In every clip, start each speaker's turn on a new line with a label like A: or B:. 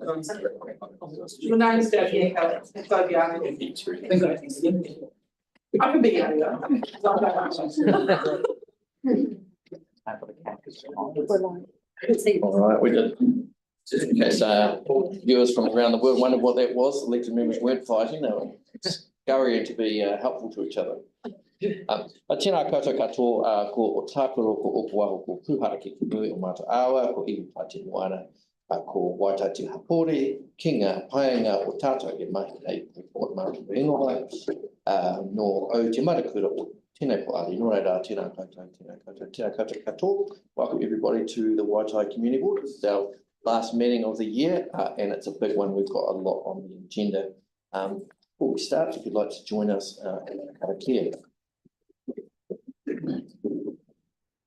A: I can be here.
B: All right, we did. Just in case viewers from around the world wondered what that was, elected members weren't fighting, they were scurrying to be helpful to each other. Tēnā koutou katoa ko o tākoro ko oku aho ko puhara ki nui o mātou awa ko iwi pāti moana ko Waitai te hapori ki ngā paenga o tātou e mahi nei o mātou ingoa no o te marakura o tēnei po ali no reira tēnā koutou katoa. Welcome everybody to the Waitai Community Board. This is our last meeting of the year and it's a big one. We've got a lot on the agenda. Before we start, if you'd like to join us in a care.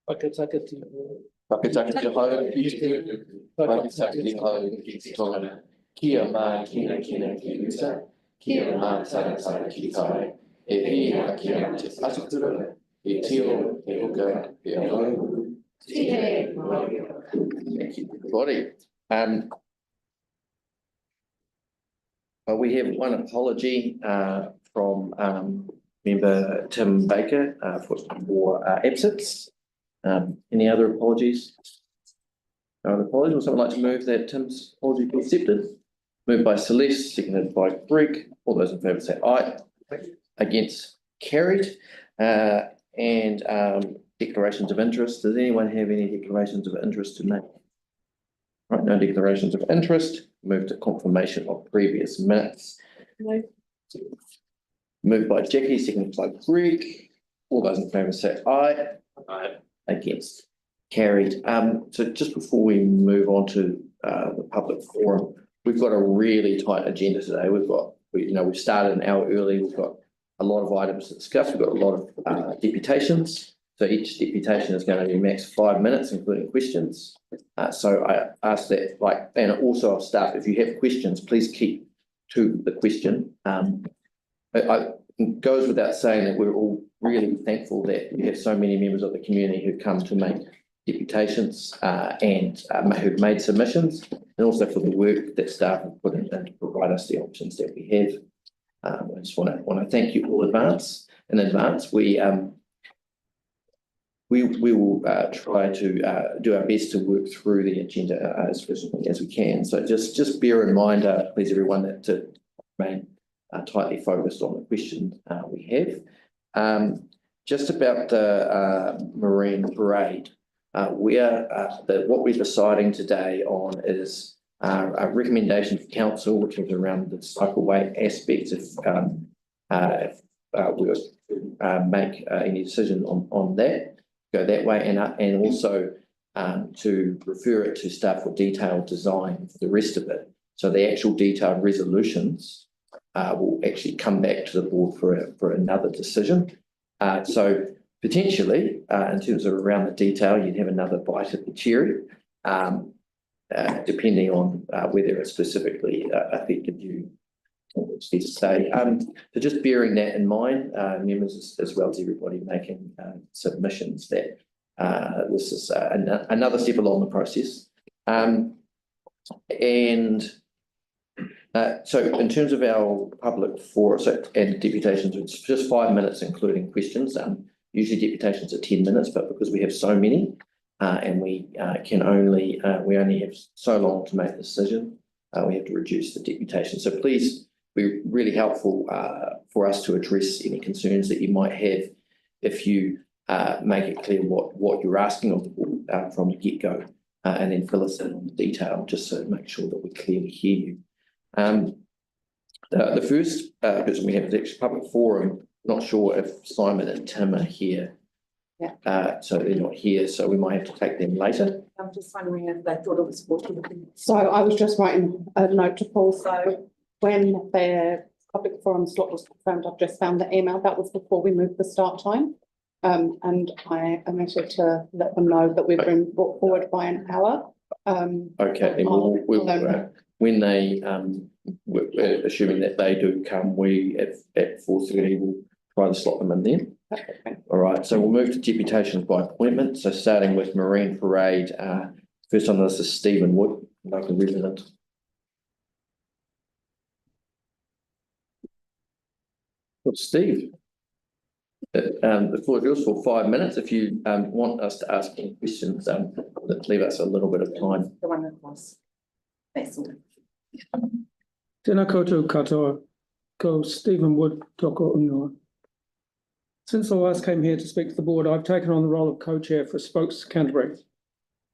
B: Whakataka te hau, whakataka te hau, ki tongana, kia mā, kina, ki usa, kia mā, tara, ki kai, e hea kia te atukura, e tio, e hoka, e ahau, thank you, everybody. We have one apology from member Tim Baker for absence. Any other apologies? No other apologies. Would someone like to move that Tim's apology be accepted? Moved by Celeste, seconded by Greg. All those in favour say aye. Against, carried. And declarations of interest. Does anyone have any declarations of interest to make? Right, no declarations of interest. Move to confirmation of previous minutes.
A: No.
B: Moved by Jackie, seconded by Greg. All those in favour say aye.
C: Aye.
B: Against, carried. So just before we move on to the public forum, we've got a really tight agenda today. We've started an hour early. We've got a lot of items to discuss. We've got a lot of deputations. So each deputation is going to be max 5 minutes, including questions. So I ask that, and also our staff, if you have questions, please keep to the question. It goes without saying that we're all really thankful that we have so many members of the community who come to make deputations and who've made submissions, and also for the work that staff have put in to provide us the options that we have. I just want to thank you all in advance. We will try to do our best to work through the agenda as efficiently as we can. So just bear in mind, please, everyone, that to remain tightly focused on the questions we have. Just about the marine parade, what we're deciding today on is a recommendation for council, which is around the cycleway aspects. If we'll make any decision on that, go that way, and also to refer it to staff for detailed design for the rest of it. So the actual detailed resolutions will actually come back to the board for another decision. So potentially, in terms of around the detail, you'd have another bite at the cherry, depending on whether it specifically affected you. It's fair to say. So just bearing that in mind, members as well as everybody making submissions, that this is another step along the process. So in terms of our public forum and deputations, it's just 5 minutes, including questions. Usually deputations are 10 minutes, but because we have so many and we only have so long to make a decision, we have to reduce the deputation. So please be really helpful for us to address any concerns that you might have if you make it clear what you're asking of the board from the get-go, and then fill us in on the detail, just to make sure that we clearly hear you. The first person we have is actually public forum. Not sure if Simon and Tim are here.
A: Yeah.
B: So they're not here, so we might have to take them later.
A: I'm just wondering if they thought it was 40.
D: So I was just writing a note to Paul. So when their public forum slot was confirmed, I've just found the email. That was before we moved the start time. And I omitted to let them know that we've been brought forward by an hour.
B: Okay, then we'll when they, we're assuming that they do come, we at 4:30 will try to slot them in then.
D: Okay.
B: All right, so we'll move to deputations by appointment. So starting with Marine Parade, first on this is Stephen Wood, local resident. Well, Steve, the floor is yours for 5 minutes. If you want us to ask any questions, leave us a little bit of time.
A: The one that was. Excellent.
C: Tēnā koutou katoa, ko Stephen Wood toko unua. Since I last came here to speak to the board, I've taken on the role of co-chair for Spokes Canterbury.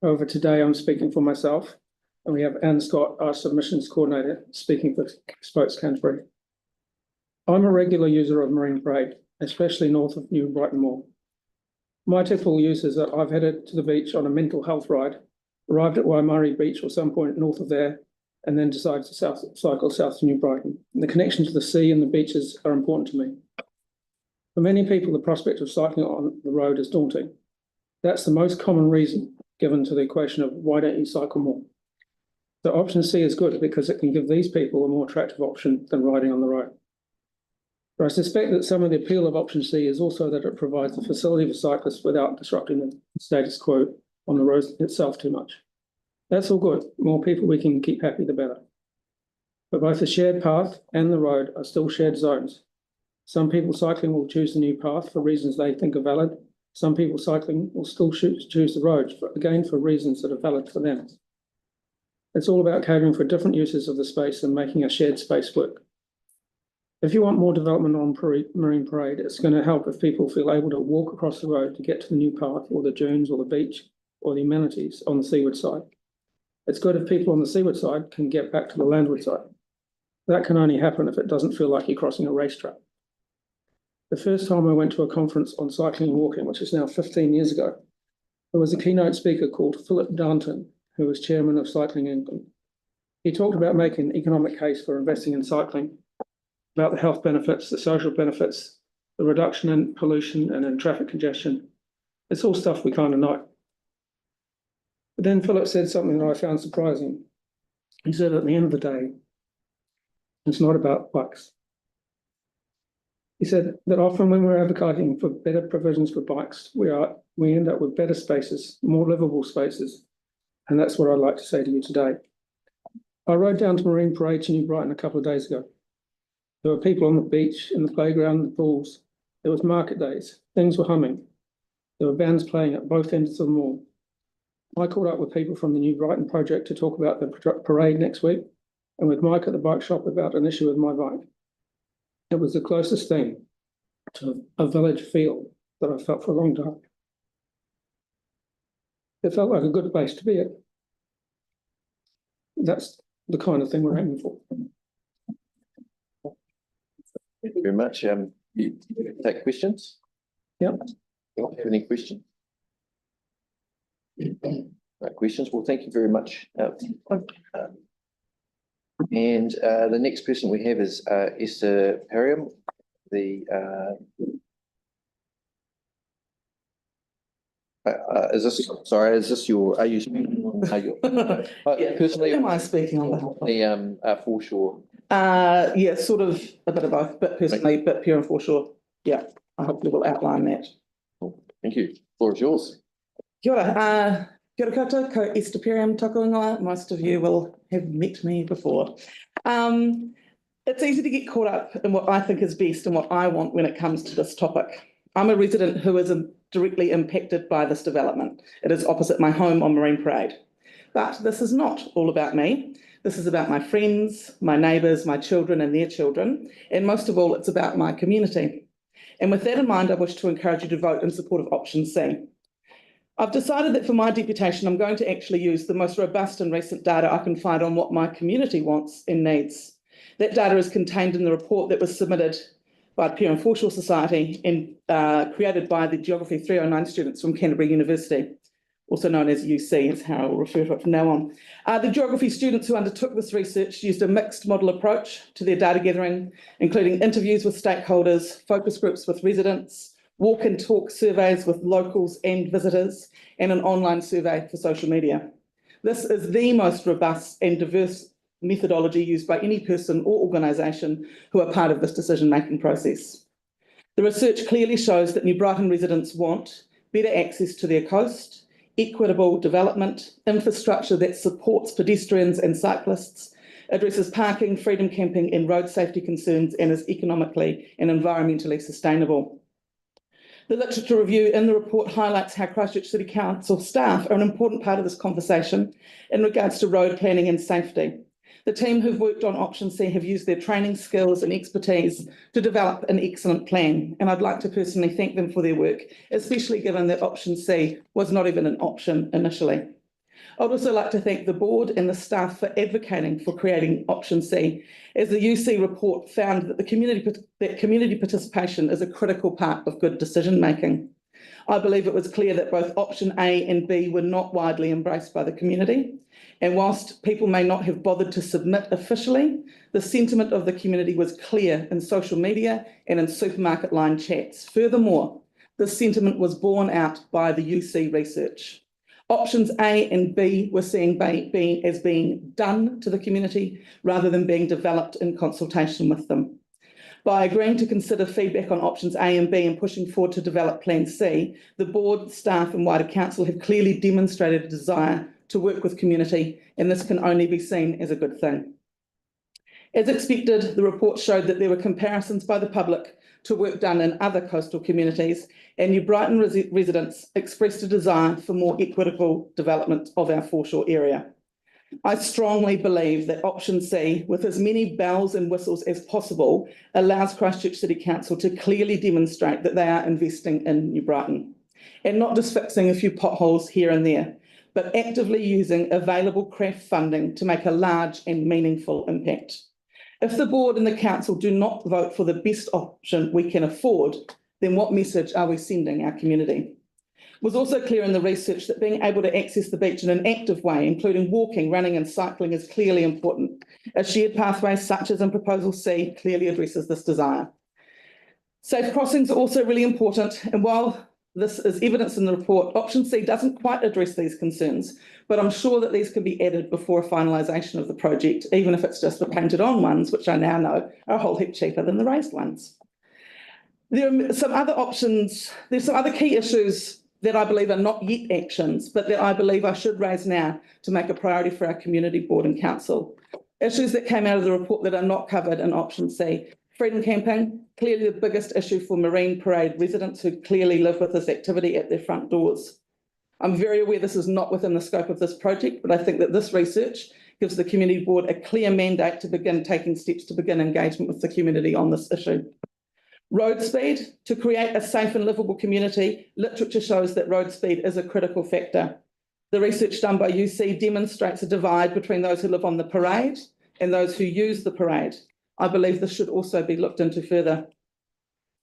C: However, today I'm speaking for myself, and we have Anne Scott, our submissions coordinator, speaking for Spokes Canterbury. I'm a regular user of Marine Parade, especially north of New Brighton Mall. My typical use is that I've headed to the beach on a mental health ride, arrived at Waimari Beach or some point north of there, and then decided to cycle south to New Brighton. And the connection to the sea and the beaches are important to me. For many people, the prospect of cycling on the road is daunting. That's the most common reason given to the equation of why don't you cycle more? So option C is good because it can give these people a more attractive option than riding on the road. But I suspect that some of the appeal of option C is also that it provides a facility for cyclists without disrupting the status quo on the road itself too much. That's all good. The more people we can keep happy, the better. But both the shared path and the road are still shared zones. Some people cycling will choose the new path for reasons they think are valid. Some people cycling will still choose the road, again, for reasons that are valid for them. It's all about catering for different uses of the space and making a shared space work. If you want more development on Marine Parade, it's going to help if people feel able to walk across the road to get to the new path or the dunes or the beach or the amenities on the seaward side. It's good if people on the seaward side can get back to the landward side. That can only happen if it doesn't feel like you're crossing a racetrack. The first time I went to a conference on cycling and walking, which is now 15 years ago, there was a keynote speaker called Philip Darnton, who was chairman of Cycling England. He talked about making an economic case for investing in cycling, about the health benefits, the social benefits, the reduction in pollution and in traffic congestion. It's all stuff we kind of know. But then Philip said something that I found surprising. He said, at the end of the day, it's not about bikes. He said that often when we're advocating for better provisions for bikes, we end up with better spaces, more livable spaces. And that's what I'd like to say to you today. I rode down to Marine Parade to New Brighton a couple of days ago. There were people on the beach, in the playground, the pools. There was market days. Things were humming. There were bands playing at both ends of the mall. I caught up with people from the New Brighton project to talk about the parade next week, and with Mike at the bike shop about an issue with my bike. It was the closest thing to a village feel that I felt for a long time. It felt like a good place to be at. That's the kind of thing we're aiming for.
B: Thank you very much. You take questions?
C: Yep.
B: You have any questions? No questions. Well, thank you very much. And the next person we have is Esther Perriam, is this your, are you speaking on, personally?
E: Am I speaking on behalf of?
B: The foreshore.
E: Yeah, sort of a bit of both, but personally, but pure and foreshore. Yeah, I hopefully will outline that.
B: Thank you. Floor is yours.
E: Kia ora, kia ora koutou, ko Esther Perriam toko ingoa. Most of you will have met me before. It's easy to get caught up in what I think is best and what I want when it comes to this topic. I'm a resident who is directly impacted by this development. It is opposite my home on Marine Parade. But this is not all about me. This is about my friends, my neighbours, my children and their children. And most of all, it's about my community. And with that in mind, I wish to encourage you to vote in support of option C. I've decided that for my deputation, I'm going to actually use the most robust and recent data I can find on what my community wants and needs. That data is contained in the report that was submitted by the Pure and Foreshore Society and created by the Geography 309 students from Canterbury University, also known as UC, is how I will refer to it from now on. The geography students who undertook this research used a mixed model approach to their data gathering, including interviews with stakeholders, focus groups with residents, walk and talk surveys with locals and visitors, and an online survey for social media. This is the most robust and diverse methodology used by any person or organisation who are part of this decision-making process. The research clearly shows that New Brighton residents want better access to their coast, equitable development, infrastructure that supports pedestrians and cyclists, addresses parking, freedom camping and road safety concerns, and is economically and environmentally sustainable. The literature review in the report highlights how Christchurch City Council staff are an important part of this conversation in regards to road planning and safety. The team who've worked on Option C have used their training, skills and expertise to develop an excellent plan, and I'd like to personally thank them for their work, especially given that Option C was not even an option initially. I'd also like to thank the board and the staff for advocating for creating Option C, as the UC report found that community participation is a critical part of good decision making. I believe it was clear that both Option A and B were not widely embraced by the community, and whilst people may not have bothered to submit officially, the sentiment of the community was clear in social media and in supermarket line chats. Furthermore, the sentiment was borne out by the UC research. Options A and B were seen as being done to the community rather than being developed in consultation with them. By agreeing to consider feedback on options A and B and pushing forward to develop Plan C, the board, staff and wider council have clearly demonstrated a desire to work with community, and this can only be seen as a good thing. As expected, the report showed that there were comparisons by the public to work done in other coastal communities, and New Brighton residents expressed a desire for more equitable development of our foreshore area. I strongly believe that Option C, with as many bells and whistles as possible, allows Christchurch City Council to clearly demonstrate that they are investing in New Brighton, and not just fixing a few potholes here and there, but actively using available CRAF funding to make a large and meaningful impact. If the board and the council do not vote for the best option we can afford, then what message are we sending our community? It was also clear in the research that being able to access the beach in an active way, including walking, running and cycling, is clearly important. A shared pathway such as in Proposal C clearly addresses this desire. Safe crossings are also really important, and while this is evidence in the report, Option C doesn't quite address these concerns, but I'm sure that these can be added before a finalisation of the project, even if it's just the painted on ones, which I now know are a whole heap cheaper than the raised ones. There are some other options, there's some other key issues that I believe are not yet actions, but that I believe I should raise now to make a priority for our community board and council. Issues that came out of the report that are not covered in Option C. Freedom camping, clearly the biggest issue for Marine Parade residents who clearly live with this activity at their front doors. I'm very aware this is not within the scope of this project, but I think that this research gives the community board a clear mandate to begin taking steps to begin engagement with the community on this issue. Road speed, to create a safe and livable community, literature shows that road speed is a critical factor. The research done by UC demonstrates a divide between those who live on the parade and those who use the parade. I believe this should also be looked into further.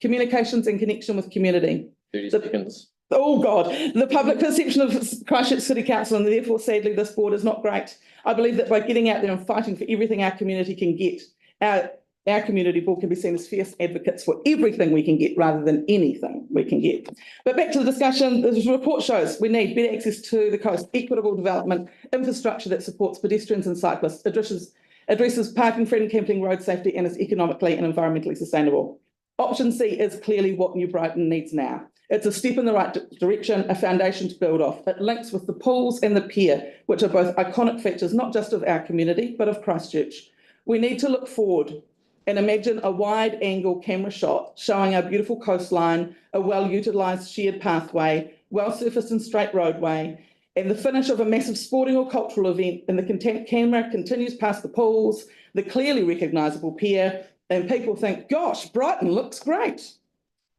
E: Communications and connection with community.
B: 30 seconds.
E: Oh God, the public perception of Christchurch City Council, and therefore sadly this board, is not great. I believe that by getting out there and fighting for everything our community can get, our community board can be seen as fierce advocates for everything we can get rather than anything we can get. But back to the discussion, the report shows we need better access to the coast, equitable development, infrastructure that supports pedestrians and cyclists, addresses parking, freedom camping, road safety, and is economically and environmentally sustainable. Option C is clearly what New Brighton needs now. It's a step in the right direction, a foundation to build off. It links with the pools and the pier, which are both iconic features, not just of our community, but of Christchurch. We need to look forward and imagine a wide-angle camera shot showing our beautiful coastline, a well-utilised shared pathway, well-surfaced and straight roadway, and the finish of a massive sporting or cultural event, and the camera continues past the pools, the clearly recognisable pier, and people think, gosh, Brighton looks great.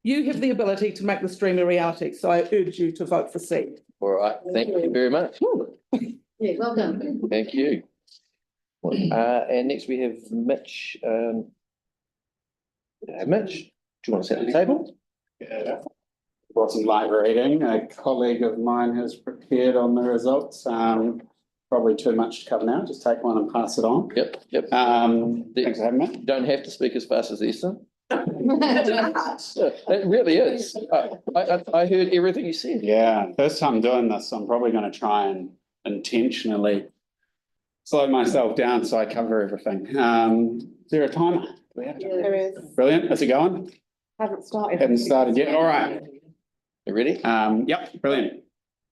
E: You have the ability to make this dream a reality, so I urge you to vote for C.
B: All right, thank you very much.
A: Yeah, well done.
B: Thank you. And next we have Mitch. Mitch, do you want to set the table?
F: Yeah. Wasn't light reading. A colleague of mine has prepared on the results. Probably too much to cover now. Just take one and pass it on.
B: Yep.
F: Thanks for having me.
B: You don't have to speak as fast as Esther. It really is. I heard everything you said.
F: Yeah, first time doing this, I'm probably going to try and intentionally slow myself down so I cover everything. Is there a timer? Do we have a timer?
D: There is.
F: Brilliant. Is it going?
D: Hasn't started.
F: Haven't started yet. All right.
B: You ready?
F: Yep, brilliant.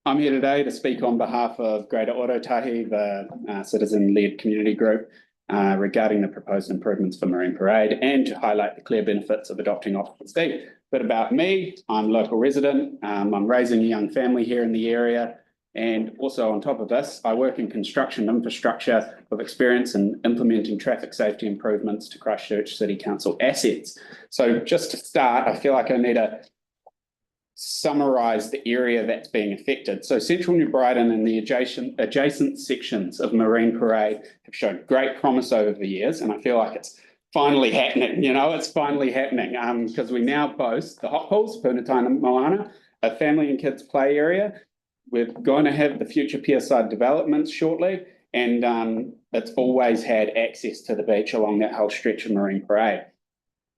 F: I'm here today to speak on behalf of Greater Orotahi, the citizen-led community group. regarding the proposed improvements for Marine Parade and to highlight the clear benefits of adopting option C. Bit about me, I'm a local resident. I'm raising a young family here in the area. And also on top of this, I work in construction infrastructure with experience in implementing traffic safety improvements to Christchurch City Council assets. So just to start, I feel like I need to summarise the area that's being affected. So Central New Brighton and the adjacent sections of Marine Parade have shown great promise over the years, and I feel like it's finally happening, it's finally happening because we now boast the hot pools, Punataina Moana, a family and kids play area. We're going to have the future pierside developments shortly, and it's always had access to the beach along that whole stretch of Marine Parade.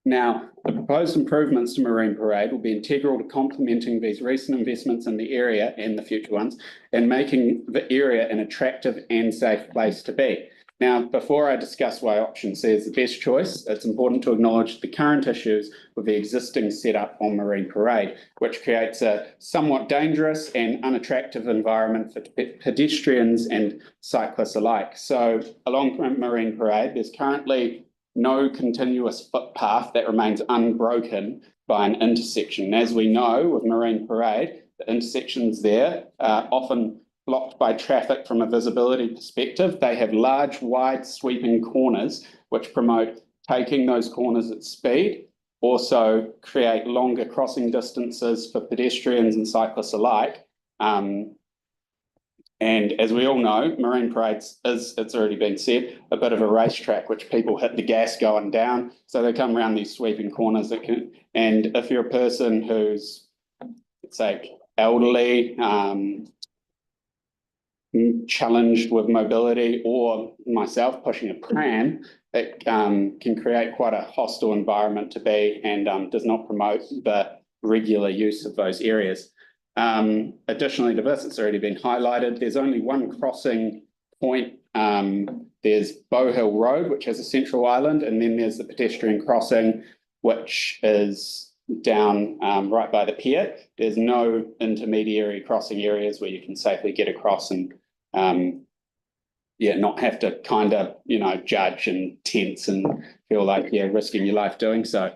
F: Now, the proposed improvements to Marine Parade will be integral to complementing these recent investments in the area and the future ones, and making the area an attractive and safe place to be. Now, before I discuss why option C is the best choice, it's important to acknowledge the current issues with the existing setup on Marine Parade, which creates a somewhat dangerous and unattractive environment for pedestrians and cyclists alike. So along Marine Parade, there's currently no continuous footpath that remains unbroken by an intersection. As we know with Marine Parade, the intersections there are often blocked by traffic from a visibility perspective. They have large, wide sweeping corners which promote taking those corners at speed, also create longer crossing distances for pedestrians and cyclists alike. And as we all know, Marine Parade is, it's already been said, a bit of a racetrack, which people hit the gas going down. So they come around these sweeping corners and if you're a person who's, let's say, elderly, challenged with mobility, or myself pushing a pram, it can create quite a hostile environment to be, and does not promote the regular use of those areas. Additionally to this, it's already been highlighted, there's only one crossing point. There's Bow Hill Road, which has a central island, and then there's the pedestrian crossing, which is down right by the pier. There's no intermediary crossing areas where you can safely get across and not have to kind of, judge and tense and feel like you're risking your life doing so.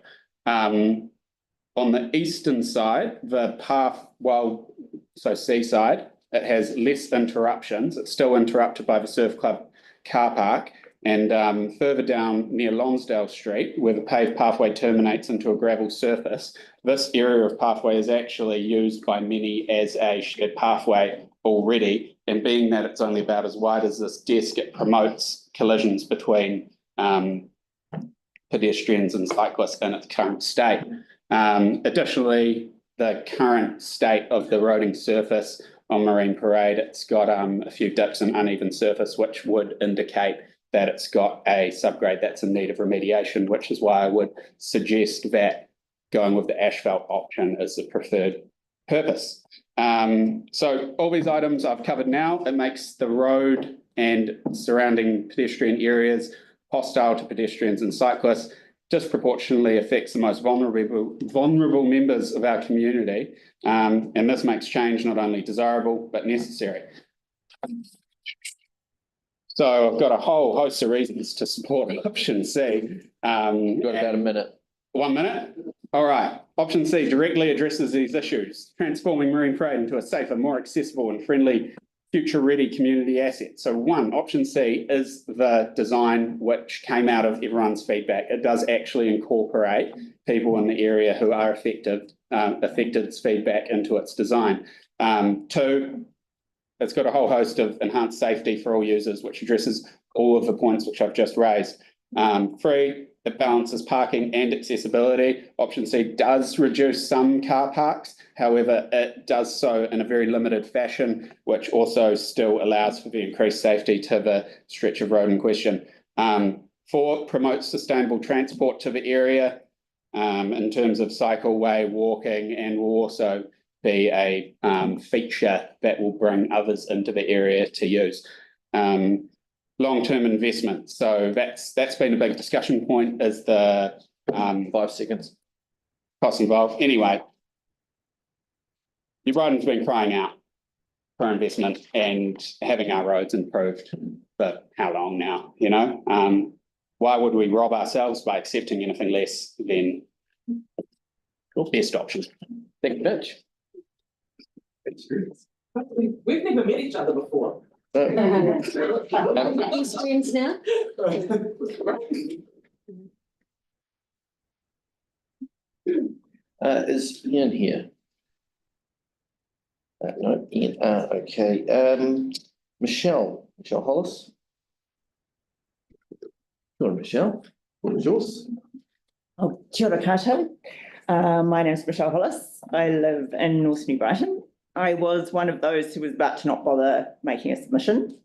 F: On the eastern side, the path, seaside, it has less interruptions. It's still interrupted by the Surf Club car park, and further down near Lonsdale Street, where the paved pathway terminates into a gravel surface, this area of pathway is actually used by many as a shared pathway already, and being that it's only about as wide as this desk, it promotes collisions between pedestrians and cyclists in its current state. Additionally, the current state of the roading surface on Marine Parade, it's got a few dips and uneven surface, which would indicate that it's got a subgrade that's in need of remediation, which is why I would suggest that going with the asphalt option is the preferred purpose. So all these items I've covered now, it makes the road and surrounding pedestrian areas hostile to pedestrians and cyclists, disproportionately affects the most vulnerable members of our community. And this makes change not only desirable, but necessary. So I've got a whole host of reasons to support option C.
B: You've got about a minute.
F: 1 minute? All right. Option C directly addresses these issues, transforming Marine Parade into a safer, more accessible and friendly future-ready community asset. So option C is the design which came out of everyone's feedback. It does actually incorporate people in the area who are affected's feedback into its design. 2, it's got a whole host of enhanced safety for all users, which addresses all of the points which I've just raised. 3, it balances parking and accessibility. Option C does reduce some car parks. However, it does so in a very limited fashion, which also still allows for the increased safety to the stretch of road in question. 4, promotes sustainable transport to the area in terms of cycleway, walking, and will also be a feature that will bring others into the area to use. Long-term investment. So that's been a big discussion point, is the
B: 5 seconds.
F: Cost involved. Anyway, New Brighton's been crying out for investment and having our roads improved. for how long now, you know? Why would we rob ourselves by accepting anything less than best option?
B: Thank you, Mitch.
E: We've never met each other before.
A: Best friends now?
B: Is Ian here? No, Ian, okay, Michelle Hollis. Go on, Michelle, what is yours?
G: Oh, kia ora koutou. My name is Michelle Hollis. I live in North New Brighton. I was one of those who was about to not bother making a submission.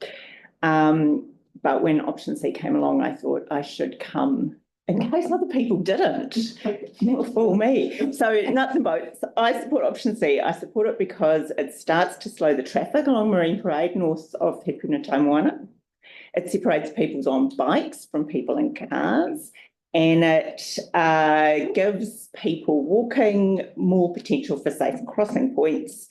G: But when option C came along, I thought I should come in case other people didn't. Never fool me. So nuts and bolts. I support option C. I support it because it starts to slow the traffic along Marine Parade north of Te Puna Taimoana. It separates people on bikes from people in cars, and it gives people walking more potential for safe crossing points.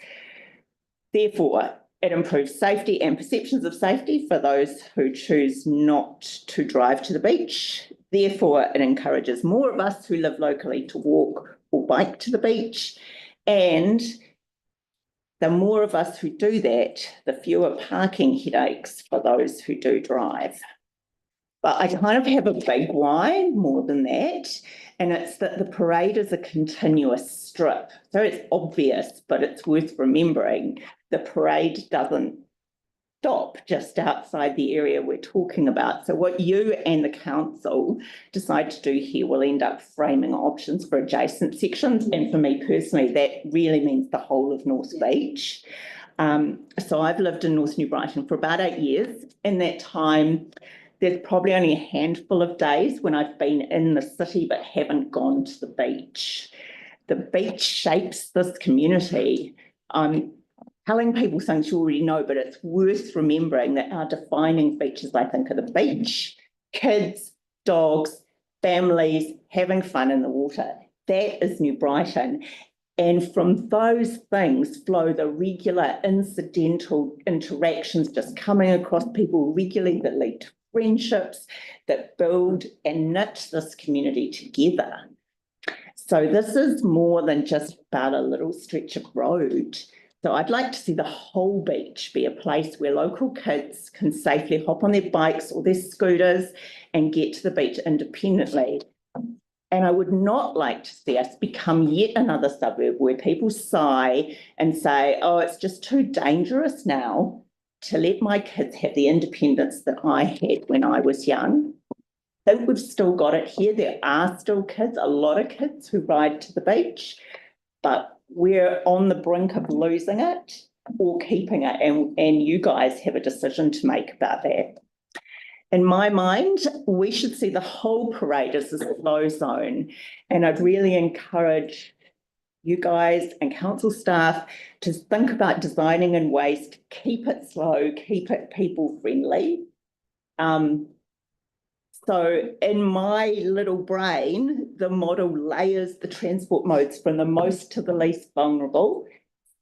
G: Therefore, it improves safety and perceptions of safety for those who choose not to drive to the beach. Therefore, it encourages more of us who live locally to walk or bike to the beach. And the more of us who do that, the fewer parking headaches for those who do drive. But I kind of have a big why more than that, and it's that the parade is a continuous strip. So it's obvious, but it's worth remembering. The parade doesn't stop just outside the area we're talking about. So what you and the council decide to do here will end up framing options for adjacent sections. And for me personally, that really means the whole of North Beach. So I've lived in North New Brighton for about 8 years. In that time, there's probably only a handful of days when I've been in the city but haven't gone to the beach. The beach shapes this community. I'm telling people things you already know, but it's worth remembering that our defining features, I think, are the beach, kids, dogs, families, having fun in the water. That is New Brighton. And from those things flow the regular incidental interactions just coming across people regularly that lead to friendships that build and knit this community together. So this is more than just about a little stretch of road. So I'd like to see the whole beach be a place where local kids can safely hop on their bikes or their scooters and get to the beach independently. And I would not like to see us become yet another suburb where people sigh and say, oh, it's just too dangerous now to let my kids have the independence that I had when I was young. I think we've still got it here. There are still kids, a lot of kids who ride to the beach, but we're on the brink of losing it or keeping it, and you guys have a decision to make about that. In my mind, we should see the whole parade as a slow zone, and I'd really encourage you guys and council staff to think about designing in ways to keep it slow, keep it people friendly. So in my little brain, the model layers the transport modes from the most to the least vulnerable,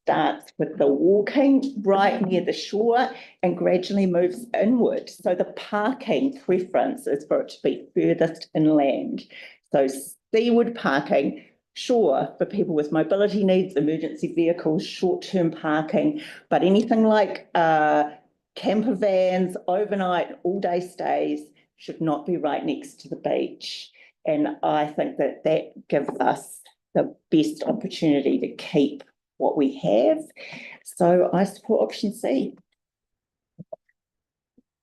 G: starts with the walking right near the shore and gradually moves inward. So the parking preference is for it to be furthest inland. So seaward parking, sure, for people with mobility needs, emergency vehicles, short-term parking, but anything like camper vans, overnight, all-day stays should not be right next to the beach. And I think that that gives us the best opportunity to keep what we have. So I support option C.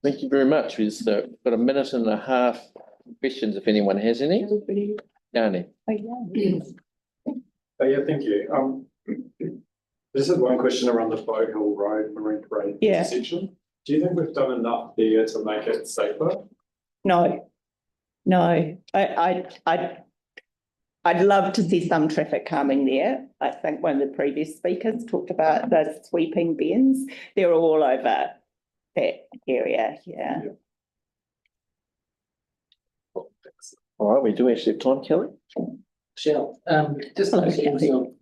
B: Thank you very much. We've got a minute and a half questions if anyone has any. Yanni.
H: Oh, yeah, thank you. This is one question around the Bow Hill Road Marine Parade intersection. Do you think we've done enough there to make it safer?
G: No. I'd love to see some traffic calming there. I think one of the previous speakers talked about the sweeping bends. They're all over that area, yeah.
B: All right, we do actually have time, Kelly.
I: Michelle, just looking on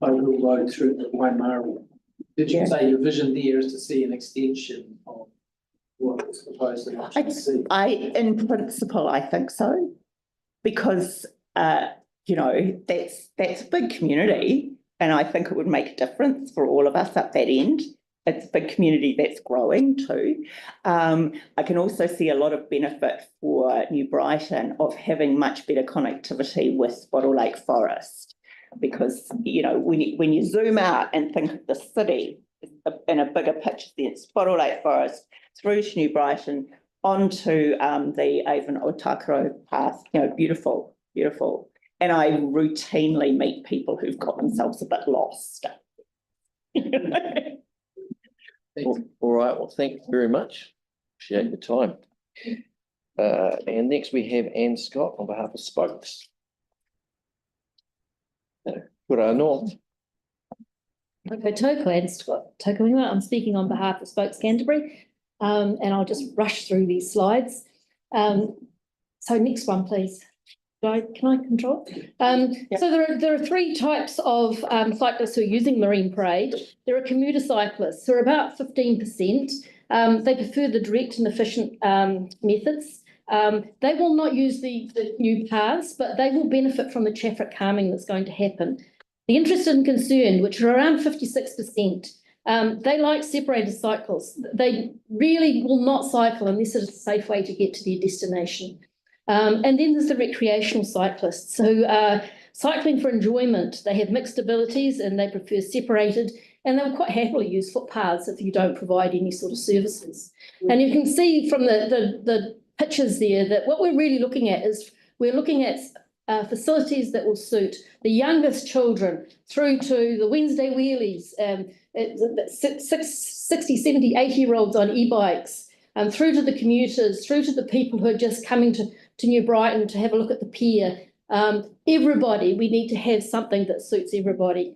I: Bow Road through the Waimaru. Did you say your vision there is to see an extension of what is proposed in option C?
G: In principle, I think so. Because, you know, that's a big community, and I think it would make a difference for all of us up that end. It's a big community that's growing too. I can also see a lot of benefit for New Brighton of having much better connectivity with Bottle Lake Forest, because, you know, when you zoom out and think of the city in a bigger picture sense, Bottle Lake Forest through to New Brighton onto the Avon Otakaro path, you know, beautiful, beautiful. And I routinely meet people who've got themselves a bit lost.
B: All right, well, thank you very much. Appreciate your time. And next we have Anne Scott on behalf of Spokes. Good afternoon.
A: Toko and Scott Tokoinga. I'm speaking on behalf of Spokes Canterbury, and I'll just rush through these slides. So next one, please. Can I control? So there are three types of cyclists who are using Marine Parade. There are commuter cyclists who are about 15%. They prefer the direct and efficient methods. They will not use the new paths, but they will benefit from the traffic calming that's going to happen. The interested and concerned, which are around 56%, they like separated cycles. They really will not cycle unless it's a safe way to get to their destination. And then there's the recreational cyclists who are cycling for enjoyment. They have mixed abilities and they prefer separated, and they'll quite happily use footpaths if you don't provide any sort of services. And you can see from the pictures there that what we're really looking at is we're looking at facilities that will suit the youngest children through to the Wednesday wheelies, 60, 70, 80-year-olds on e-bikes, through to the commuters, through to the people who are just coming to New Brighton to have a look at the pier. Everybody, we need to have something that suits everybody.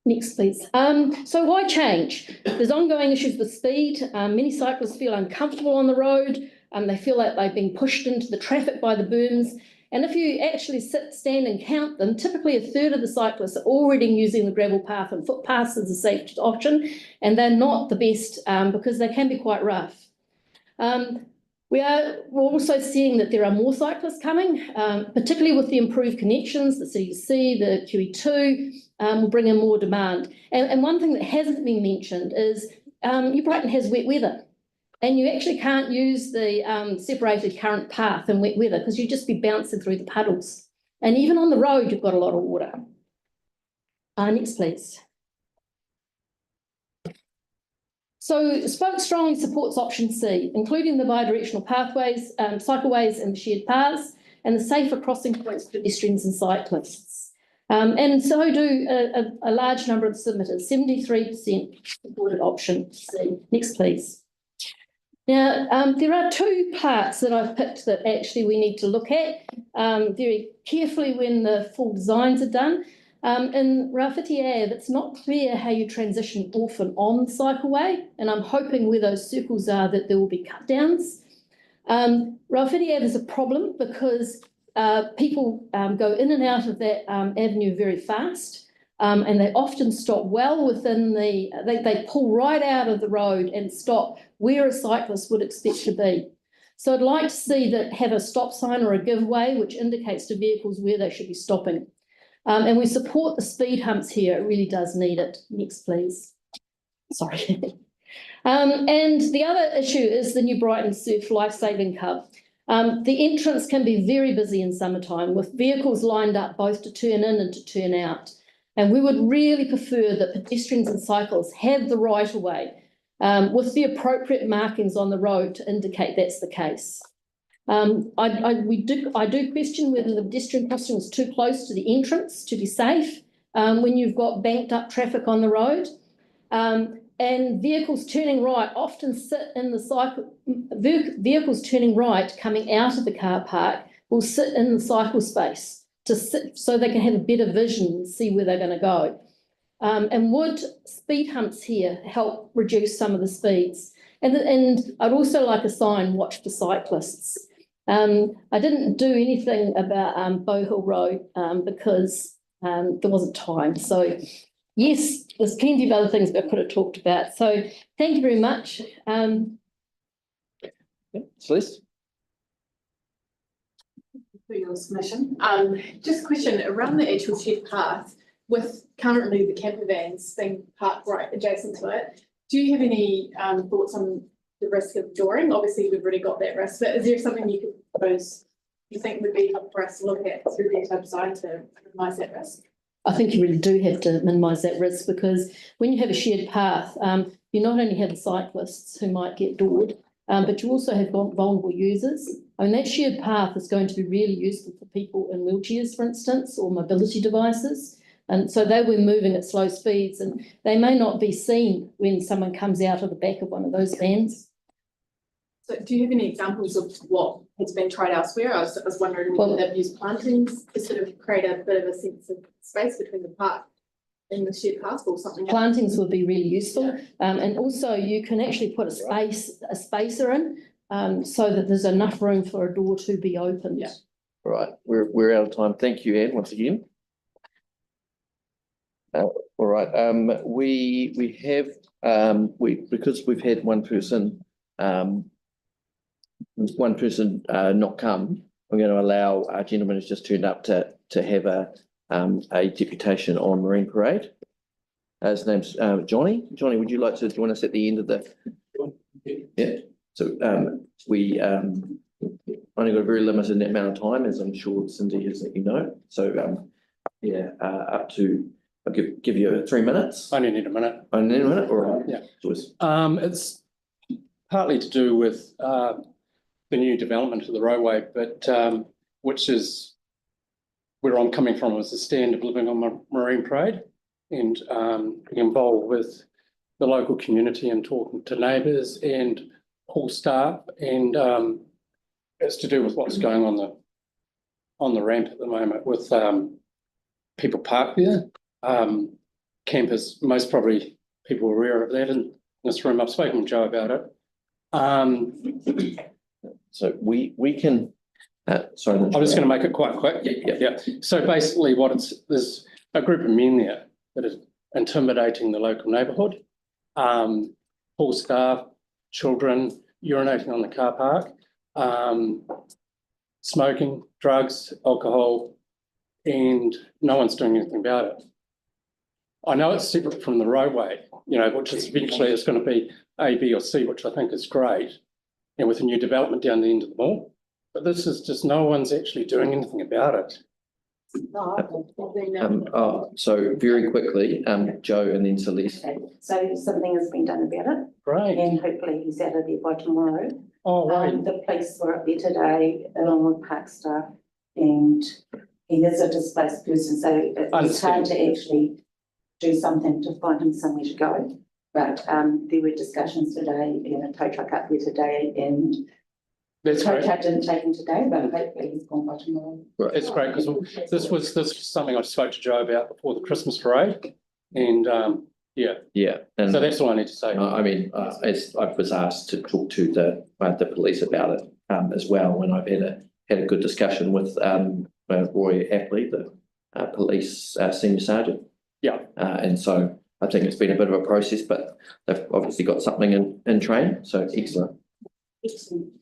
A: Next, please. So why change? There's ongoing issues with speed. Many cyclists feel uncomfortable on the road. They feel like they're being pushed into the traffic by the berms. And if you actually stand and count them, typically a third of the cyclists are already using the gravel path and footpaths as a safe option, and they're not the best because they can be quite rough. We're also seeing that there are more cyclists coming, particularly with the improved connections. The CUC, the QE2 will bring in more demand. And one thing that hasn't been mentioned is New Brighton has wet weather. And you actually can't use the separated current path in wet weather because you'd just be bouncing through the puddles. And even on the road, you've got a lot of water. Next, please. So Spoke strongly supports option C, including the bi-directional pathways, cycleways and shared paths, and the safer crossing points for pedestrians and cyclists. And so do a large number of submitters, 73% supported option C. Next, please. Now, there are two parts that I've picked that actually we need to look at very carefully when the full designs are done. In Rauwhiti Ave, it's not clear how you transition off and on the cycleway, and I'm hoping where those circles are that there will be cut downs. Rauwhiti Ave is a problem because people go in and out of that avenue very fast. And they often stop well within they pull right out of the road and stop where a cyclist would expect to be. So I'd like to see that have a stop sign or a giveaway which indicates to vehicles where they should be stopping. And we support the speed humps here. It really does need it. Next, please. Sorry. And the other issue is the New Brighton Surf Lifesaving Hub. The entrance can be very busy in summertime with vehicles lined up both to turn in and to turn out. And we would really prefer that pedestrians and cyclists have the right of way with the appropriate markings on the road to indicate that's the case. I do question whether the pedestrian crossing is too close to the entrance to be safe when you've got banked up traffic on the road. And vehicles turning right often sit in the vehicles turning right coming out of the car park will sit in the cycle space to sit so they can have a better vision and see where they're going to go. And would speed humps here help reduce some of the speeds? And I'd also like a sign, watch for cyclists. I didn't do anything about Bow Hill Road because there wasn't time. So Yes, there's plenty of other things that I could have talked about. So thank you very much.
B: Celeste?
J: For your submission. Just a question around the actual shed path, with currently the camper vans being parked right adjacent to it. Do you have any thoughts on the risk of dooring? Obviously, we've already got that risk, but is there something you could propose you think would be helpful for us to look at through the type design to minimise that risk?
A: I think you really do have to minimise that risk, because when you have a shared path, you not only have the cyclists who might get doored, but you also have vulnerable users. I mean, that shared path is going to be really useful for people in wheelchairs, for instance, or mobility devices. And so they were moving at slow speeds, and they may not be seen when someone comes out of the back of one of those vans.
J: So do you have any examples of what has been tried elsewhere? I was wondering whether they've used plantings to sort of create a bit of a sense of space between the park and the shared path or something.
A: Plantings would be really useful. And also you can actually put a spacer in, so that there's enough room for a door to be opened.
J: Yeah.
B: All right, we're out of time. Thank you, Anne, once again. All right, we have, because we've had one person not come, I'm going to allow our gentleman who's just turned up to have a deputation on Marine Parade. His name's Johnny. Johnny, would you like to join us at the end of the? Yeah. So we only got a very limited amount of time, as I'm sure Cindy has let you know. So yeah, up to, I'll give you 3 minutes.
K: I only need a minute.
B: Only need a minute, all right.
K: Yeah.
B: Joyce.
K: It's partly to do with the new development of the roadway, but which is where I'm coming from as a standard of living on Marine Parade, and being involved with the local community and talking to neighbours and hall staff, and it's to do with what's going on the ramp at the moment with people parked there. Campers, most probably people are aware of that in this room. I've spoken with Joe about it.
B: So we can, sorry.
K: I'm just going to make it quite quick. Yeah. So basically there's a group of men there that is intimidating the local neighbourhood. Hall staff, children, urinating on the car park, smoking, drugs, alcohol, and no one's doing anything about it. I know it's separate from the roadway, which is eventually it's going to be A, B or C, which I think is great, and with a new development down the end of the mall. But this is just no one's actually doing anything about it.
B: So very quickly, Joe and then Celeste.
L: Okay. So something has been done about it.
K: Great.
L: And hopefully he's out of there by tomorrow.
K: Oh, right.
L: The police were up there today along with park staff, and he is a displaced person, so it's hard to actually do something to find him somewhere to go. But there were discussions today, a tow truck up there today, and the tow truck didn't take him today, but hopefully he's gone by tomorrow.
K: Right. It's great, because this was something I spoke to Joe about before the Christmas parade, and yeah. And so that's all I need to say.
B: I mean, as I was asked to talk to the police about it as well, and I've had a good discussion with Roy Apley, the police senior sergeant.
K: Yeah.
B: And so I think it's been a bit of a process, but they've obviously got something in train, so excellent.
J: Excellent.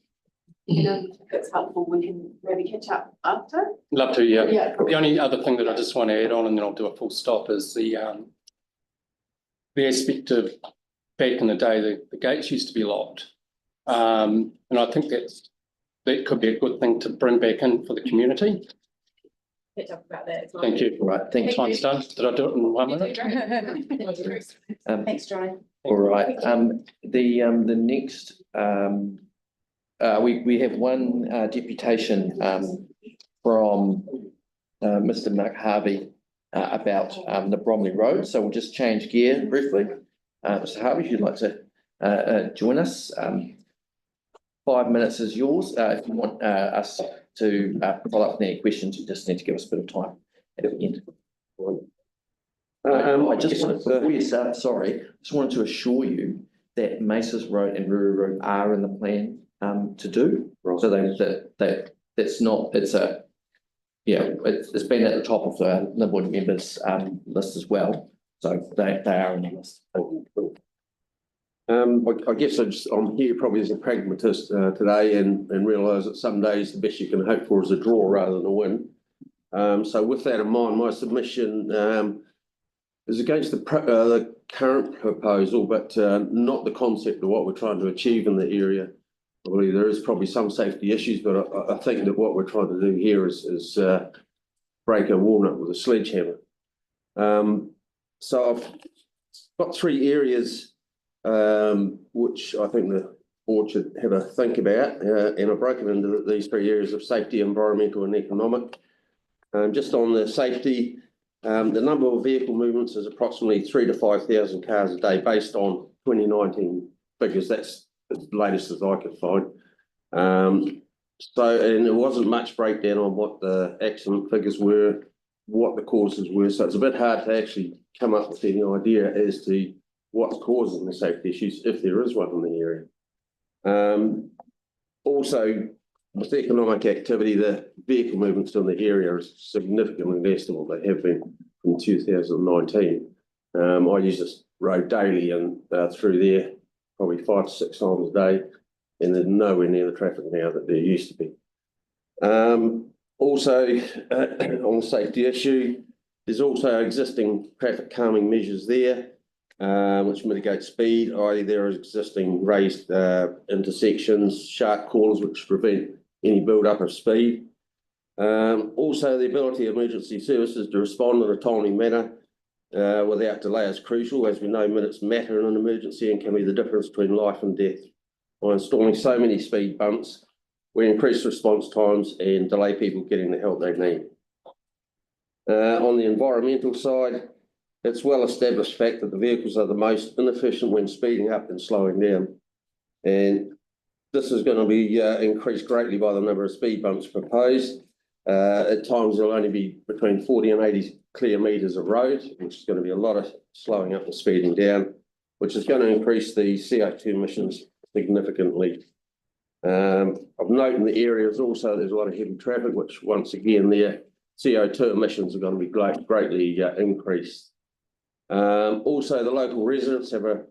J: If it's helpful, we can maybe catch up after.
K: Love to, yeah.
J: Yeah.
K: The only other thing that I just want to add on, and then I'll do a full stop, is the aspect of back in the day, the gates used to be locked. And I think that could be a good thing to bring back in for the community.
J: Catch up about that as well.
K: Thank you.
B: Right, thank you.
K: Time's done. Did I do it in 1 minute?
L: Thanks, Johnny.
B: All right, the next, we have one deputation from Mr. Mark Harvey about the Bromley Road, so we'll just change gear briefly. Mr. Harvey, if you'd like to join us, 5 minutes is yours. If you want us to follow up with any questions, you just need to give us a bit of time at the end. I just wanted, before you start, sorry, just wanted to assure you that Maces Road and Ruru Road are in the plan to do. So that's not, it's been at the top of the Linwood members list as well. So they are on the list. I guess I'm here probably as a pragmatist today and realise that some days the best you can hope for is a draw rather than a win. So with that in mind, my submission is against the current proposal, but not the concept of what we're trying to achieve in the area. I believe there is probably some safety issues, but I think that what we're trying to do here is break a walnut with a sledgehammer. So I've got 3 areas which I think the board should have a think about, and I've broken into these 3 areas of safety, environmental and economic. Just on the safety, the number of vehicle movements is approximately 3,000 to 5,000 cars a day based on 2019 figures. That's the latest as I could find. And there wasn't much breakdown on what the accident figures were, what the causes were. So it's a bit hard to actually come up with any idea as to what's causing the safety issues, if there is one in the area. Also, with economic activity, the vehicle movements in the area are significantly less than what they have been from 2019. I use this road daily and through there probably 5 to 6 times a day, and there's nowhere near the traffic now that there used to be. Also, on the safety issue, there's also existing traffic calming measures there, which mitigate speed, i.e. there are existing raised intersections, sharp corners which prevent any build-up of speed. Also, the ability of emergency services to respond in a timely manner without delay is crucial. As we know, minutes matter in an emergency and can be the difference between life and death. By installing so many speed bumps, we increase response times and delay people getting the help they need. On the environmental side, it's well established fact that the vehicles are the most inefficient when speeding up and slowing down. And this is going to be increased greatly by the number of speed bumps proposed. At times, there'll only be between 40 and 80 clear metres of road, which is going to be a lot of slowing up and speeding down, which is going to increase the CO2 emissions significantly. Of note in the area is also there's a lot of heavy traffic, which once again, their CO2 emissions are going to be greatly increased. Also, the local residents have a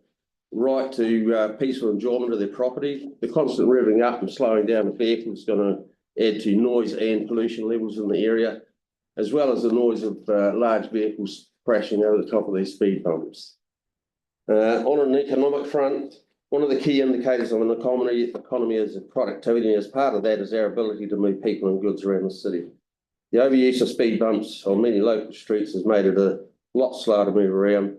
B: right to peaceful enjoyment of their property. The constant revving up and slowing down of vehicles is going to add to noise and pollution levels in the area, as well as the noise of large vehicles crashing over the top of these speed bumps. On an economic front, one of the key indicators of an economy is productivity, and as part of that is our ability to move people and goods around the city. The overuse of speed bumps on many local streets has made it a lot slower to move around.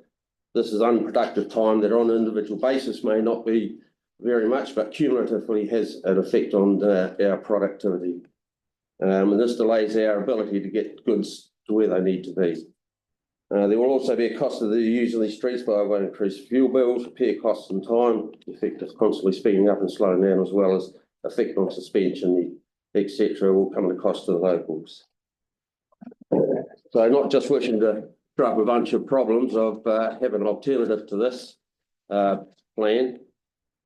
B: This is unproductive time that on an individual basis may not be very much, but cumulatively has an effect on our productivity. And this delays our ability to get goods to where they need to be. There will also be a cost of the use of these streets by way of increased fuel bills, repair costs and time, the effect of constantly speeding up and slowing down, as well as effect on suspension, etc., will come at a cost to the locals. So not just wishing to throw up a bunch of problems of having an alternative to this plan.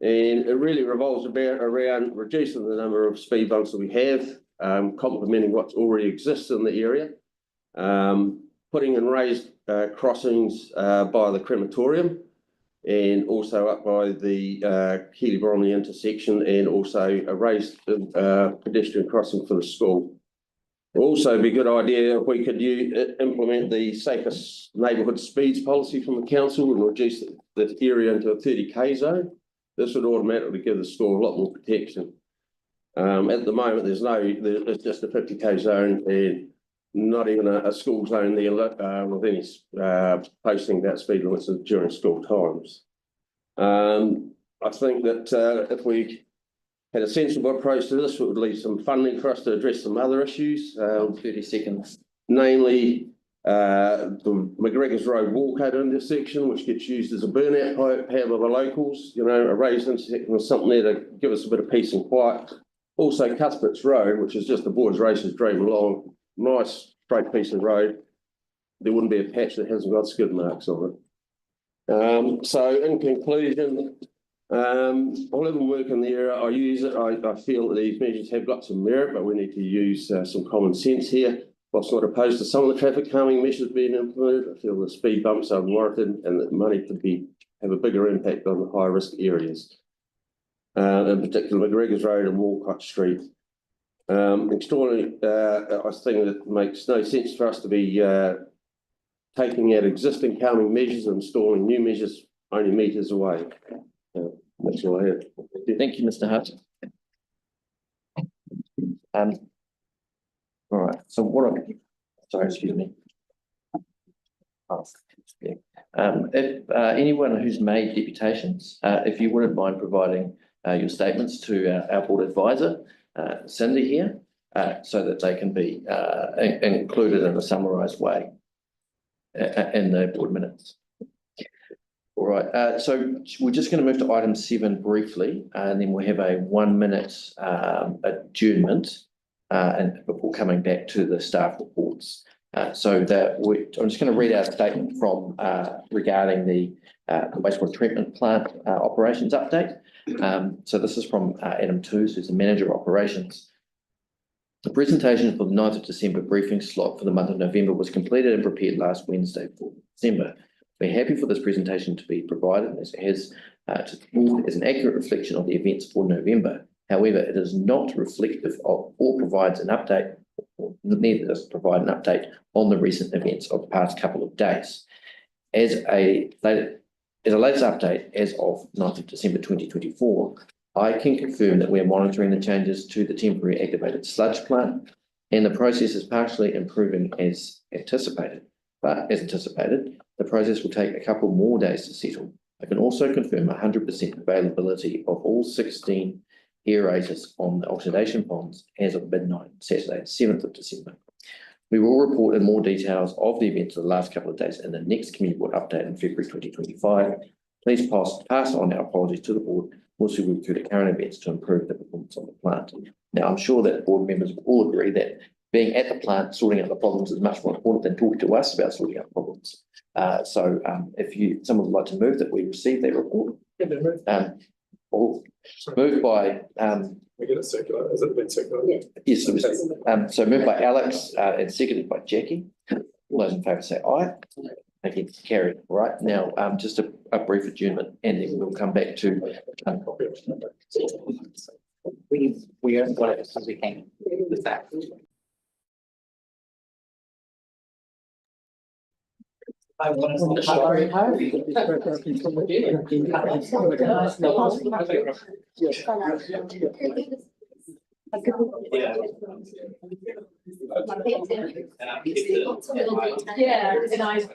B: And it really revolves around reducing the number of speed bumps that we have, complementing what already exists in the area, putting in raised crossings by the crematorium, and also up by the Keely-Bromley intersection, and also a raised pedestrian crossing for the school. It would also be a good idea if we could implement the safest neighbourhood speeds policy from the council and reduce the area into a 30k zone. This would automatically give the school a lot more protection. At the moment, it's just a 50k zone and not even a school zone there with any posting about speed limits during school times. I think that if we had a sensible approach to this, it would leave some funding for us to address some other issues. 30 seconds. Namely, the McGregor's Road walkout intersection, which gets used as a burnout pad by the locals, a raised intersection or something there to give us a bit of peace and quiet. Also, Cuthbert's Road, which is just the boys' races dream along, nice straight piece of road. There wouldn't be a patch that hasn't got skid marks on it. So, in conclusion, I live and work in the area. I use it. I feel that these measures have got some merit, but we need to use some common sense here.
M: Whilst not opposed to some of the traffic calming measures being implemented, I feel the speed bumps are warranted and that money could have a bigger impact on the high risk areas. In particular, McGregor's Road and Walcott Street. Extraordinarily, I think that makes no sense for us to be taking out existing calming measures and installing new measures only meters away. That's all I have.
B: Thank you, Mr. Hutt. All right, so sorry, excuse me. If anyone who's made deputations, if you wouldn't mind providing your statements to our board advisor, Cindy here, so that they can be included in a summarised way in the board minutes. All right, so we're just going to move to item 7 briefly, and then we'll have a 1-minute adjournment and before coming back to the staff reports. I'm just going to read out a statement from regarding the wastewater treatment plant operations update. So this is from Adam Toos, who's the manager of operations. The presentation for the 9th of December briefing slot for the month of November was completed and prepared last Wednesday for December. We're happy for this presentation to be provided as it has as an accurate reflection of the events for November. However, it is not reflective of or provides an update, or neither does it provide an update on the recent events of the past couple of days. As a latest update as of 9th of December 2024, I can confirm that we are monitoring the changes to the temporary activated sludge plant, and the process is partially improving as anticipated. But as anticipated, the process will take a couple more days to settle. I can also confirm 100% availability of all 16 aerators on the oxidation ponds as of midnight, Saturday, 7th of December. We will report in more details of the events of the last couple of days in the next community board update in February 2025. Please pass on our apologies to the board. Also, we'll do the current events to improve the performance of the plant. Now, I'm sure that board members will all agree that being at the plant, sorting out the problems is much more important than talking to us about sorting out problems. If someone would like to move that we receive that report. Or moved by
H: We get it circular. Has it been circular?
A: Yeah.
B: Yes, it was, so moved by Alex and seconded by Jackie. All those in favour say aye. Okay, carried. Right now, just a brief adjournment, and then we'll come back to.
G: We are what as we can with that. I want
J: Yeah, and I.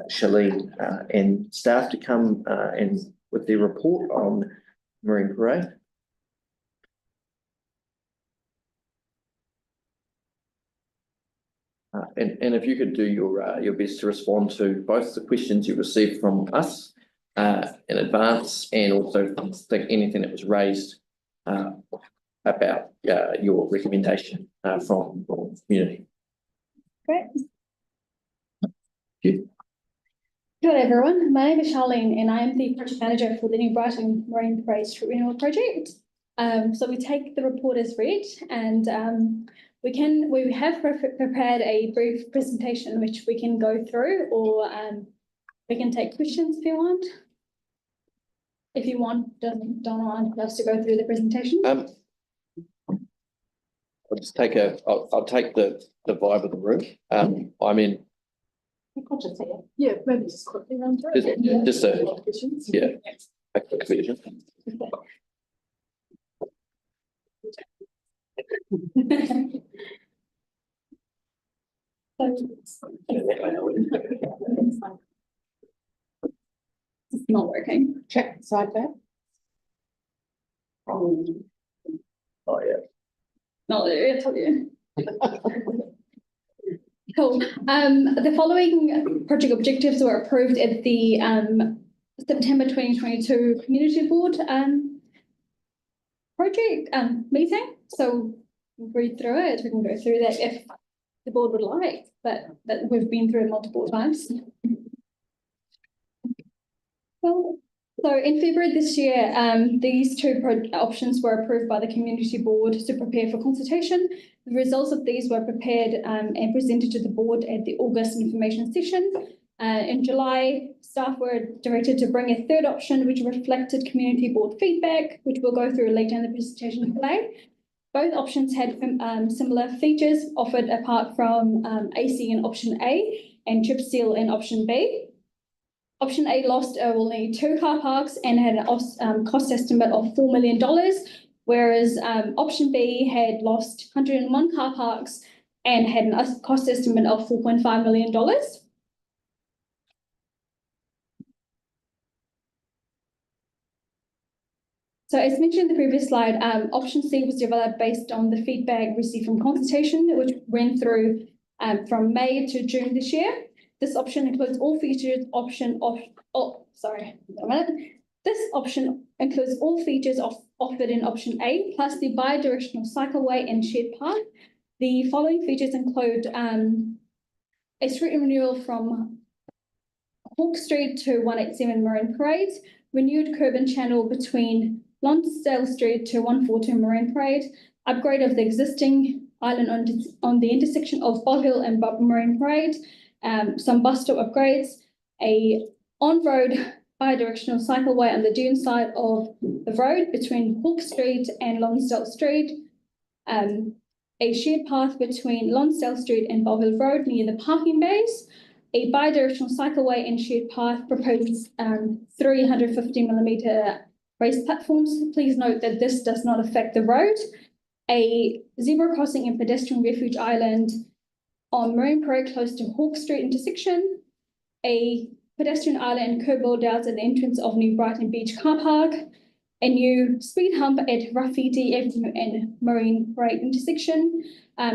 B: Shalene and staff to come and with their report on Marine Parade. And if you could do your best to respond to both the questions you received from us in advance, and also anything that was raised about your recommendation from the community.
N: Great.
B: You.
N: Good everyone, my name is Charlene and I am the project manager for the New Brighton Marine Parade Street Renewal Project. So we take the report as read, and we have prepared a brief presentation which we can go through, or we can take questions if you want. If you want, don't want us to go through the presentation.
B: I'll just take I'll take the vibe of the room. I mean,
J: Yeah, maybe just quickly run through it.
B: just a quick version.
N: It's not working.
D: Check the side there.
B: Oh yeah.
N: No, I told you. Cool. The following project objectives were approved at the September 2022 Community Board project meeting. So we'll read through it. We can go through that if the board would like, but that we've been through it multiple times. So in February this year, these two options were approved by the Community Board to prepare for consultation. The results of these were prepared and presented to the board at the August information session. In July, staff were directed to bring a third option which reflected Community Board feedback, which we'll go through later in the presentation today. Both options had similar features offered apart from AC in option A and chip seal in option B. Option A lost only 2 car parks and had a cost estimate of $4 million, whereas option B had lost 101 car parks and had a cost estimate of $4.5 million. So as mentioned in the previous slide, option C was developed based on the feedback received from consultation, which went through from May to June this year. This option includes all features This option includes all features offered in option A, plus the bi-directional cycleway and shared path. The following features include a street renewal from Hawke Street to 187 Marine Parade, renewed curb and channel between Lonsdale Street to 142 Marine Parade, upgrade of the existing island on the intersection of Bob Hill and Bob Marine Parade, some bus stop upgrades, a on-road bi-directional cycleway on the dune side of the road between Hawke Street and Lonsdale Street, a shared path between Lonsdale Street and Bob Hill Road near the parking bays, a bi-directional cycleway and shared path proposes 350mm raised platforms. Please note that this does not affect the road. A zebra crossing and pedestrian refuge island on Marine Parade close to Hawke Street intersection, a pedestrian island and curb build-outs at the entrance of New Brighton Beach car park, a new speed hump at Graffiti Avenue and Marine Parade intersection.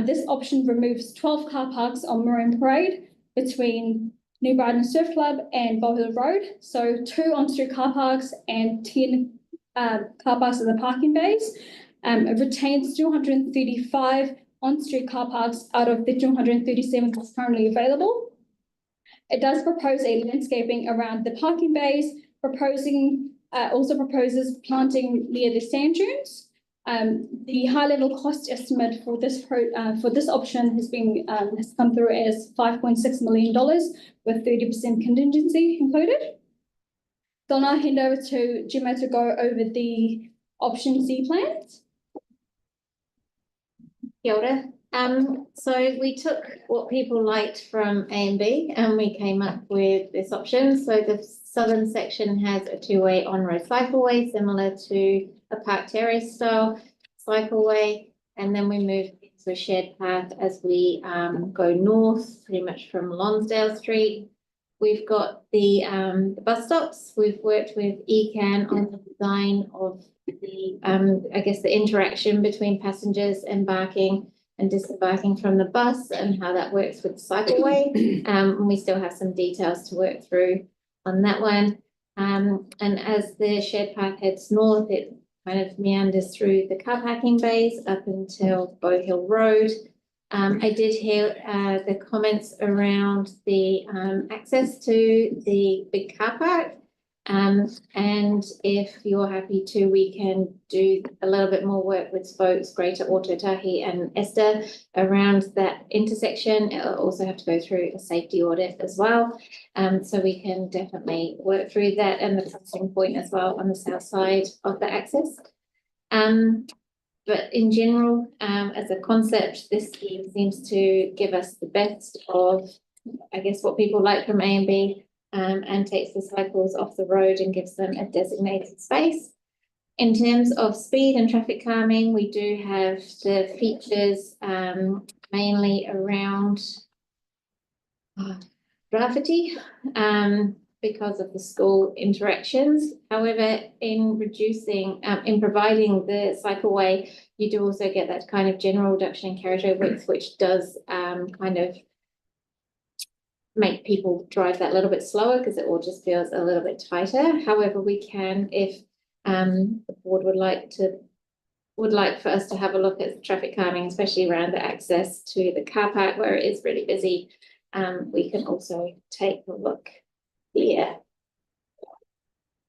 N: This option removes 12 car parks on Marine Parade between New Brighton Surf Club and Bow Hill Road. So 2 on-street car parks and 10 car parks in the parking bays. It retains 235 on-street car parks out of the 237 that's currently available. It does propose a landscaping around the parking bays, also proposes planting near the sand dunes. The high-level cost estimate for this option has come through as $5.6 million with 30% contingency included. So I'll now hand over to Gemma to go over the option C plans.
O: Kia ora. So we took what people liked from A and B and we came up with this option. So the southern section has a 2-way on-road cycleway similar to a park terrace style cycleway, and then we move to a shared path as we go north pretty much from Lonsdale Street. we've got the bus stops. We've worked with ECAN on the design of the, I guess, the interaction between passengers embarking and disembarking from the bus and how that works with the cycleway. And we still have some details to work through on that one. And as the shared path heads north, it kind of meanders through the car parking bays up until Bow Hill Road. I did hear the comments around the access to the big car park. And if you're happy to, we can do a little bit more work with folks, Greater Ōtautahi and Esther, around that intersection. It'll also have to go through a safety audit as well. So we can definitely work through that and the crossing point as well on the south side of the access. But in general, as a concept, this scheme seems to give us the best of, I guess, what people like from A and B, and takes the cycles off the road and gives them a designated space. In terms of speed and traffic calming, we do have the features mainly around graffiti, because of the school interactions. However, in reducing, in providing the cycleway, you do also get that kind of general reduction in carriageway width, which does kind of make people drive that little bit slower because it all just feels a little bit tighter. However, we can, if the board would like for us to have a look at traffic calming, especially around the access to the car park where it is really busy, we can also take a look here.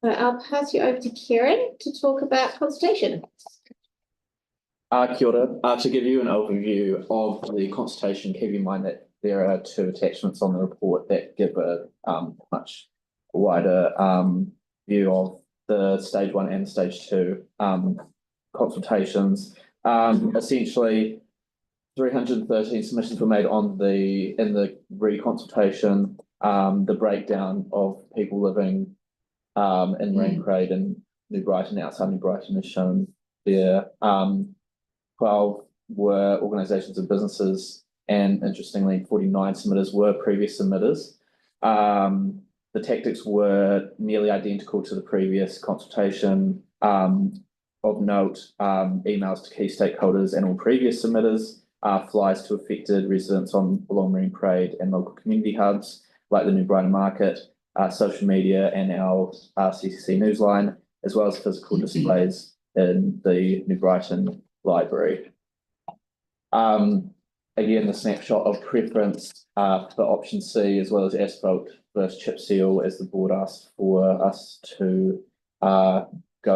O: So I'll pass you over to Kieran to talk about consultation.
B: Kia ora. To give you an overview of the consultation, keep in mind that there are 2 attachments on the report that give a much wider view of the stage 1 and stage 2 consultations. Essentially, 313 submissions were made in the re-consultation. The breakdown of people living in Marine Parade and New Brighton, outside New Brighton, is shown there. 12 were organisations and businesses, and interestingly, 49 submitters were previous submitters. The tactics were nearly identical to the previous consultation. Of note, emails to key stakeholders and all previous submitters, flyers to affected residents along Marine Parade and local community hubs like the New Brighton Market, social media and our CCC newsline, as well as physical displays in the New Brighton Library. Again, the snapshot of preference for option C, as well as asphalt versus chip seal, as the board asked for us to go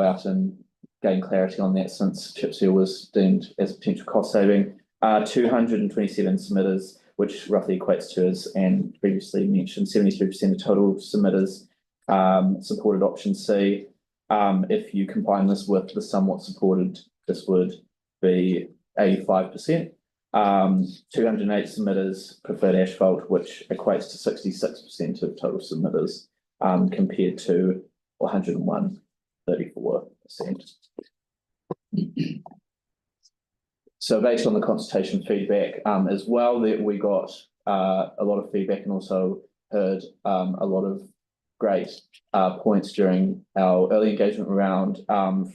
B: out and gain clarity on that, since chip seal was deemed as a potential cost saving. 227 submitters, which roughly equates to, as Anne previously mentioned, 73% of total submitters supported option C. If you combine this with the somewhat supported, this would be 85%. 208 submitters preferred asphalt, which equates to 66% of total submitters, compared to 101, 34%. So based on the consultation feedback as well, that we got a lot of feedback and also heard a lot of great points during our early engagement round.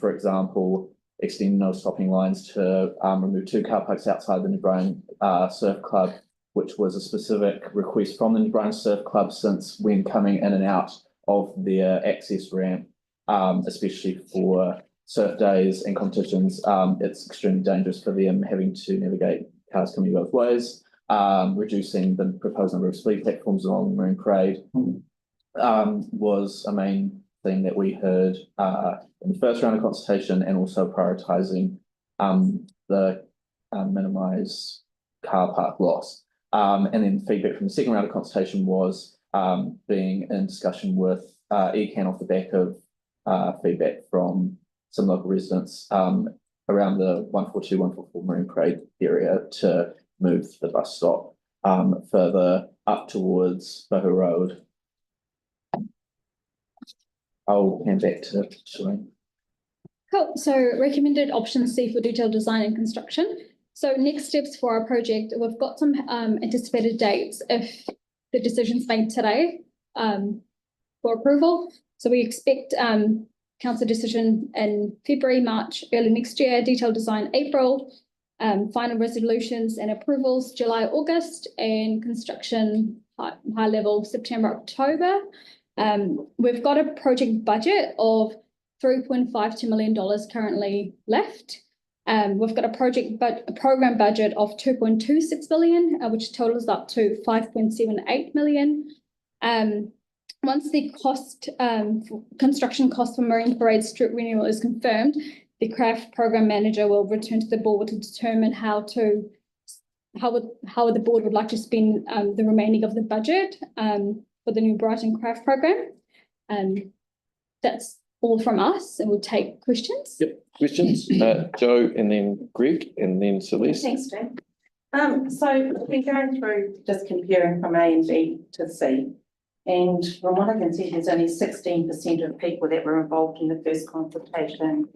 B: For example, extending no stopping lines to remove 2 car parks outside the New Brighton Surf Club, which was a specific request from the New Brighton Surf Club, since when coming in and out of their access ramp, especially for surf days and competitions, it's extremely dangerous for them having to navigate cars coming both ways. Reducing the proposed number of speed platforms along Marine Parade was a main thing that we heard in the first round of consultation, and also prioritising the minimise car park loss. And then feedback from the second round of consultation was being in discussion with ECAN off the back of feedback from some local residents around the 142, 144 Marine Parade area to move the bus stop further up towards Bohu Road. I'll hand back to Shalene.
N: Cool. So recommended option C for detailed design and construction. So next steps for our project, we've got some anticipated dates if the decision's made today. for approval. So we expect council decision in February, March, early next year, detailed design April, final resolutions and approvals July, August, and construction high level September, October. We've got a project budget of $3.52 million currently left. We've got a program budget of 2.26 billion, which totals up to 5.78 million. Once the construction cost for Marine Parade street renewal is confirmed, the craft program manager will return to the board to determine how the board would like to spend the remaining of the budget for the new Brighton craft program. That's all from us, and we'll take questions.
B: Yep, questions. Joe, and then Greg, and then Celeste.
L: Thanks, Jane. So we're going through just comparing from A and B to C. And from what I can see, there's only 16% of people that were involved in the first consultation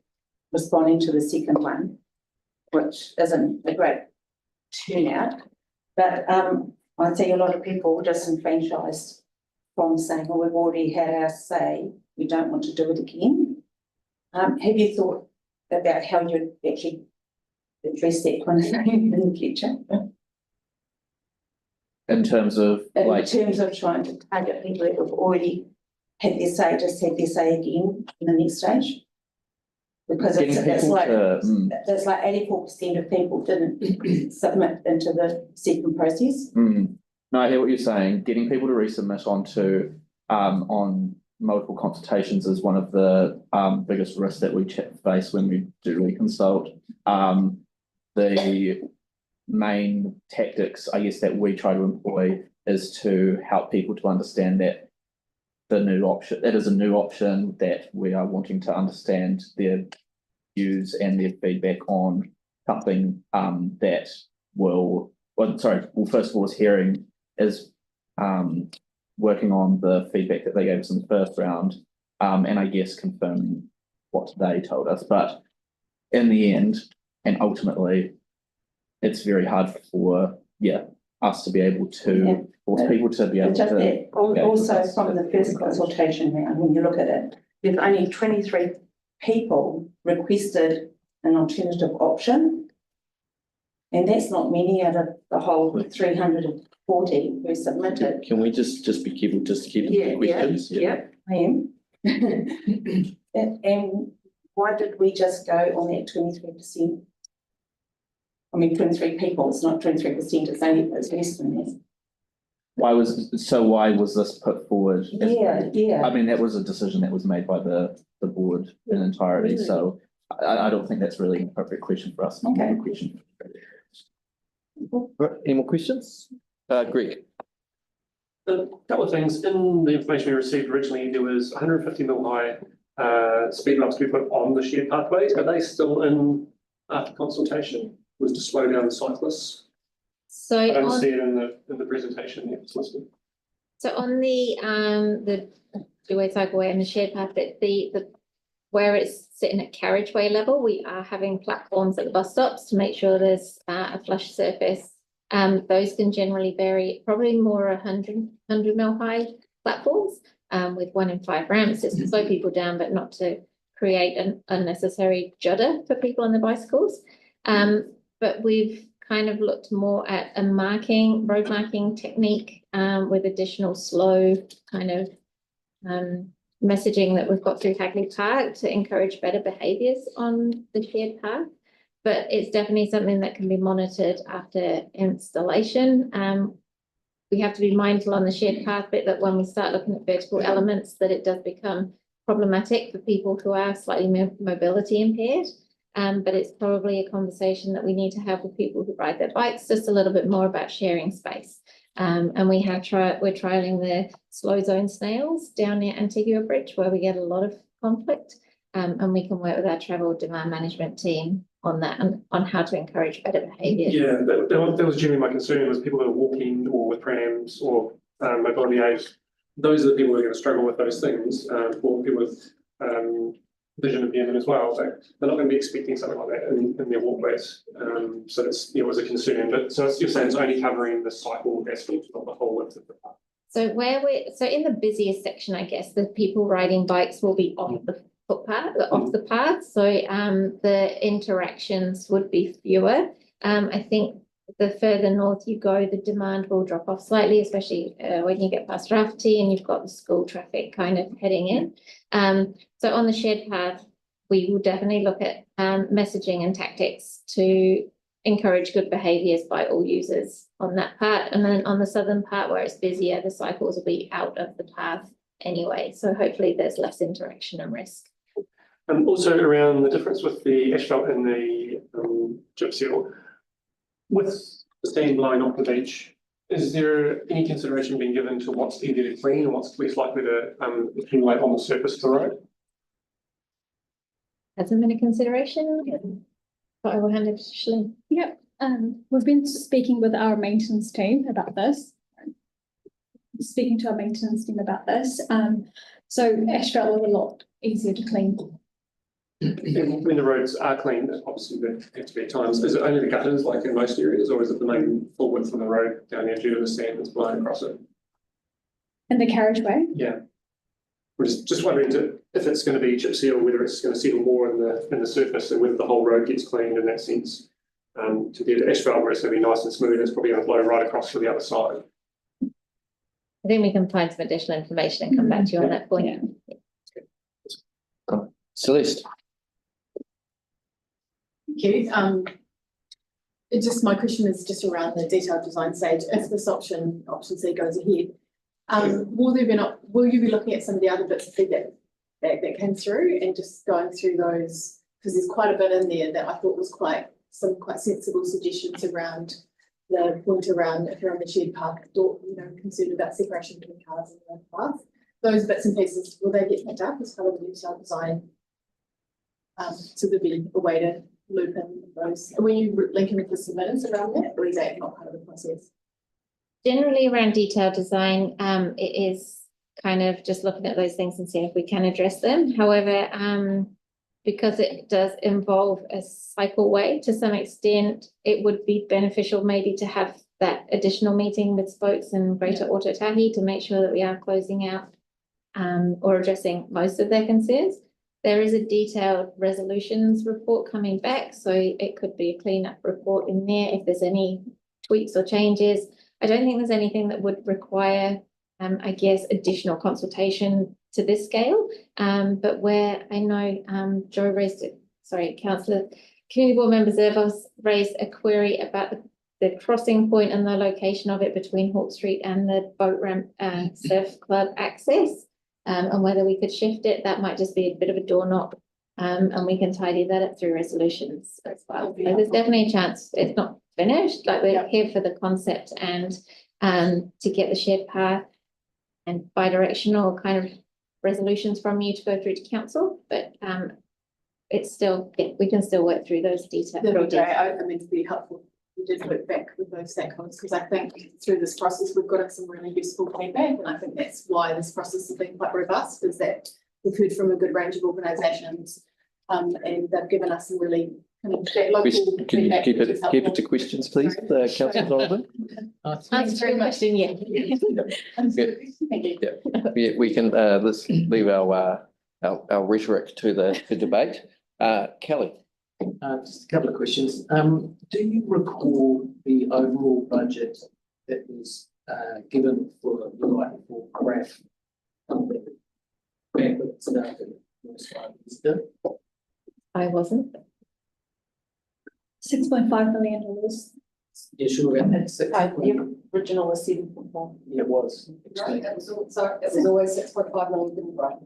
L: responding to the second one, which isn't a great turnout. But I see a lot of people disenfranchised from saying, well, we've already had our say, we don't want to do it again. Have you thought about how you'd actually address that kind of thing in the future?
B: In terms of
L: In terms of trying to target people that have already had their say, just had their say again in the next stage? Because it's like 84% of people didn't submit into the second process.
B: No, I hear what you're saying. Getting people to resubmit onto on multiple consultations is one of the biggest risks that we face when we do reconsult. The main tactics, I guess, that we try to employ is to help people to understand that the new option, it is a new option, that we are wanting to understand their views and their feedback on something that first of all, is working on the feedback that they gave us in the first round, and I guess confirming what they told us. But in the end, and ultimately, it's very hard for us to be able to force people to be able to.
L: Also, from the first consultation round, when you look at it, there's only 23 people requested an alternative option, and that's not many out of the whole 340 who submitted.
B: Can we just be careful, just to keep the questions?
L: Yeah, I am. And why did we just go on that 23%? I mean, 23 people, it's not 23%, it's less than that.
B: Why was this put forward?
L: Yeah.
B: I mean, that was a decision that was made by the board in entirety, so I don't think that's really an appropriate question for us.
L: Okay.
B: Any more questions? Greg?
H: A couple of things. In the information we received originally, there was 150 mil high speed bumps to be put on the shared pathways. Are they still in after consultation? Was to slow down the cyclists?
O: So
H: I don't see it in the presentation yet. It's listed.
O: So on the Waitai cycleway and the shared path, that the where it's sitting at carriageway level, we are having platforms at the bus stops to make sure there's a flush surface. Those can generally vary, probably more 100 mil high platforms, with 1 in 5 ramps, just to slow people down, but not to create an unnecessary judder for people on the bicycles. But we've kind of looked more at a road marking technique, with additional slow kind of messaging that we've got through Hagley Park to encourage better behaviours on the shared path. But it's definitely something that can be monitored after installation. We have to be mindful on the shared path bit that when we start looking at vertical elements, that it does become problematic for people who are slightly mobility impaired. But it's probably a conversation that we need to have with people who ride their bikes, just a little bit more about sharing space. And we're trialling the slow zone snails down near Antigua Bridge, where we get a lot of conflict. And we can work with our travel demand management team on that, and on how to encourage better behaviour.
H: Yeah, that was generally my concern, was people that are walking or with prams or mobility aids. Those are the people who are going to struggle with those things. For people with vision impairment as well, so they're not going to be expecting something like that in their walkways. So that's was a concern. But so you're saying it's only covering the cycle aspect, not the whole width of the path.
O: So so in the busiest section, I guess, the people riding bikes will be off the footpath, off the path. So the interactions would be fewer. I think the further north you go, the demand will drop off slightly, especially when you get past Rafferty and you've got the school traffic kind of heading in. So on the shared path, we will definitely look at messaging and tactics to encourage good behaviours by all users on that part. And then on the southern part where it's busier, the cycles will be out of the path anyway. So hopefully there's less interaction and risk.
H: Also around the difference with the asphalt and the chip seal, with the sand blowing off the beach, is there any consideration being given to what's easier to clean and what's less likely to accumulate on the surface of the road?
O: Hasn't been a consideration, but I will hand it to Shalene.
N: Yep, we've been speaking with our maintenance team about this. So asphalt is a lot easier to clean.
H: When the roads are clean, obviously there have to be times, is it only the gutters like in most areas, or is it the main full width of the road down there due to the sand that's blowing across it?
N: In the carriageway?
H: Yeah. We're just wondering if it's going to be chip seal, whether it's going to settle more in the surface and whether the whole road gets cleaned in that sense. To the asphalt where it's going to be nice and smooth, it's probably going to blow right across to the other side.
O: I think we can find some additional information and come back to you on that point.
B: Celeste.
J: Thank you. My question is just around the detailed design stage. If this option C goes ahead, will you be looking at some of the other bits of feedback that came through and just going through those? Because there's quite a bit in there that I thought was quite sensible suggestions around the point around if you're on the shared path, concerned about separation between cars and the path. Those bits and pieces, will they get picked up as part of the detailed design? So there'd be a way to loop in those. Are you linking with the submitters around that, or is that not part of the process?
O: Generally around detailed design, it is kind of just looking at those things and seeing if we can address them. However, because it does involve a cycleway to some extent, it would be beneficial maybe to have that additional meeting with Spokes and Greater Ōtautahi to make sure that we are closing out or addressing most of their concerns. There is a detailed resolutions report coming back, so it could be a cleanup report in there if there's any tweaks or changes. I don't think there's anything that would require, I guess, additional consultation to this scale. But where I know Joe raised it, Councillor, community board member Zervos raised a query about the crossing point and the location of it between Hawke Street and the boat ramp surf club access. And whether we could shift it, that might just be a bit of a door knock, and we can tidy that up through resolutions as well. So there's definitely a chance it's not finished, like we're here for the concept and to get the shared path and bi-directional kind of resolutions from you to go through to council, but it's still, we can still work through those details.
J: I mean, to be helpful, we did look back with those stakeholders, because I think through this process we've got some really useful feedback, and I think that's why this process has been quite robust, is that we've heard from a good range of organisations, and they've given us some really kind of local
B: Can you
J: feedback.
B: keep it to questions, please, Councillor Donovan?
O: Answer a question, yeah.
J: Thank you.
B: Yeah, we can let's leave our rhetoric to the debate. Kelly.
I: Just a couple of questions. Do you recall the overall budget that was given for graph?
O: I wasn't.
N: $6.5 million.
I: You sure about that?
D: The original was 7.1.
I: Yeah, it was.
D: Right, that was always 6.5 million, right?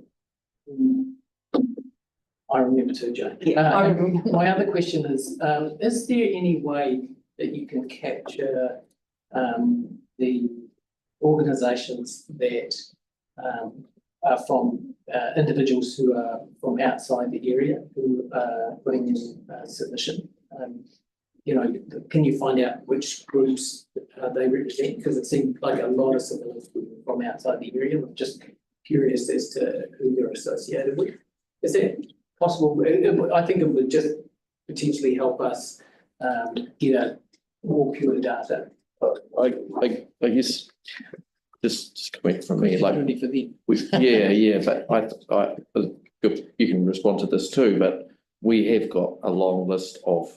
I: I remember too, Jane.
D: Yeah, I remember.
I: My other question is there any way that you can capture the organisations that are from individuals who are from outside the area who are putting in submission? Can you find out which groups they represent? Because it seemed like a lot of civilians from outside the area. I'm just curious as to who they're associated with. Is that possible? I think it would just potentially help us get a more pure data.
B: I guess just comment from me, like,
I: Opportunity for them.
B: but you can respond to this too, but we have got a long list of,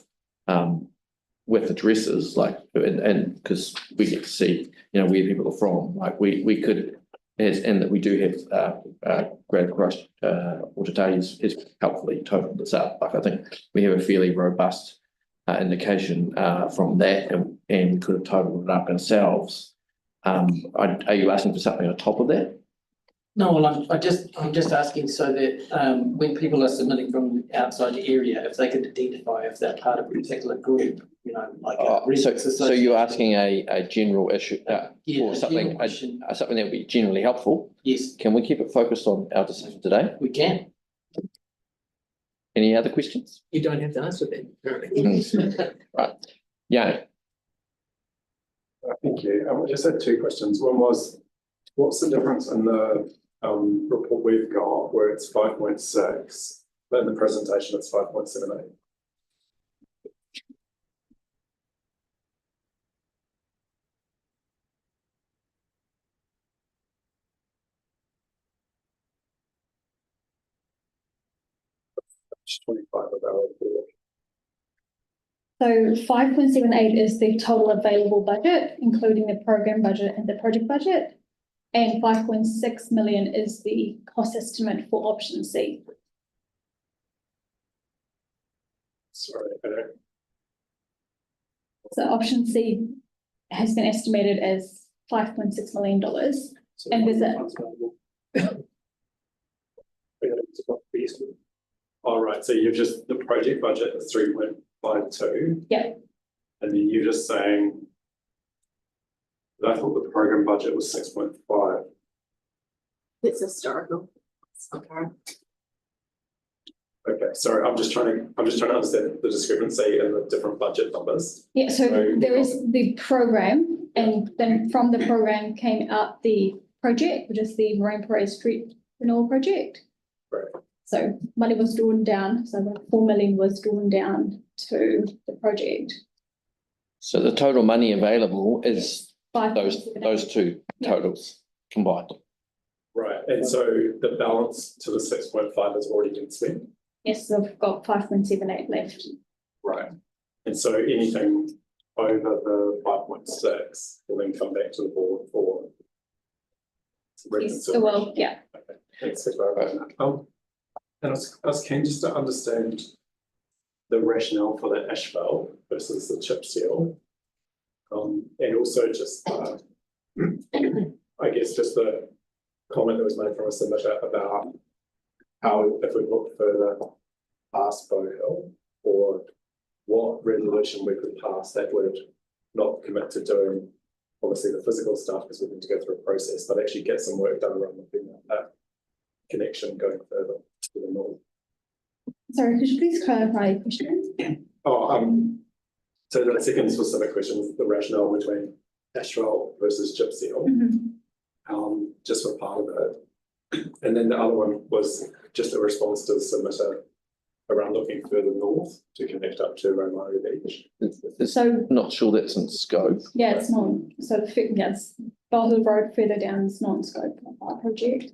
B: with addresses, like, and because we get to see, where people are from, like, we could, and that we do have, Grad Crush, Waitai is helpfully totaled this up. Like, I think we have a fairly robust indication from that, and we could have totaled it up ourselves. Are you asking for something on top of that?
I: No, well, I'm just asking so that when people are submitting from outside the area, if they can identify if they're part of a particular group, like a research
B: So you're asking a general issue
I: Yeah,
B: or
I: a
B: something,
I: general question.
B: something that would be generally helpful?
I: Yes,
B: Can we keep it focused on our decision today?
I: we can.
B: Any other questions?
I: You don't have to answer them, apparently.
B: Right. Yeah.
H: Thank you. I just had two questions. One was, what's the difference in the report we've got where it's 5.6, but in the presentation it's 5.78? Page 25 of our report.
N: So 5.78 is the total available budget, including the program budget and the project budget. And 5.6 million is the cost estimate for option C.
H: Sorry, I don't.
N: So option C has been estimated as $5.6 million. And there's
H: All right, so you've just, the project budget is 3.52.
N: Yeah.
H: And then you're just saying, I thought the program budget was 6.5.
J: It's historical. Okay.
H: Okay, sorry, I'm just trying to understand the discrepancy in the different budget numbers.
N: Yeah, so there is the program, and then from the program came out the project, which is the Marine Parade Street Renewal Project.
H: Right.
N: So money was drawn down, so the 4 million was drawn down to the project.
B: So the total money available is those
N: 5.78.
B: two totals combined.
H: Right, and so the balance to the 6.5 has already been spent.
N: Yes, so I've got 5.78 left.
H: Right, and so anything over the 5.6 will then come back to the board for.
N: Yes, well, yeah.
H: Okay, thanks for clarifying that. And I was keen just to understand the rationale for the asphalt versus the chip seal. And also just, I guess just the comment that was made from a submitter about how if we look further past Bow Hill, or what resolution we could pass that would not commit to doing obviously the physical stuff because we need to go through a process, but actually get some work done around that connection going further to the north.
N: Sorry, could you please clarify your question?
H: So the second specific question is the rationale between asphalt versus chip seal, just for part of it. And then the other one was just a response to the submitter around looking further north to connect up to Romari Beach.
N: So
B: not sure that's in scope.
N: yeah, it's not. So yes, Bow Hill Road further down is not in scope of our project.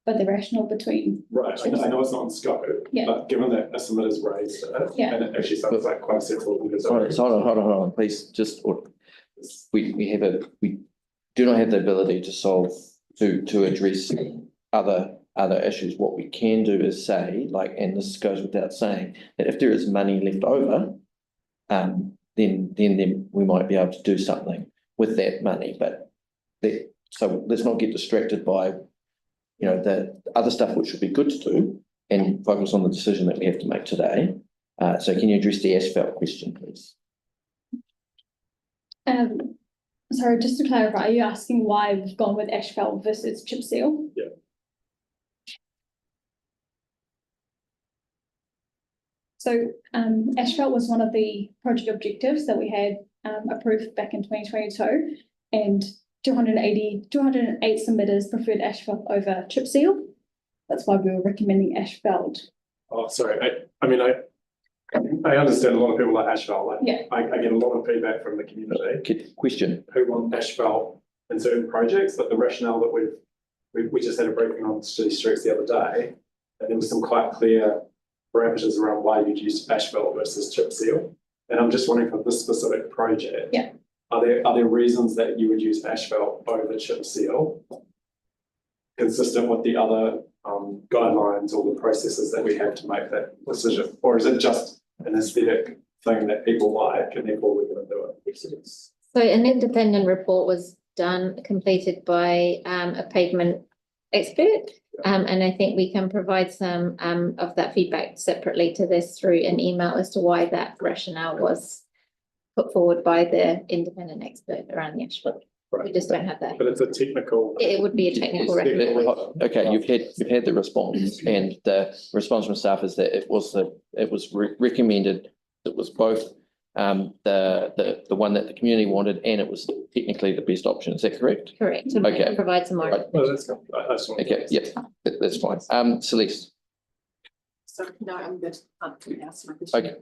N: But the rationale between.
H: Right, I know it's not in scope, but given that a submitter's raised it, and it actually sounds like quite sensible because.
B: Hold on, please, just, we do not have the ability to solve, to address other issues. What we can do is say, like, and this goes without saying, that if there is money left over, then we might be able to do something with that money, but so let's not get distracted by the other stuff which would be good to do and focus on the decision that we have to make today. So can you address the asphalt question, please?
N: Sorry, just to clarify, are you asking why we've gone with asphalt versus chip seal?
H: Yeah.
N: So asphalt was one of the project objectives that we had approved back in 2022, and 208 submitters preferred asphalt over chip seal. That's why we were recommending asphalt.
H: Oh, sorry. I mean, I understand a lot of people like asphalt. Like,
N: yeah.
H: I get a lot of feedback from the community.
B: Question.
H: Who want asphalt in certain projects, but the rationale that we just had a briefing on city streets the other day, and there was some quite clear parameters around why you'd use asphalt versus chip seal. And I'm just wondering for this specific project.
A: Yeah.
H: Are there reasons that you would use asphalt over chip seal? Consistent with the other guidelines or the processes that we have to make that decision? Or is it just an aesthetic thing that people like and therefore we're going to do it?
O: So an independent report was completed by a pavement expert. And I think we can provide some of that feedback separately to this through an email as to why that rationale was put forward by the independent expert around the asphalt. We just don't have that.
H: But it's a technical.
O: It would be a technical recommendation.
B: Okay, you've had the response, and the response from staff is that it was recommended. It was both the one that the community wanted, and it was technically the best option. Is that correct?
O: Correct. So we
B: Okay.
O: can provide some more.
H: Well, that's good.
B: Okay, yeah, that's fine. Celeste.
J: So, no, I'm good.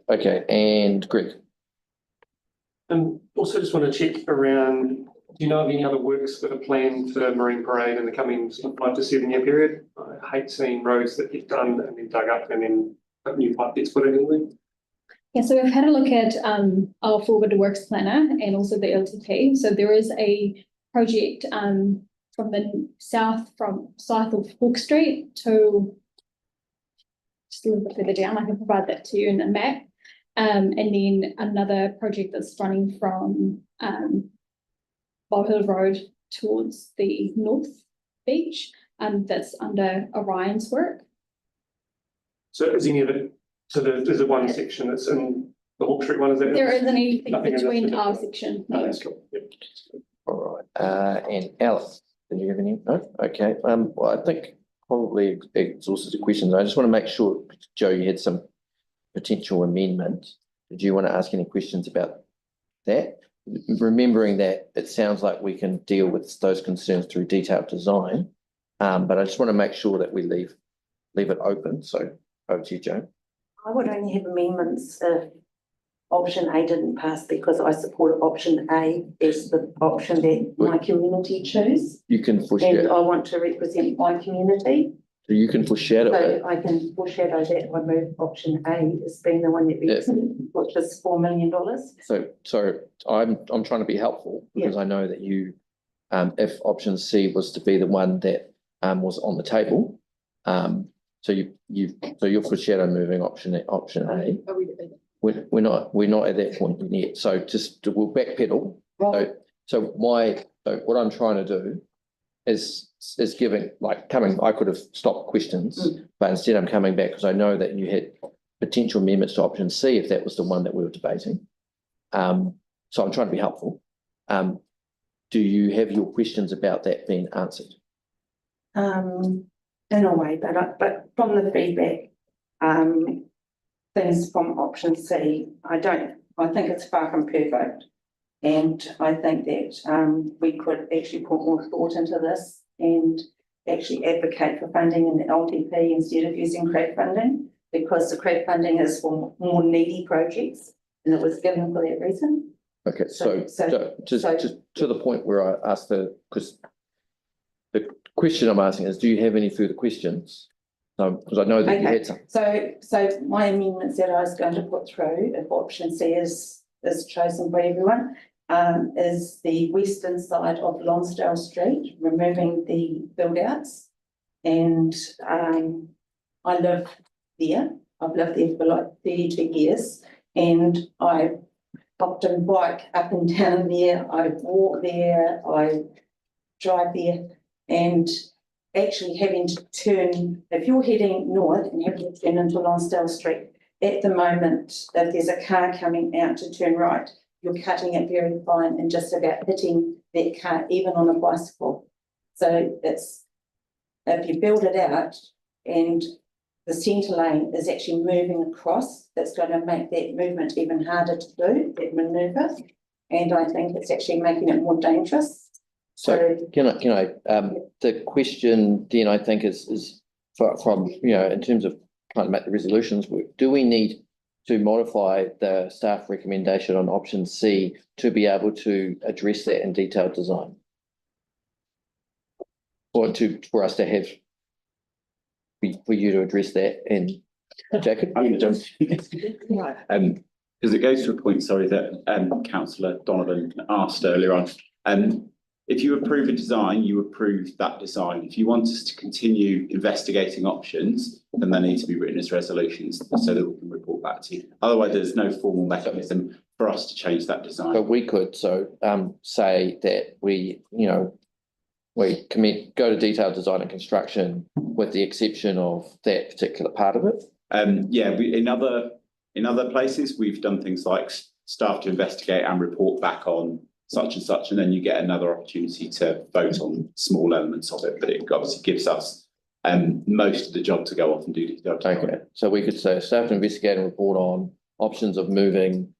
B: Okay, and Greg.
H: Also just want to check around, do you know of any other works that are planned for Marine Parade in the coming 5 to 7 year period? I hate seeing roads that get done and then dug up and then a new pipe gets put in them.
N: Yeah, so we've had a look at our forward works planner and also the LTP. So there is a project from the south of Hawke Street to just a little bit further down. I can provide that to you in a map. And then another project that's running from Bob Hill Road towards the North Beach, that's under Orion's work.
H: So is any of it, so there's a one section that's in the Hawke Street one, is that?
N: There isn't anything
H: Nothing in
N: between
H: that
N: our
H: section?
N: section.
H: No,
N: No.
H: that's cool. Yep.
B: All right, and Alice, did you have any? No? Okay, well, I think probably exhausted the questions. I just want to make sure, Joe, you had some potential amendment. Did you want to ask any questions about that? Remembering that it sounds like we can deal with those concerns through detailed design, but I just want to make sure that we leave it open. So over to you, Joe.
L: I would only have amendments if option A didn't pass, because I support option A as the option that my community choose.
B: You can
L: And
B: foreshadow.
L: I want to represent my community.
B: So you can foreshadow it.
L: So I can foreshadow that I move option A as being the one that represents, which is $4 million.
B: So I'm trying to be helpful because I know that you, if option C was to be the one that was on the table, so you're foreshadow moving option A. We're not at that point yet. So we'll backpedal. So what I'm trying to do is giving, I could have stopped questions, but instead I'm coming back because I know that you had potential amendments to option C if that was the one that we were debating. So I'm trying to be helpful. Do you have your questions about that being answered?
L: In a way, but from the feedback, things from option C, I think it's far from perfect. And I think that we could actually put more thought into this and actually advocate for funding in the LTP instead of using crowdfunding, because the crowdfunding is for more needy projects and it was given for that reason.
B: Okay, so just to the point where I asked because the question I'm asking is, do you have any further questions? Because I know that you had some.
L: So my amendments that I was going to put through, if option C is chosen by everyone, is the western side of Lonsdale Street, removing the build outs. And I live there. I've lived there for like 32 years, and I often bike up and down there. I walk there, I drive there, and actually having to turn, if you're heading north and having to turn into Lonsdale Street, at the moment, if there's a car coming out to turn right, you're cutting it very fine and just about hitting that car, even on a bicycle. So it's, if you build it out and the centre lane is actually moving across, that's going to make that movement even harder to do, that manoeuvre. And I think it's actually making it more dangerous.
B: So can I the question then I think is from in terms of trying to make the resolutions work, do we need to modify the staff recommendation on option C to be able to address that in detailed design? or for us to have, for you to address that, and Jacob?
F: I'm going to jump. Because it goes to a point, sorry, that councillor Donovan asked earlier on. If you approve a design, you approve that design. If you want us to continue investigating options, then they need to be written as resolutions so that we can report back to you. Otherwise, there's no formal mechanism for us to change that design.
B: So we could, say that we, we go to detailed design and construction with the exception of that particular part of it.
F: In other places, we've done things like staff to investigate and report back on such and such, and then you get another opportunity to vote on small elements of it. But it obviously gives us most of the job to go off and do the job.
B: Okay, so we could say staff to investigate and report on options of moving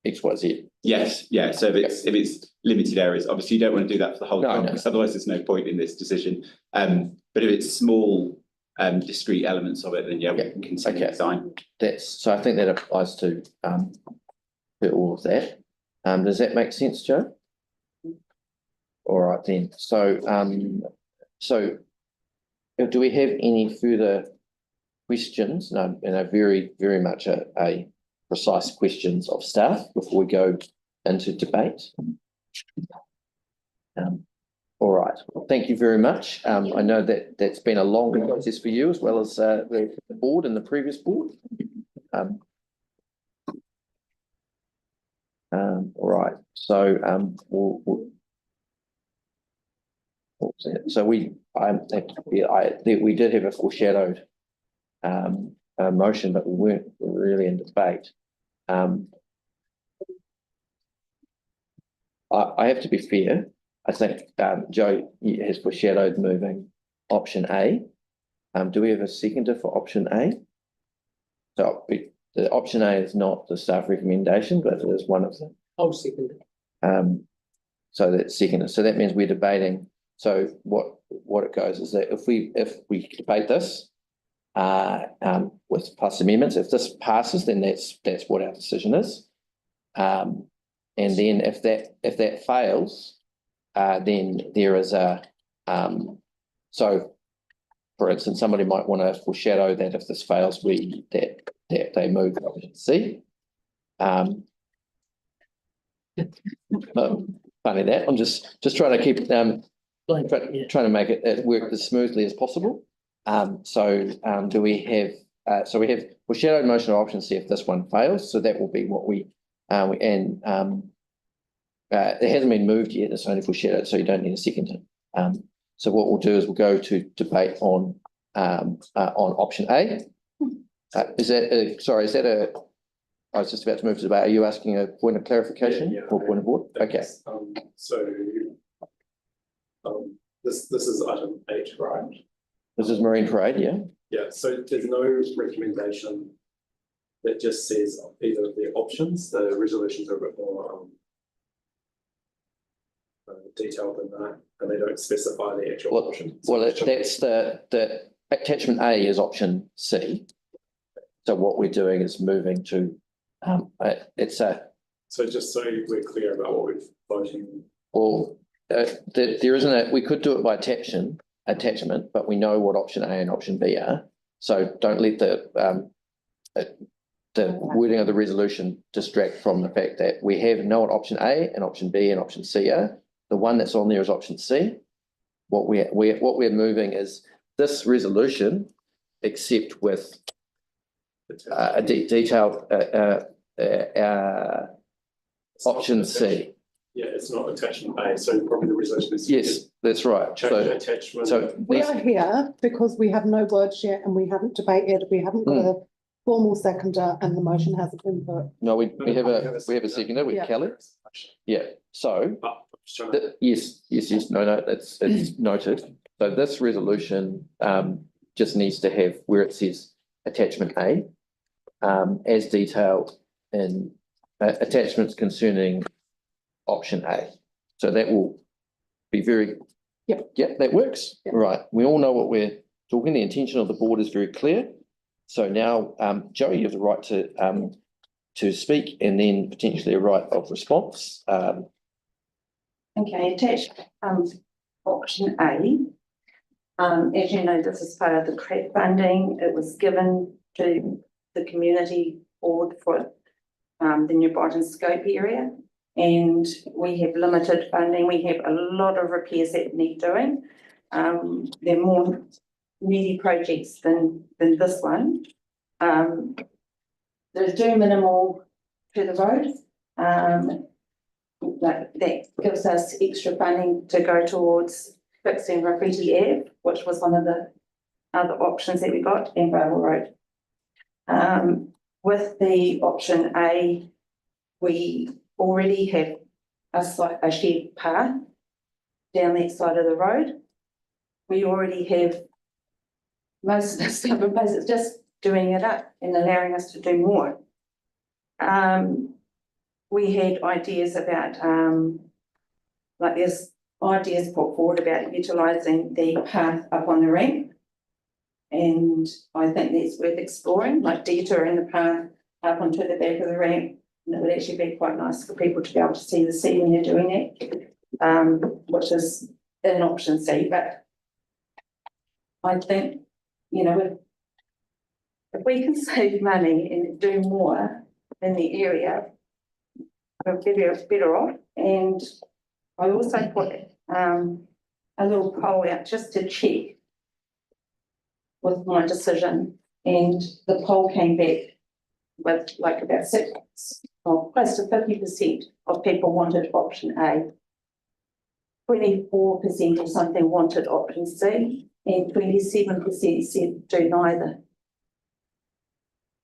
B: X, Y, Z.
F: Yes, yeah. So if it's limited areas, obviously you don't want to do that for the whole job, because otherwise there's no point in this decision. But if it's small discrete elements of it, then we can continue design.
B: So I think that applies to all of that. Does that make sense, Joe? All right then. So do we have any further questions? No, very, very much a precise questions of staff before we go into debate. All right. Well, thank you very much. I know that that's been a long process for you as well as the board and the previous board. All right. So what was that? So we did have a foreshadowed motion, but we weren't really in debate. I have to be fair. I think Joe has foreshadowed moving option A. Do we have a seconder for option A? So the option A is not the staff recommendation, but it is one of them.
I: I'll second it.
B: So that's seconded. So that means we're debating. So what it goes is that if we debate this with plus amendments, if this passes, then that's what our decision is. And then if that fails, then there is a so for instance, somebody might want to foreshadow that if this fails, that they move option C. Funny that I'm just trying to keep trying to make it work as smoothly as possible. Do we have we have foreshadowed motion of option C if this one fails, so that will be what we it hasn't been moved yet, it's only foreshadowed, so you don't need a second. So what we'll do is we'll go to debate on option A. Is that I was just about to move to debate. Are you asking a point of clarification or point of order? Okay.
H: This is item 8, right?
B: This is Marine Parade, yeah?
H: Yeah, so there's no recommendation that just says either of the options. The resolutions are a bit more detailed than that, and they don't specify the actual option.
B: Well, that's the attachment A is option C. So what we're doing is moving to
H: So just so we're clear about what we're voting.
B: Well, there isn't we could do it by attachment, but we know what option A and option B are. So don't let the wording of the resolution distract from the fact that we know what option A and option B and option C are. The one that's on there is option C. What we're moving is this resolution, except with a detailed option C.
H: Yeah, it's not attachment A, so probably the resolution is.
B: Yes, that's right.
H: So
D: we are here because we have no words yet and we haven't debated, we haven't got a formal seconder and the motion hasn't been put.
B: No, we have a seconder with Kelly. Yeah, so yes, no, it's noted. So this resolution just needs to have where it says attachment A as detailed in attachments concerning option A. So that will be very, that works. Yep. Right. We all know what we're talking. The intention of the board is very clear. So now, Joe, you have the right to speak and then potentially a right of response.
L: Okay, attached option A. As you know, this is part of the CRED funding. It was given to the community board for the New Brighton scope area. And we have limited funding. We have a lot of repairs that need doing. They're more needy projects than this one. They do minimal to the road. That gives us extra funding to go towards fixing Graffiti Ave, which was one of the other options that we got, and Barrel Road. With the option A, we already have a shared path down that side of the road. We already have most of the stuff in place. It's just doing it up and allowing us to do more. We had ideas about, like there's ideas put forward about utilising the path up on the ramp. And I think that's worth exploring, like detouring the path up onto the back of the ramp. And it would actually be quite nice for people to be able to see the sea when you're doing it, which is an option C. But I think, you know, if we can save money and do more in the area, we'll be better off. And I also put a little poll out just to check with my decision, and the poll came back with like about close to 50% of people wanted option A, 24% or something wanted option C, and 27% said do neither.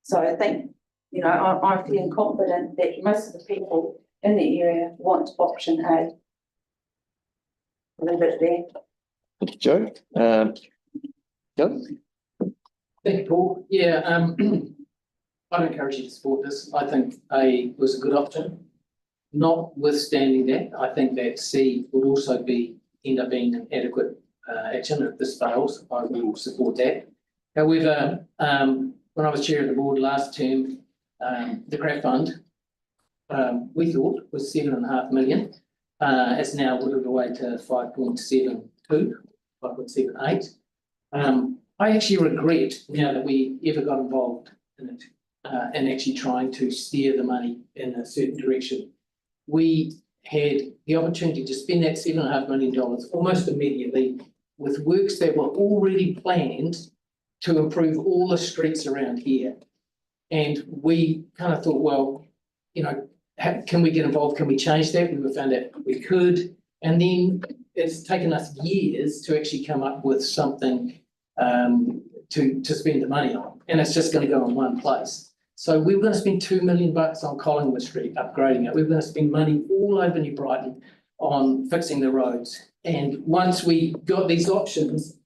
L: So I think, you know, I'm feeling confident that most of the people in the area want option A. A little bit there.
B: Thank you, Joe. Joe?
I: Thank you, Paul. Yeah, I'd encourage you to support this. I think A was a good option. Notwithstanding that, I think that C would also end up being an adequate action if this fails. I will support that. However, when I was chair of the board last term, the CRAF fund, we thought was 7.5 million. It's now whittled away to 5.72, 5.78. I actually regret now that we ever got involved in it and actually trying to steer the money in a certain direction. We had the opportunity to spend that $7.5 million almost immediately with works that were already planned to improve all the streets around here. And we kind of thought, well, you know, can we get involved? Can we change that? We found out we could. And then it's taken us years to actually come up with something to spend the money on. And it's just going to go in one place. So we were going to spend $2 million on Collingwood Street, upgrading it. We were going to spend money all over New Brighton on fixing the roads. And once we got these options,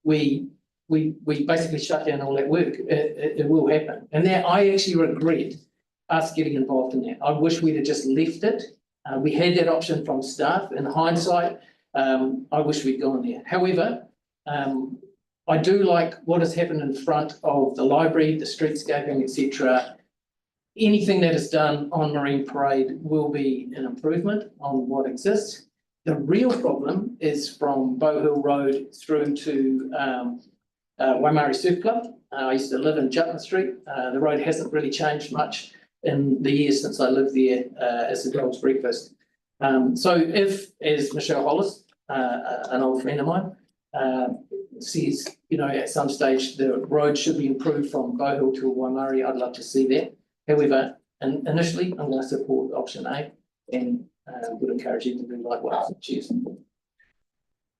I: we basically shut down all that work. It will happen. And that I actually regret us getting involved in that. I wish we'd have just left it. We had that option from staff. In hindsight, I wish we'd gone there. However, I do like what has happened in front of the library, the streetscaping, etc. Anything that is done on Marine Parade will be an improvement on what exists. The real problem is from Bow Hill Road through to Waimari Surf Club. I used to live in Jutland Street. The road hasn't really changed much in the years since I lived there as a dog's breakfast. So if, as Michelle Hollis, an old friend of mine, says, you know, at some stage the road should be improved from Bow Hill to Waimari, I'd love to see that. However, initially I'm going to support option A and would encourage you to do likewise. Cheers.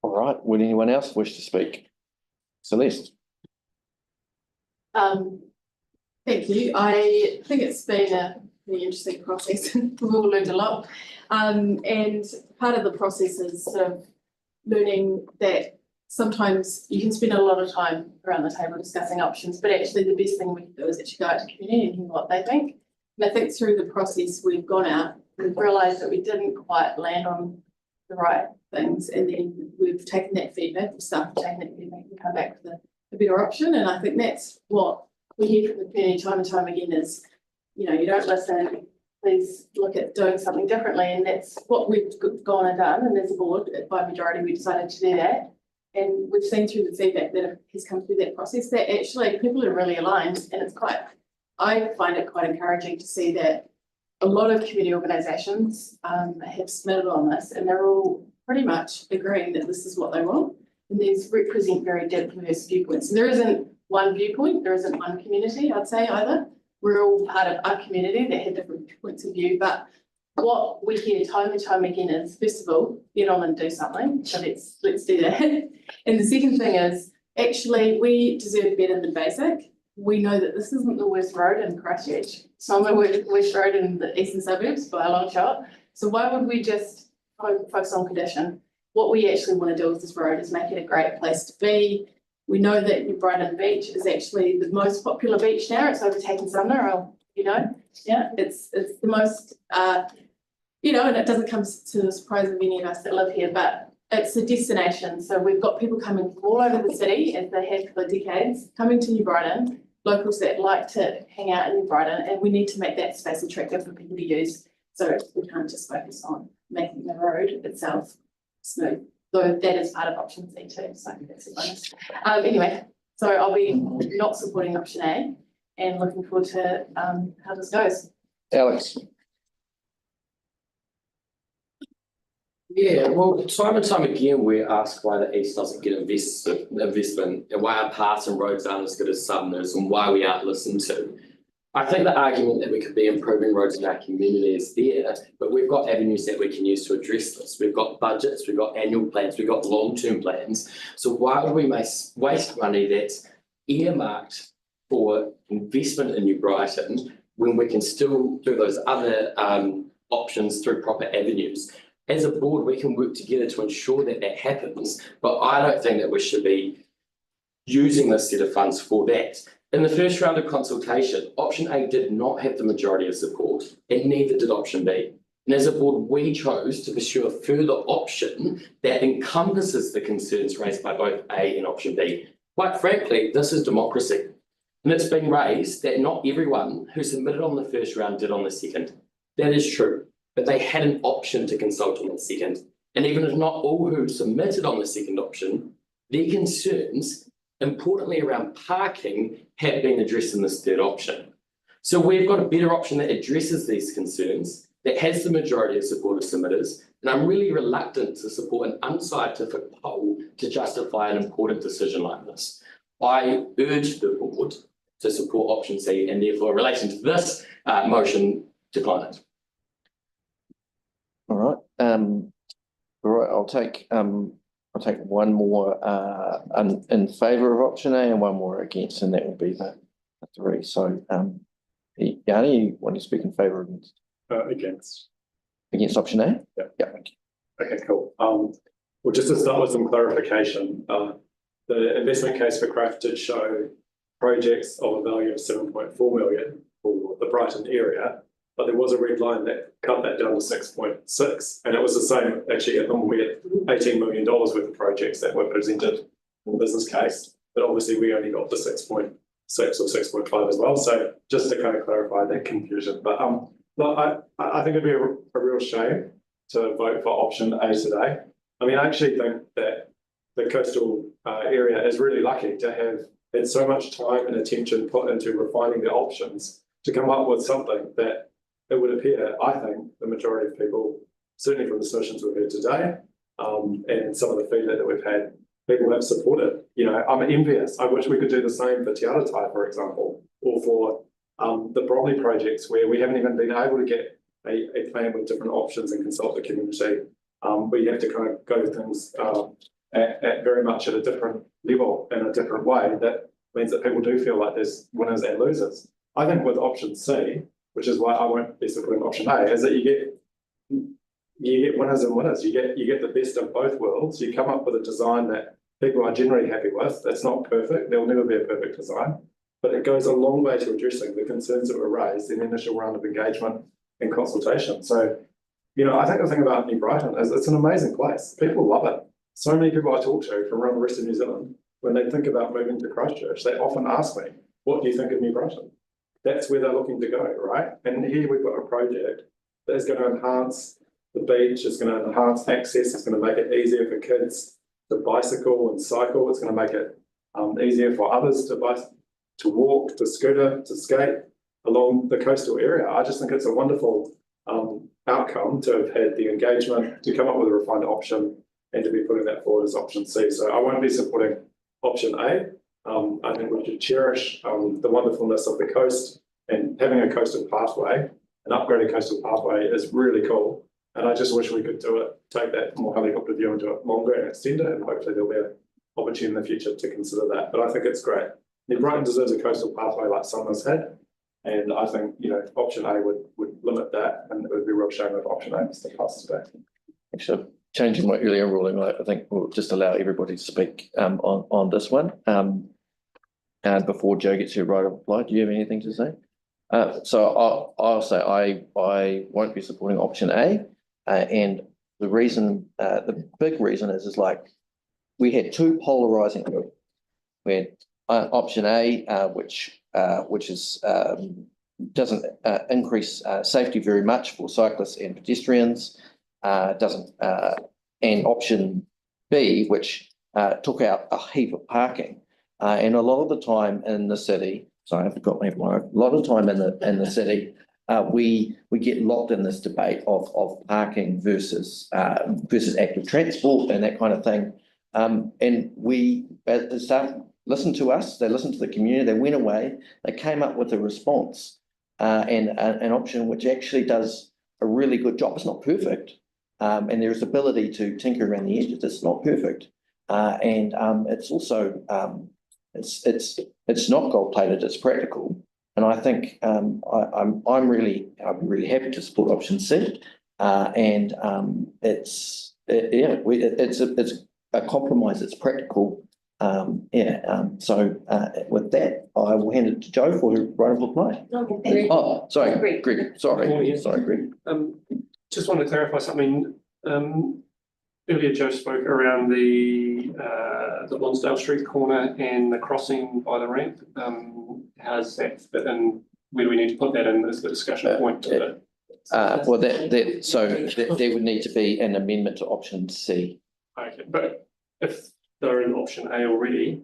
B: All right. Would anyone else wish to speak? Celeste.
J: Thank you. I think it's been a really interesting process. We've all learned a lot. And part of the process is sort of learning that sometimes you can spend a lot of time around the table discussing options, but actually the best thing we can do is actually go out to community and hear what they think. And I think through the process we've gone out, we've realised that we didn't quite land on the right things, and then we've taken that feedback, the staff have taken that feedback and come back with a better option. And I think that's what we hear from the community time and time again is, you know, you don't listen, please look at doing something differently, and that's what we've gone and done, and as a board, by majority, we decided to do that. And we've seen through the feedback that has come through that process that actually people are really aligned, and I find it quite encouraging to see that a lot of community organisations have submitted on this, and they're all pretty much agreeing that this is what they want. And these represent very diverse viewpoints. And there isn't one viewpoint, there isn't one community, I'd say either. We're all part of our community that have different points of view, but what we hear time and time again is, first of all, get on and do something. So let's do that. And the second thing is, actually, we deserve better than basic. We know that this isn't the worst road in Christchurch. It's not the worst road in the eastern suburbs by a long shot. So why would we just focus on condition? What we actually want to do with this road is make it a great place to be. We know that New Brighton Beach is actually the most popular beach now. It's overtaken Sumner, it's the most, and it doesn't come to the surprise of any of us that live here, but it's a destination. So we've got people coming from all over the city, as they have for decades, coming to New Brighton, locals that like to hang out in New Brighton, and we need to make that space attractive for people to use. So we can't just focus on making the road itself smooth, though that is part of option C too, so that's a bonus. Anyway, so I'll be not supporting option A and looking forward to how this goes.
B: Alex.
P: Yeah, well, time and time again, we're asked why the East doesn't get investment and why our parks and roads aren't as good as Southerners and why we aren't listened to. I think the argument that we could be improving roads in our community is there, but we've got avenues that we can use to address this. We've got budgets, we've got annual plans, we've got long-term plans. So why would we waste money that's earmarked for investment in New Brighton when we can still do those other options through proper avenues? As a board, we can work together to ensure that that happens, but I don't think that we should be using this set of funds for that. In the first round of consultation, option A did not have the majority of support, and neither did option B. And as a board, we chose to pursue a further option that encompasses the concerns raised by both A and option B. Quite frankly, this is democracy. And it's been raised that not everyone who submitted on the first round did on the second. That is true, but they had an option to consult on the second. And even if not all who submitted on the second option, their concerns, importantly around parking, have been addressed in this third option. So we've got a better option that addresses these concerns, that has the majority of support of submitters, and I'm really reluctant to support an unscientific poll to justify an important decision like this. I urge the board to support option C, and therefore in relation to this motion, decline it.
B: All right, I'll take one more in favour of option A and one more against, and that will be the three. So, Yanni, you want to speak in favour or against?
H: Against.
B: Against option A?
H: Yeah.
B: Yeah.
H: Okay, cool. Well, just to start with some clarification, the investment case for Craft did show projects of a value of 7.4 million for the Brighton area, but there was a red line that cut that down to 6.6, and it was the same actually at the moment. We had $18 million worth of projects that were presented in the business case, but obviously we only got the 6.6 or 6.5 as well. So just to kind of clarify that confusion, but no, I think it'd be a real shame to vote for option A today. I mean, I actually think that the coastal area is really lucky to have had so much time and attention put into refining the options to come up with something that it would appear, I think, the majority of people, certainly from the sessions we've had today, and some of the feedback that we've had, people have supported. You know, I'm envious. I wish we could do the same for Te Aratai, for example, or for the Bromley projects where we haven't even been able to get a plan with different options and consult the community. We have to kind of go things at very much at a different level in a different way. That means that people do feel like there's winners and losers. I think with option C, which is why I won't be supporting option A, is that you get winners and winners. You get the best of both worlds. You come up with a design that people are generally happy with. That's not perfect. There'll never be a perfect design, but it goes a long way to addressing the concerns that were raised in the initial round of engagement and consultation. So, you know, I think the thing about New Brighton is it's an amazing place. People love it. So many people I talk to from around the rest of New Zealand, when they think about moving to Christchurch, they often ask me, what do you think of New Brighton? that's where they're looking to go, right? And here we've got a project that is going to enhance the beach, it's going to enhance access, it's going to make it easier for kids to bicycle and cycle, it's going to make it easier for others to walk, to scooter, to skate along the coastal area. I just think it's a wonderful outcome to have had the engagement, to come up with a refined option and to be putting that forward as option C. So I won't be supporting option A. I think we should cherish the wonderfulness of the coast, and having a coastal pathway, an upgraded coastal pathway is really cool. And I just wish we could do it, take that more helicopter view and do it longer and extend it, and hopefully there'll be an opportunity in the future to consider that. But I think it's great. New Brighton deserves a coastal pathway like Summers had. And I think, you know, option A would limit that, and it would be a real shame if option A was to pass today.
B: Actually, changing my earlier ruling, I think we'll just allow everybody to speak on this one. And before Joe gets her right of reply, do you have anything to say? So I'll say I won't be supporting option A, and the reason, the big reason is like we had two polarizing groups. We had option A, which is doesn't increase safety very much for cyclists and pedestrians, and option B, which took out a heap of parking. And a lot of the time in the city, sorry, I forgot my word. A lot of the time in the city, we get locked in this debate of parking versus active transport and that kind of thing. And we, the staff, listened to us. They listened to the community. They went away. They came up with a response and an option which actually does a really good job. It's not perfect, and there's ability to tinker around the edges. It's not perfect, and it's also it's not gold plated. It's practical, and I think I'm really happy to support option C, and it's a compromise. It's practical. So with that, I will hand it to Joe for her right of reply. Oh, sorry, Greg. Sorry, Greg.
H: Just want to clarify something. Earlier, Joe spoke around the Lonsdale Street corner and the crossing by the ramp. How's that fit in? Where do we need to put that in as the discussion point?
B: Well, there would need to be an amendment to option C.
H: Okay, but if they're in option A already,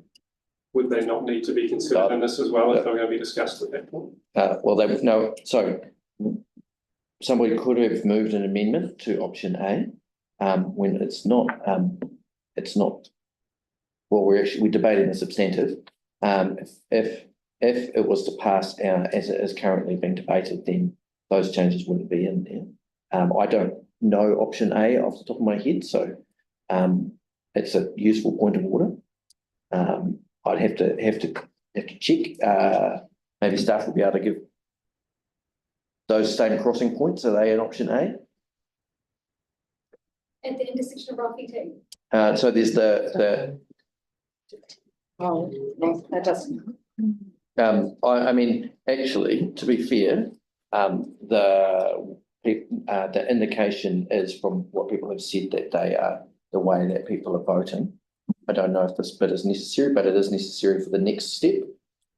H: would they not need to be considered in this as well if they're going to be discussed at that point?
B: Well, they would know. So somebody could have moved an amendment to option A when it's not. Well, we're debating the substantive. If it was to pass as it is currently being debated, then those changes wouldn't be in there. I don't know option A off the top of my head, so. It's a useful point of order. I'd have to check. Maybe staff will be able to give those same crossing points. Are they in option A?
N: At the intersection of Rocky too.
B: So there's the.
D: Oh, no, that doesn't.
B: I mean, actually, to be fair, the indication is from what people have said that they are. The way that people are voting. I don't know if this bit is necessary, but it is necessary for the next step.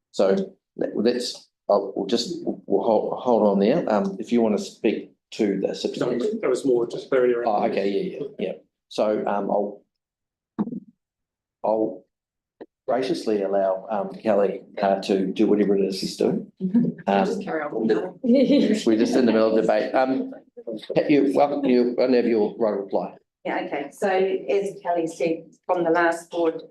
B: So we'll hold on there. If you want to speak to the substantive.
H: That was more just clarity around.
B: Oh, okay, yeah. So I'll graciously allow Kelly to do whatever it is she's doing.
J: Just carry on.
B: We're just in the middle of debate. You have your right of reply.
L: Yeah, okay. So as Kelly said from the last board,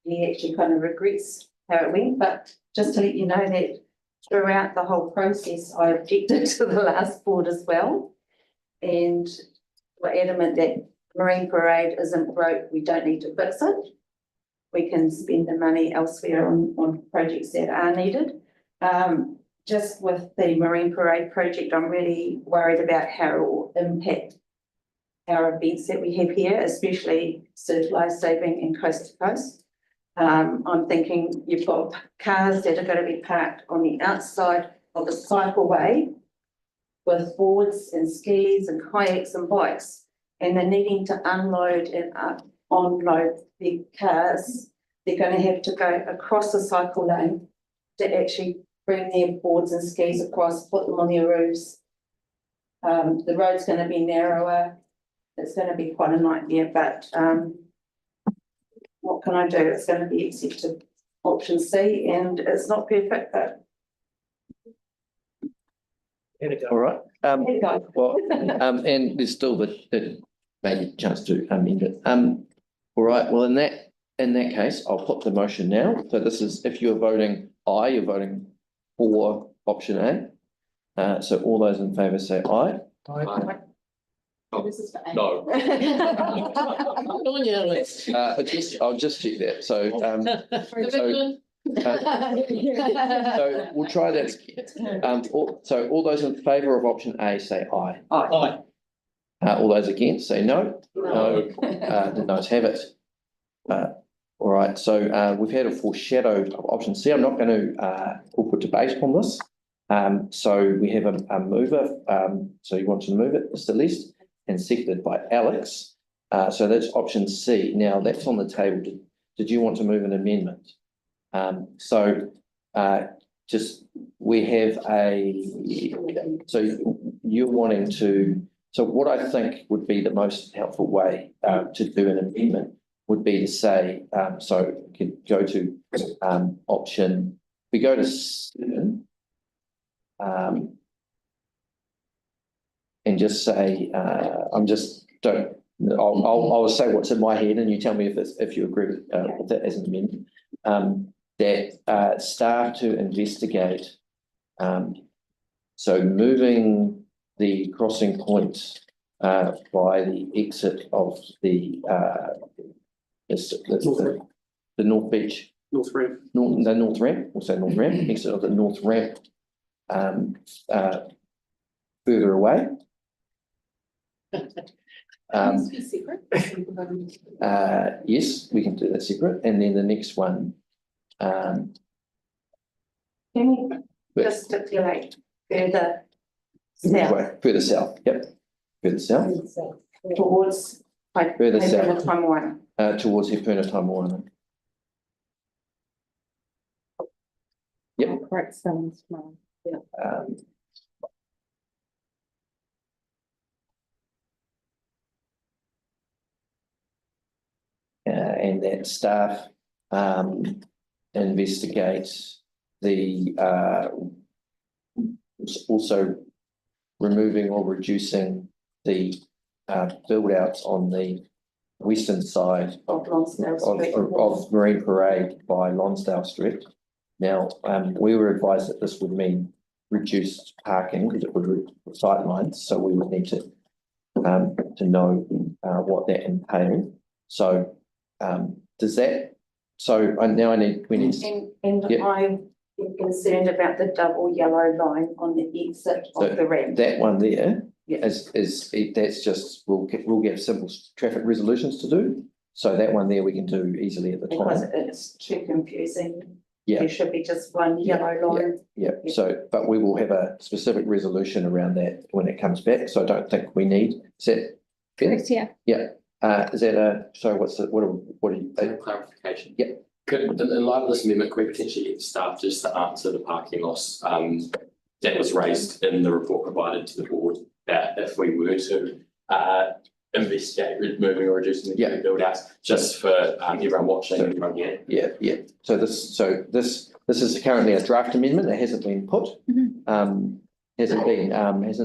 L: he actually kind of regrets how it went, but just to let you know that throughout the whole process, I objected to the last board as well. And we're adamant that Marine Parade isn't broke, we don't need to fix it. We can spend the money elsewhere on projects that are needed. Just with the Marine Parade project, I'm really worried about how it will impact our events that we have here, especially surf life saving and coast to coast. I'm thinking you've got cars that are going to be parked on the outside of the cycleway with boards and skis and kayaks and bikes, and they're needing to unload and unload their cars. They're going to have to go across the cycle lane to actually bring their boards and skis across, put them on their roofs. The road's gonna be narrower. It's gonna be quite a nightmare, but, what can I do? It's gonna be accepted option C, and it's not perfect, but
B: All right.
L: there you go.
B: Well, and there's still the maybe chance to amend it. All right, well, in that case, I'll put the motion now. So this is, if you're voting aye, you're voting for option A. So all those in favour say aye.
J: This is for A.
P: No.
B: I'll just check that. So we'll try that again. So all those in favour of option A say aye.
I: Aye.
B: All those against say no. No. The noes have it. All right, so we've had a foreshadowed of option C. I'm not going to put debate on this. So we have a mover. So you want to move it, Mr. Least, and seconded by Alex. So that's option C. Now that's on the table. Did you want to move an amendment? Just we have so you're wanting to. So what I think would be the most helpful way to do an amendment would be to say, so we could go to option, we go to 7, and just say, I'll say what's in my head, and you tell me if you agree with that as an amendment. That staff to investigate, so moving the crossing point by the exit of the North Beach.
H: North ramp.
B: The North Ramp, we'll say North Ramp, exit of the North Ramp further away. Yes, we can do that separate. And then the next one.
L: Can we just stipulate further south?
B: Further south, yep. Further south.
L: Towards
B: Further south.
L: Time Warner.
B: Towards Hepurna Time Warner. Yep.
D: Correct spellings, yeah.
B: And that staff investigate the also removing or reducing the build outs on the western side
L: Of Lonsdale Street.
B: of Marine Parade by Lonsdale Street. Now, we were advised that this would mean reduced parking because it would sight lines, so we would need to know what that entailed. So does that, so now we need to.
L: And
B: Yep.
L: I'm concerned about the double yellow line on the exit of the ramp.
B: That one there
L: Yeah.
B: that's just, we'll get simple traffic resolutions to do. So that one there we can do easily at the
L: Because
B: time.
L: it's too confusing.
B: Yeah.
L: There should be just one yellow line.
B: Yeah, so, but we will have a specific resolution around that when it comes back, so I don't think we need, is that fair?
N: Correct, yeah.
B: Yeah, is that so what are you?
P: Clarification.
B: Yeah.
P: Could, in light of this amendment, could we potentially get staff just to answer the parking loss that was raised in the report provided to the board, that if we were to investigate removing or reducing the build outs, just for everyone watching and everyone here?
B: Yeah. So this is currently a draft amendment. It hasn't been put. Hasn't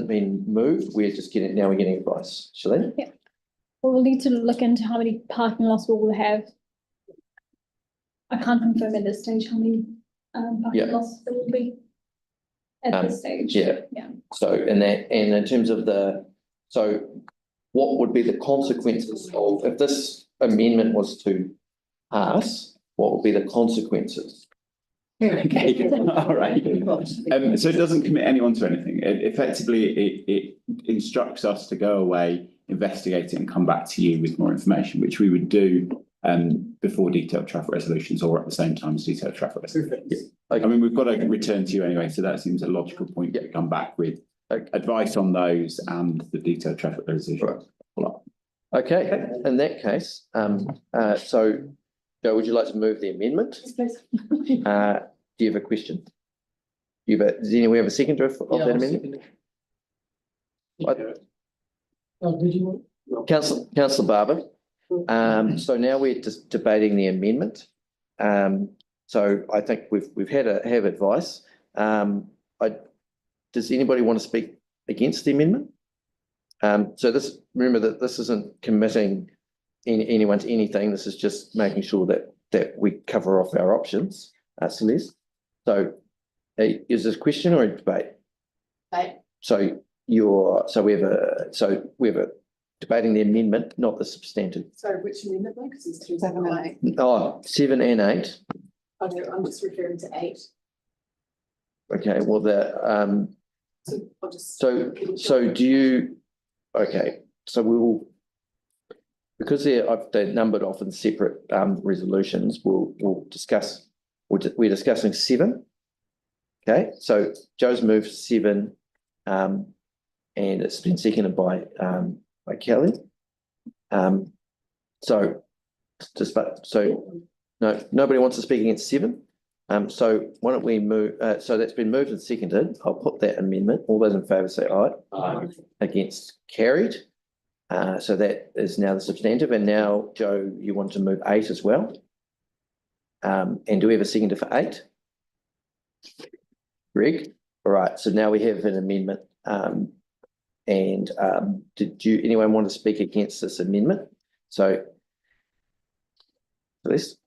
B: been moved. We're getting advice. Shalene?
N: Yeah. Well, we'll need to look into how many parking lots we will have. I can't confirm at this stage how many parking lots there will be at this stage.
B: Yeah. So and in terms of what would be the consequences of if this amendment was to pass? What would be the consequences?
Q: Okay, all right. So it doesn't commit anyone to anything. It instructs us to go away, investigate it, and come back to you with more information, which we would do before detailed traffic resolutions or at the same time as detailed traffic resolutions. I mean, we've got to return to you anyway, so that seems a logical point to come back with advice on those and the detailed traffic resolution.
B: Right. Okay, in that case, so Joe, would you like to move the amendment?
N: Yes, please.
B: Do you have a question? does anyone have a seconder of that amendment?
I: Did you?
B: Councillor Barber. So now we're just debating the amendment. So I think we've have advice. Does anybody want to speak against the amendment? So remember that this isn't committing anyone to anything. This is just making sure that we cover off our options, Celeste. So is this a question or a debate?
J: Debate.
B: So we have a debating the amendment, not the substantive.
J: So which amendment though? Because it's 3, 7 and 8.
B: Oh, 7 and 8.
J: Okay, I'm just referring to 8.
B: Okay, well,
J: So I'll just.
B: so do you, okay, so we will, because they're numbered off in separate resolutions, we'll discuss, we're discussing 7. Okay, so Joe's moved 7, and it's been seconded by Kelly. So no, nobody wants to speak against 7. So why don't we move, so that's been moved and seconded. I'll put that amendment. All those in favour say aye.
P: Aye.
B: Against, carried. So that is now the substantive. And now, Joe, you want to move 8 as well. And do we have a seconder for 8? Greg? All right, so now we have an amendment. Did anyone want to speak against this amendment? So, Celeste?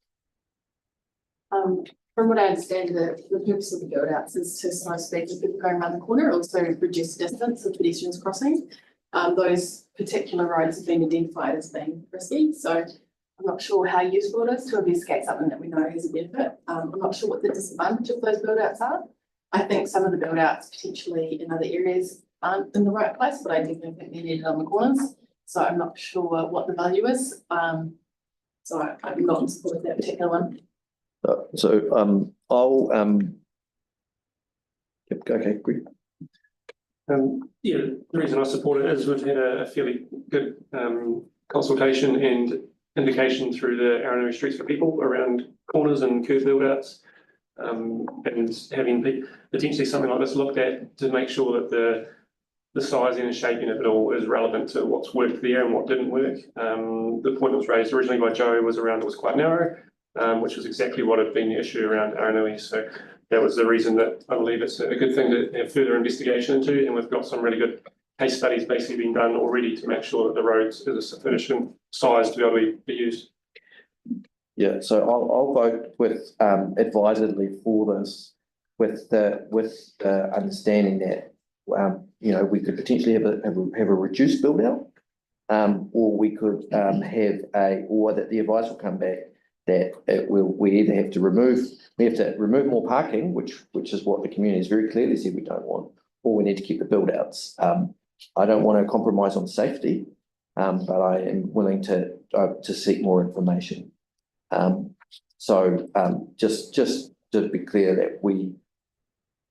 J: From what I understand, the purpose of the build outs is to, so to speak, with people going around the corner, also reduce distance of pedestrians crossing. Those particular roads have been identified as being risky, so I'm not sure how useful it is to investigate something that we know has a benefit. I'm not sure what the disadvantage of those build outs are. I think some of the build outs potentially in other areas aren't in the right place, but I definitely think they're needed on the corners. So I'm not sure what the value is. So I'm not in support of that particular one.
B: Okay, great.
H: Yeah, the reason I support it is we've had a fairly good consultation and indication through the Aranui Streets for People around corners and curb build outs. And having potentially something like this looked at to make sure that the sizing and shaping of it all is relevant to what's worked there and what didn't work. The point that was raised originally by Joe was around it was quite narrow, which was exactly what had been the issue around Aranui. So that was the reason that I believe it's a good thing to have further investigation into, and we've got some really good case studies basically being done already to make sure that the roads is a sufficient size to be able to be used.
B: Yeah, so I'll vote with advisedly for this, with the understanding that we could potentially have a reduced build out, or we could or that the advice will come back that we either have to remove more parking, which is what the community has very clearly said we don't want, or we need to keep the build outs. I don't want to compromise on safety, but I am willing to seek more information. Just to be clear that we,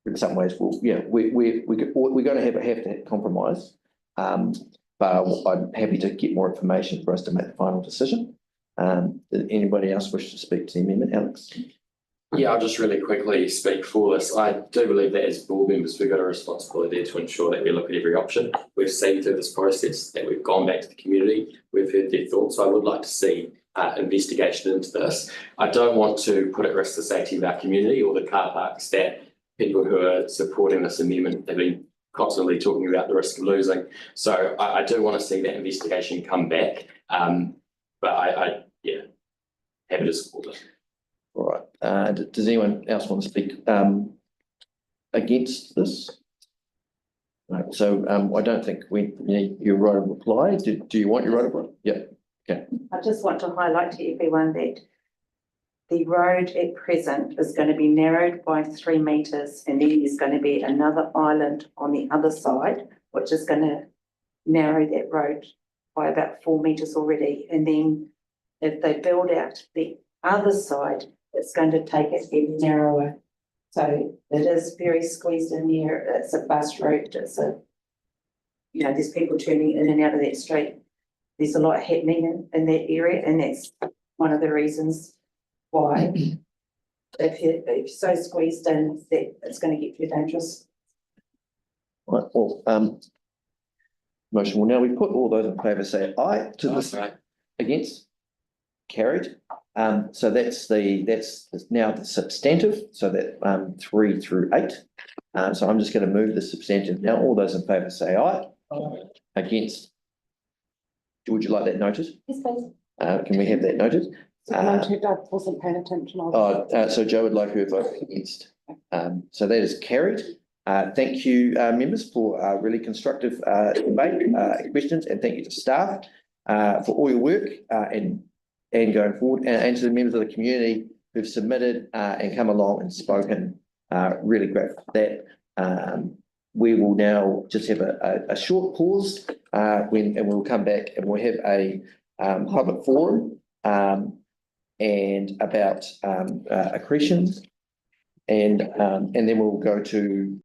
B: in some ways, we're going to have to compromise, but I'm happy to get more information for us to make the final decision. Did anybody else wish to speak to the amendment, Alex?
P: Yeah, I'll just really quickly speak for this. I do believe that as board members, we've got a responsibility to ensure that we look at every option. We've seen through this process that we've gone back to the community, we've heard their thoughts. So I would like to see investigation into this. I don't want to put at risk the safety of our community or the car parks that people who are supporting this amendment have been constantly talking about the risk of losing. So I do want to see that investigation come back. But happy to support it.
B: All right. Does anyone else want to speak against this? Right. So I don't think we need your right of reply. Do you want your right of reply? Yeah. Okay.
L: I just want to highlight to everyone that the road at present is going to be narrowed by 3 metres, and then there's going to be another island on the other side, which is going to narrow that road by about 4 metres already. And then if they build out the other side, it's going to take it even narrower. So it is very squeezed in there. It's a bus route. There's people turning in and out of that street. There's a lot happening in that area, and that's one of the reasons why if you're so squeezed in, that it's going to get too dangerous.
B: Right, well, motion will now be put. All those in favour say aye to this. Against? Carried. So that's now the substantive, so that 3 through 8. So I'm just going to move the substantive now. All those in favour say aye. Aye. Against? Would you like that noted?
L: Yes, please.
B: Can we have that noted?
D: Noted, I wasn't paying attention. I was-
B: So Joe would like her vote against. So that is carried. Thank you, members, for really constructive debate, questions, and thank you to staff for all your work and going forward, and to the members of the community who've submitted and come along and spoken. Really grateful for that. We will now just have a short pause and we'll come back and we'll have a public forum and about accretion, and then we'll go to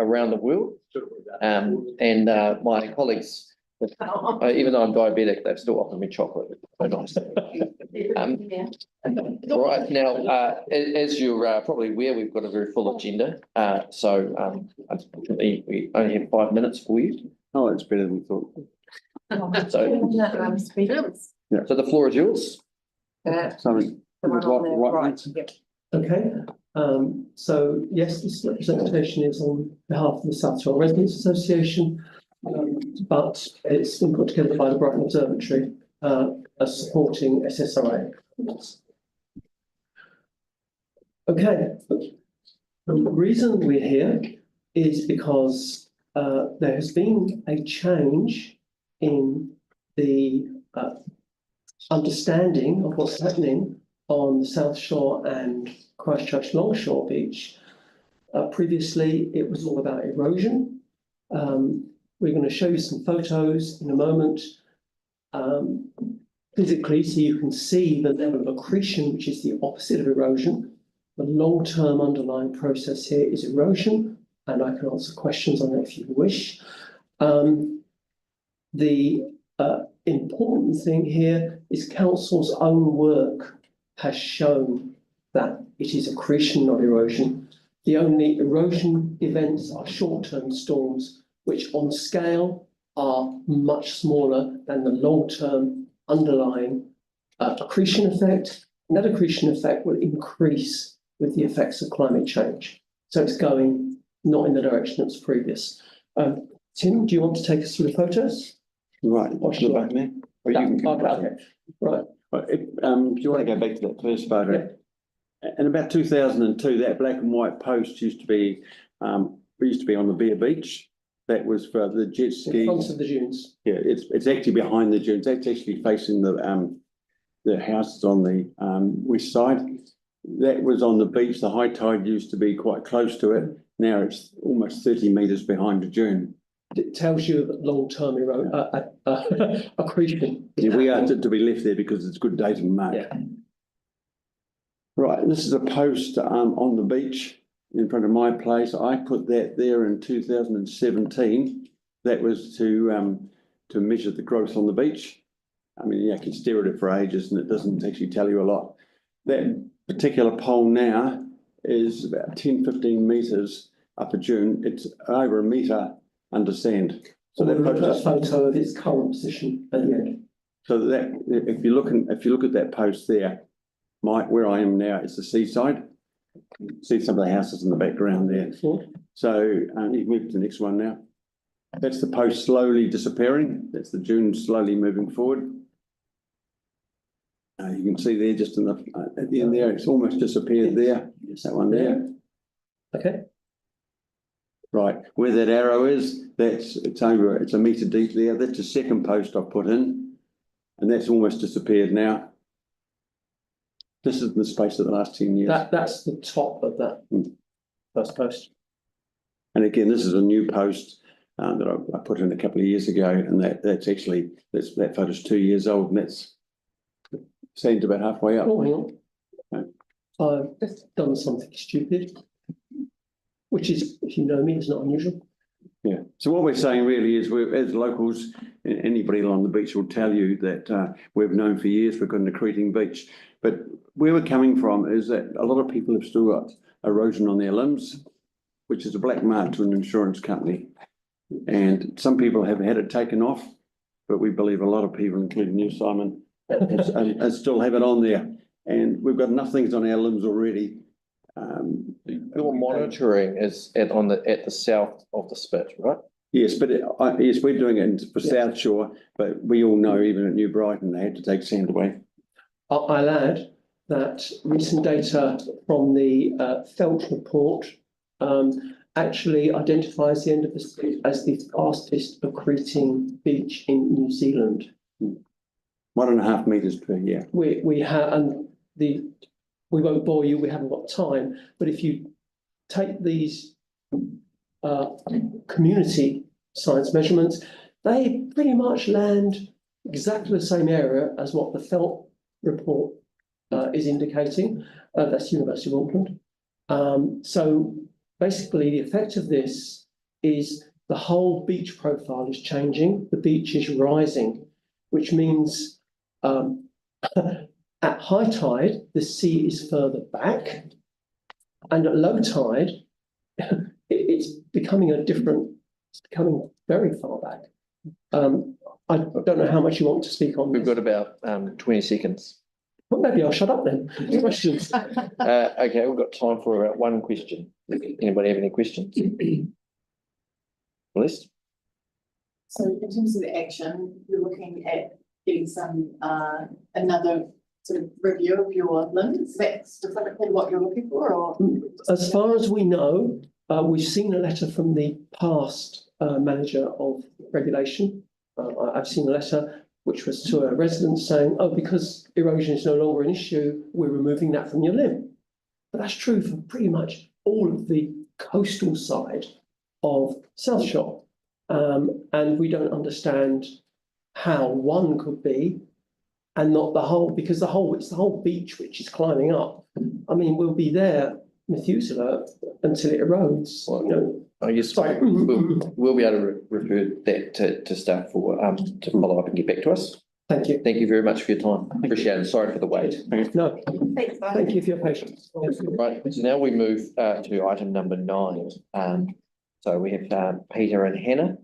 B: around the world. And my colleagues, even though I'm diabetic, they've still offered me chocolate. So nice. Right now, as you're probably aware, we've got a very full agenda. So unfortunately, we only have 5 minutes for you.
Q: Oh, it's better than we thought.
B: So the floor is yours.
Q: Sorry.
R: Okay, so yes, this representation is on behalf of the South Shore Residents Association, but it's been put together by the Brighton Observatory as supporting SSRA. Okay, the reason we're here is because there has been a change in the understanding of what's happening on the South Shore and Christchurch Longshore Beach. Previously, it was all about erosion. We're going to show you some photos in a moment physically, so you can see the level of accretion, which is the opposite of erosion. The long-term underlying process here is erosion, and I can answer questions on that if you wish. The important thing here is Council's own work has shown that it is accretion, not erosion. The only erosion events are short-term storms, which on scale are much smaller than the long-term underlying accretion effect. And that accretion effect will increase with the effects of climate change. So it's going not in the direction that's previous. Tim, do you want to take us through the photos?
Q: Right,
R: Or should I?
Q: back there. Or you can-
R: Okay, right.
Q: Do you want to go back to that first photo? In about 2002, that black and white post used to be on the Bear Beach. That was for the jet ski.
R: In front of the dunes.
Q: Yeah, it's actually behind the dunes. That's actually facing the houses on the west side. That was on the beach. The high tide used to be quite close to it. Now it's almost 30 metres behind the dune.
R: It tells you that long-term accretion.
Q: Yeah, we are to be left there because it's good data to mark.
R: Yeah.
Q: Right, this is a post on the beach in front of my place. I put that there in 2017. That was to measure the growth on the beach. I mean, you can stare at it for ages and it doesn't actually tell you a lot. That particular pole now is about 10, 15 metres up a dune. It's over a metre under sand. So that
R: photo of its current position at the end.
Q: So that if you look at that post there, where I am now is the seaside. See some of the houses in the background there. So you can move to the next one now. That's the post slowly disappearing. That's the dune slowly moving forward. You can see there just at the end there, it's almost disappeared there. That one there.
R: Okay.
Q: Right, where that arrow is, it's a metre deep there. That's the second post I've put in, and that's almost disappeared now. This is the space of the last 10 years.
R: That's the top of that first post.
Q: And again, this is a new post that I put in a couple of years ago, and that photo's 2 years old, and that's seems about halfway up.
R: Oh, hang on. I've just done something stupid, which is, if you know me, is not unusual.
Q: Yeah. So what we're saying really is, as locals, anybody along the beach will tell you that we've known for years we've got an accreting beach. But where we're coming from is that a lot of people have still got erosion on their limbs, which is a black mark to an insurance company. And some people have had it taken off, but we believe a lot of people, including you, Simon, and still have it on there. And we've got enough things on our limbs already.
B: Your monitoring is at the south of the spit, right?
Q: Yes, but yes, we're doing it for South Shore, but we all know even at New Brighton they had to take sand away.
R: I'll add that recent data from the Felt report actually identifies the end of the spit as the fastest accreting beach in New Zealand.
Q: 1.5 metres per year.
R: We have, and we won't bore you, we haven't got time, but if you take these community science measurements, they pretty much land exactly the same area as what the Felt report is indicating. That's University of Auckland. So basically the effect of this is the whole beach profile is changing. The beach is rising, which means at high tide, the sea is further back, and at low tide, it's becoming very far back. I don't know how much you want to speak on.
B: We've got about 20 seconds.
R: Well, maybe I'll shut up then. Questions?
B: Okay, we've got time for about one question. Anybody have any questions? Liz?
J: So in terms of the action, you're looking at getting some, another sort of review of your LIM. Is that specifically what you're looking for, or?
R: As far as we know, we've seen a letter from the past manager of regulation. I've seen a letter which was to a resident saying, oh, because erosion is no longer an issue, we're removing that from your LIM. But that's true for pretty much all of the coastal side of South Shore. And we don't understand how one could be and not the whole, because it's the whole beach which is climbing up. I mean, we'll be there, Methuselah, until it erodes, you know.
B: I guess we'll be able to refer that to staff for to follow up and get back to us.
R: Thank you.
B: Thank you very much for your time. Appreciate it. Sorry for the wait.
R: No, thank you for your patience.
B: Right, so now we move to item number 9. So we have Peter and Hannah.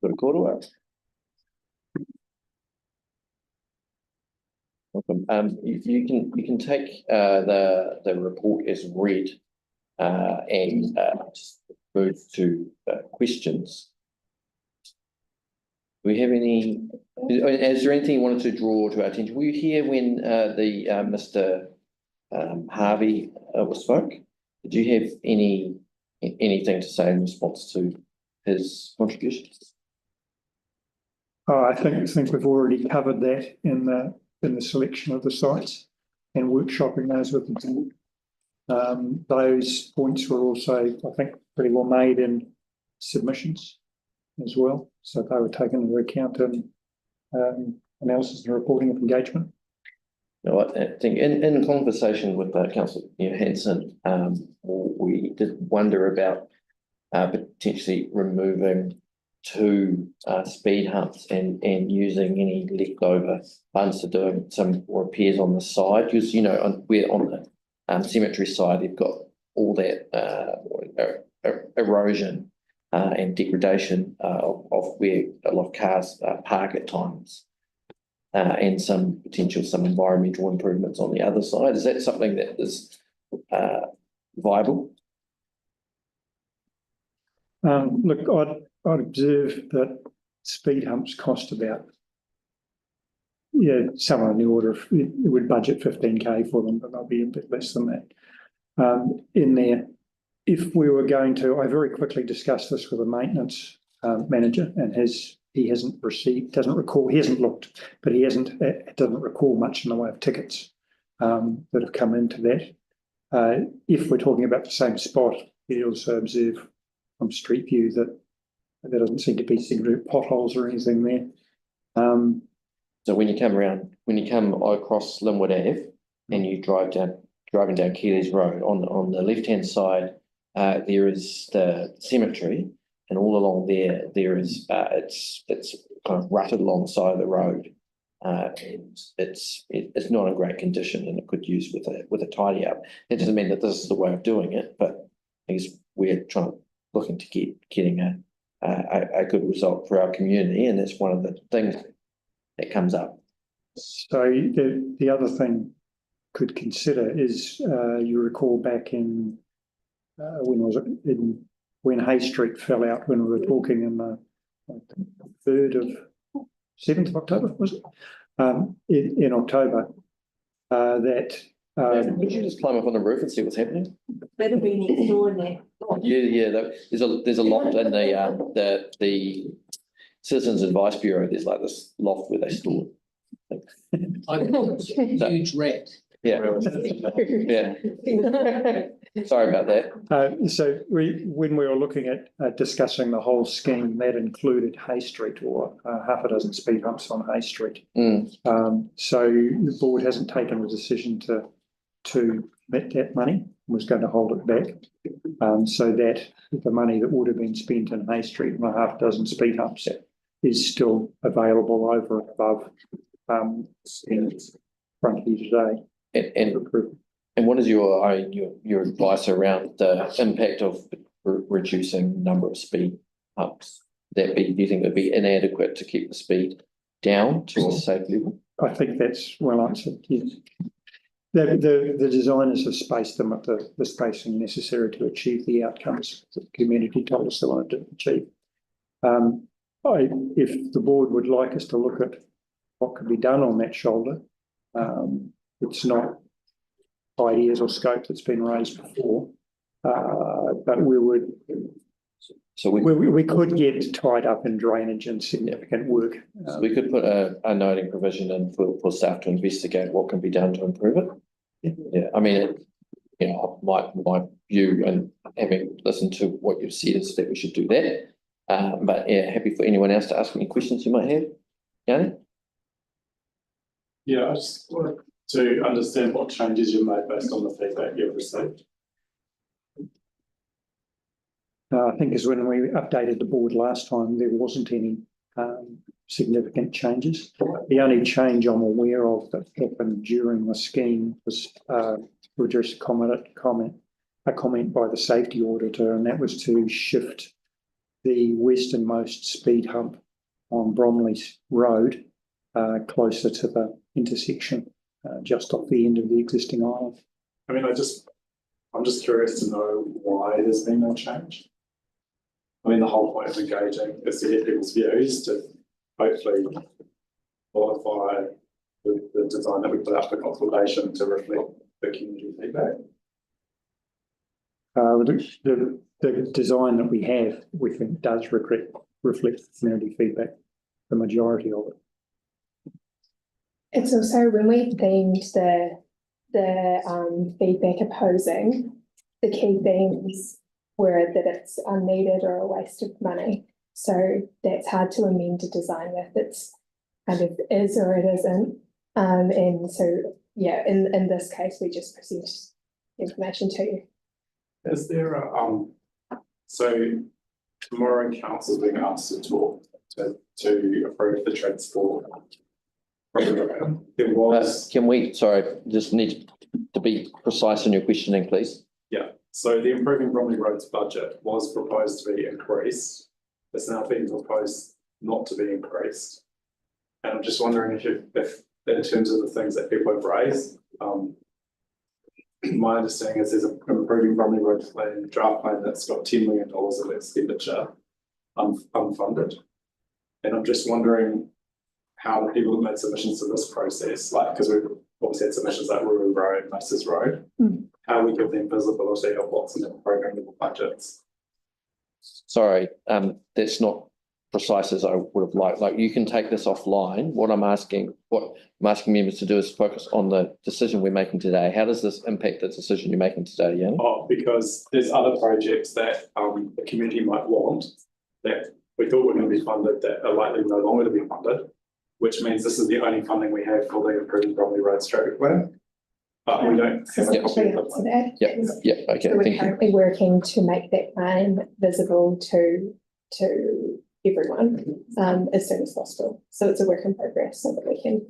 B: Got a call to us. Welcome. You can take the report as read and just move to questions. Do we have any? Is there anything you wanted to draw to our attention? Were you here when the Mr. Harvey spoke? Did you have anything to say in response to his contributions?
C: Oh, I think we've already covered that in the selection of the sites and workshopping those with the board. Those points were also, I think, pretty well made in submissions as well. So they were taken into account in analysis and reporting of engagement.
B: No, I think in conversation with Councillor Hanson, we did wonder about potentially removing 2 speed humps and using any leftover funds to do some repairs on the side. Because, you know, on the cemetery side, you've got all that erosion and degradation of where a lot of cars park at times. And some environmental improvements on the other side. Is that something that is viable?
C: Look, I'd observe that speed humps cost about, somewhere in the order of, it would budget 15K for them, but they'll be a bit less than that. In there, if we were going to, I very quickly discussed this with a maintenance manager, and he hasn't looked, but he doesn't recall much in the way of tickets that have come into that. If we're talking about the same spot, you also observe from street view that there doesn't seem to be significant potholes or anything there.
B: So when you come across Linwood Ave and you driving down Keeley's Road, on the left-hand side, there is the cemetery. And all along there is it's kind of rutted along the side of the road, and it's not in great condition, and it could use with a tidy up. It doesn't mean that this is the way of doing it, but I guess we're looking to getting a good result for our community, and that's one of the things that comes up.
C: So the other thing could consider is you recall back in when Hay Street fell out, when we were talking in the 7th of October, was it? In October,
B: would you just climb up on the roof and see what's happening?
L: Better be next door there.
B: Yeah. There's a loft in the Citizens Advice Bureau. There's like this loft where they store.
I: Huge rat.
B: Yeah. Sorry about that.
C: So when we were looking at discussing the whole scheme, that included Hay Street, or half a dozen speed humps on Hay Street. So the board hasn't taken a decision to to commit that money, was going to hold it back. So that the money that would have been spent in Hay Street and a half dozen speed humps is still available over and above in front of you today.
B: And what is your advice around the impact of reducing number of speed humps? Do you think it would be inadequate to keep the speed down to a safe level?
C: I think that's well answered, yes. The designers have spaced them at the spacing necessary to achieve the outcomes that the community told us they wanted to achieve. If the board would like us to look at what could be done on that shoulder, it's not ideas or scope that's been raised before, but we would. So we could get tied up in drainage and significant work.
B: So we could put a noting provision in for staff to investigate what can be done to improve it. Yeah, I mean, my view and having listened to what you've said is that we should do that. But yeah, happy for anyone else to ask any questions you might have. Yanni?
S: Yeah, I just wanted to understand what changes you made based on the feedback you've received.
C: I think as when we updated the board last time, there wasn't any significant changes. The only change I'm aware of that happened during the scheme was to address a comment by the safety auditor, and that was to shift the westernmost speed hump on Bromley Road closer to the intersection, just off the end of the existing island.
S: I mean, I'm just curious to know why there's been no change. I mean, the whole point of engaging is to get people's views to hopefully qualify the design that we put up for consultation to reflect the community feedback.
C: The design that we have, we think, does reflect community feedback, the majority of it.
T: It's also when we themed the feedback opposing, the key themes were that it's unneeded or a waste of money. So that's hard to amend a design with. It's kind of is or it isn't. And so, yeah, in this case, we just present information to you.
S: Is there a, so tomorrow council is being asked to talk to approve the transport program. There was.
B: Can we, sorry, just need to be precise in your questioning, please.
S: Yeah. So the Improving Bromley Roads budget was proposed to be increased. It's now being proposed not to be increased. And I'm just wondering if in terms of the things that people have raised, my understanding is there's an Improving Bromley Roads plan, draft plan that's got $10 million of expenditure unfunded. And I'm just wondering how the people that made submissions to this process, like, because we've obviously had submissions like Rural Road, Masters Road, how we give them visibility of what's in the program level budgets.
B: Sorry, that's not precise as I would have liked. Like, you can take this offline. What I'm asking members to do is focus on the decision we're making today. How does this impact the decision you're making today, Yanni?
S: Oh, because there's other projects that the community might want that we thought were going to be funded that are likely no longer to be funded, which means this is the only funding we have for the Improving Bromley Roads traffic plan. But we don't have a copy of the plan.
B: Yeah, okay.
T: So we're currently working to make that plan visible to everyone as soon as possible. So it's a work in progress so that we can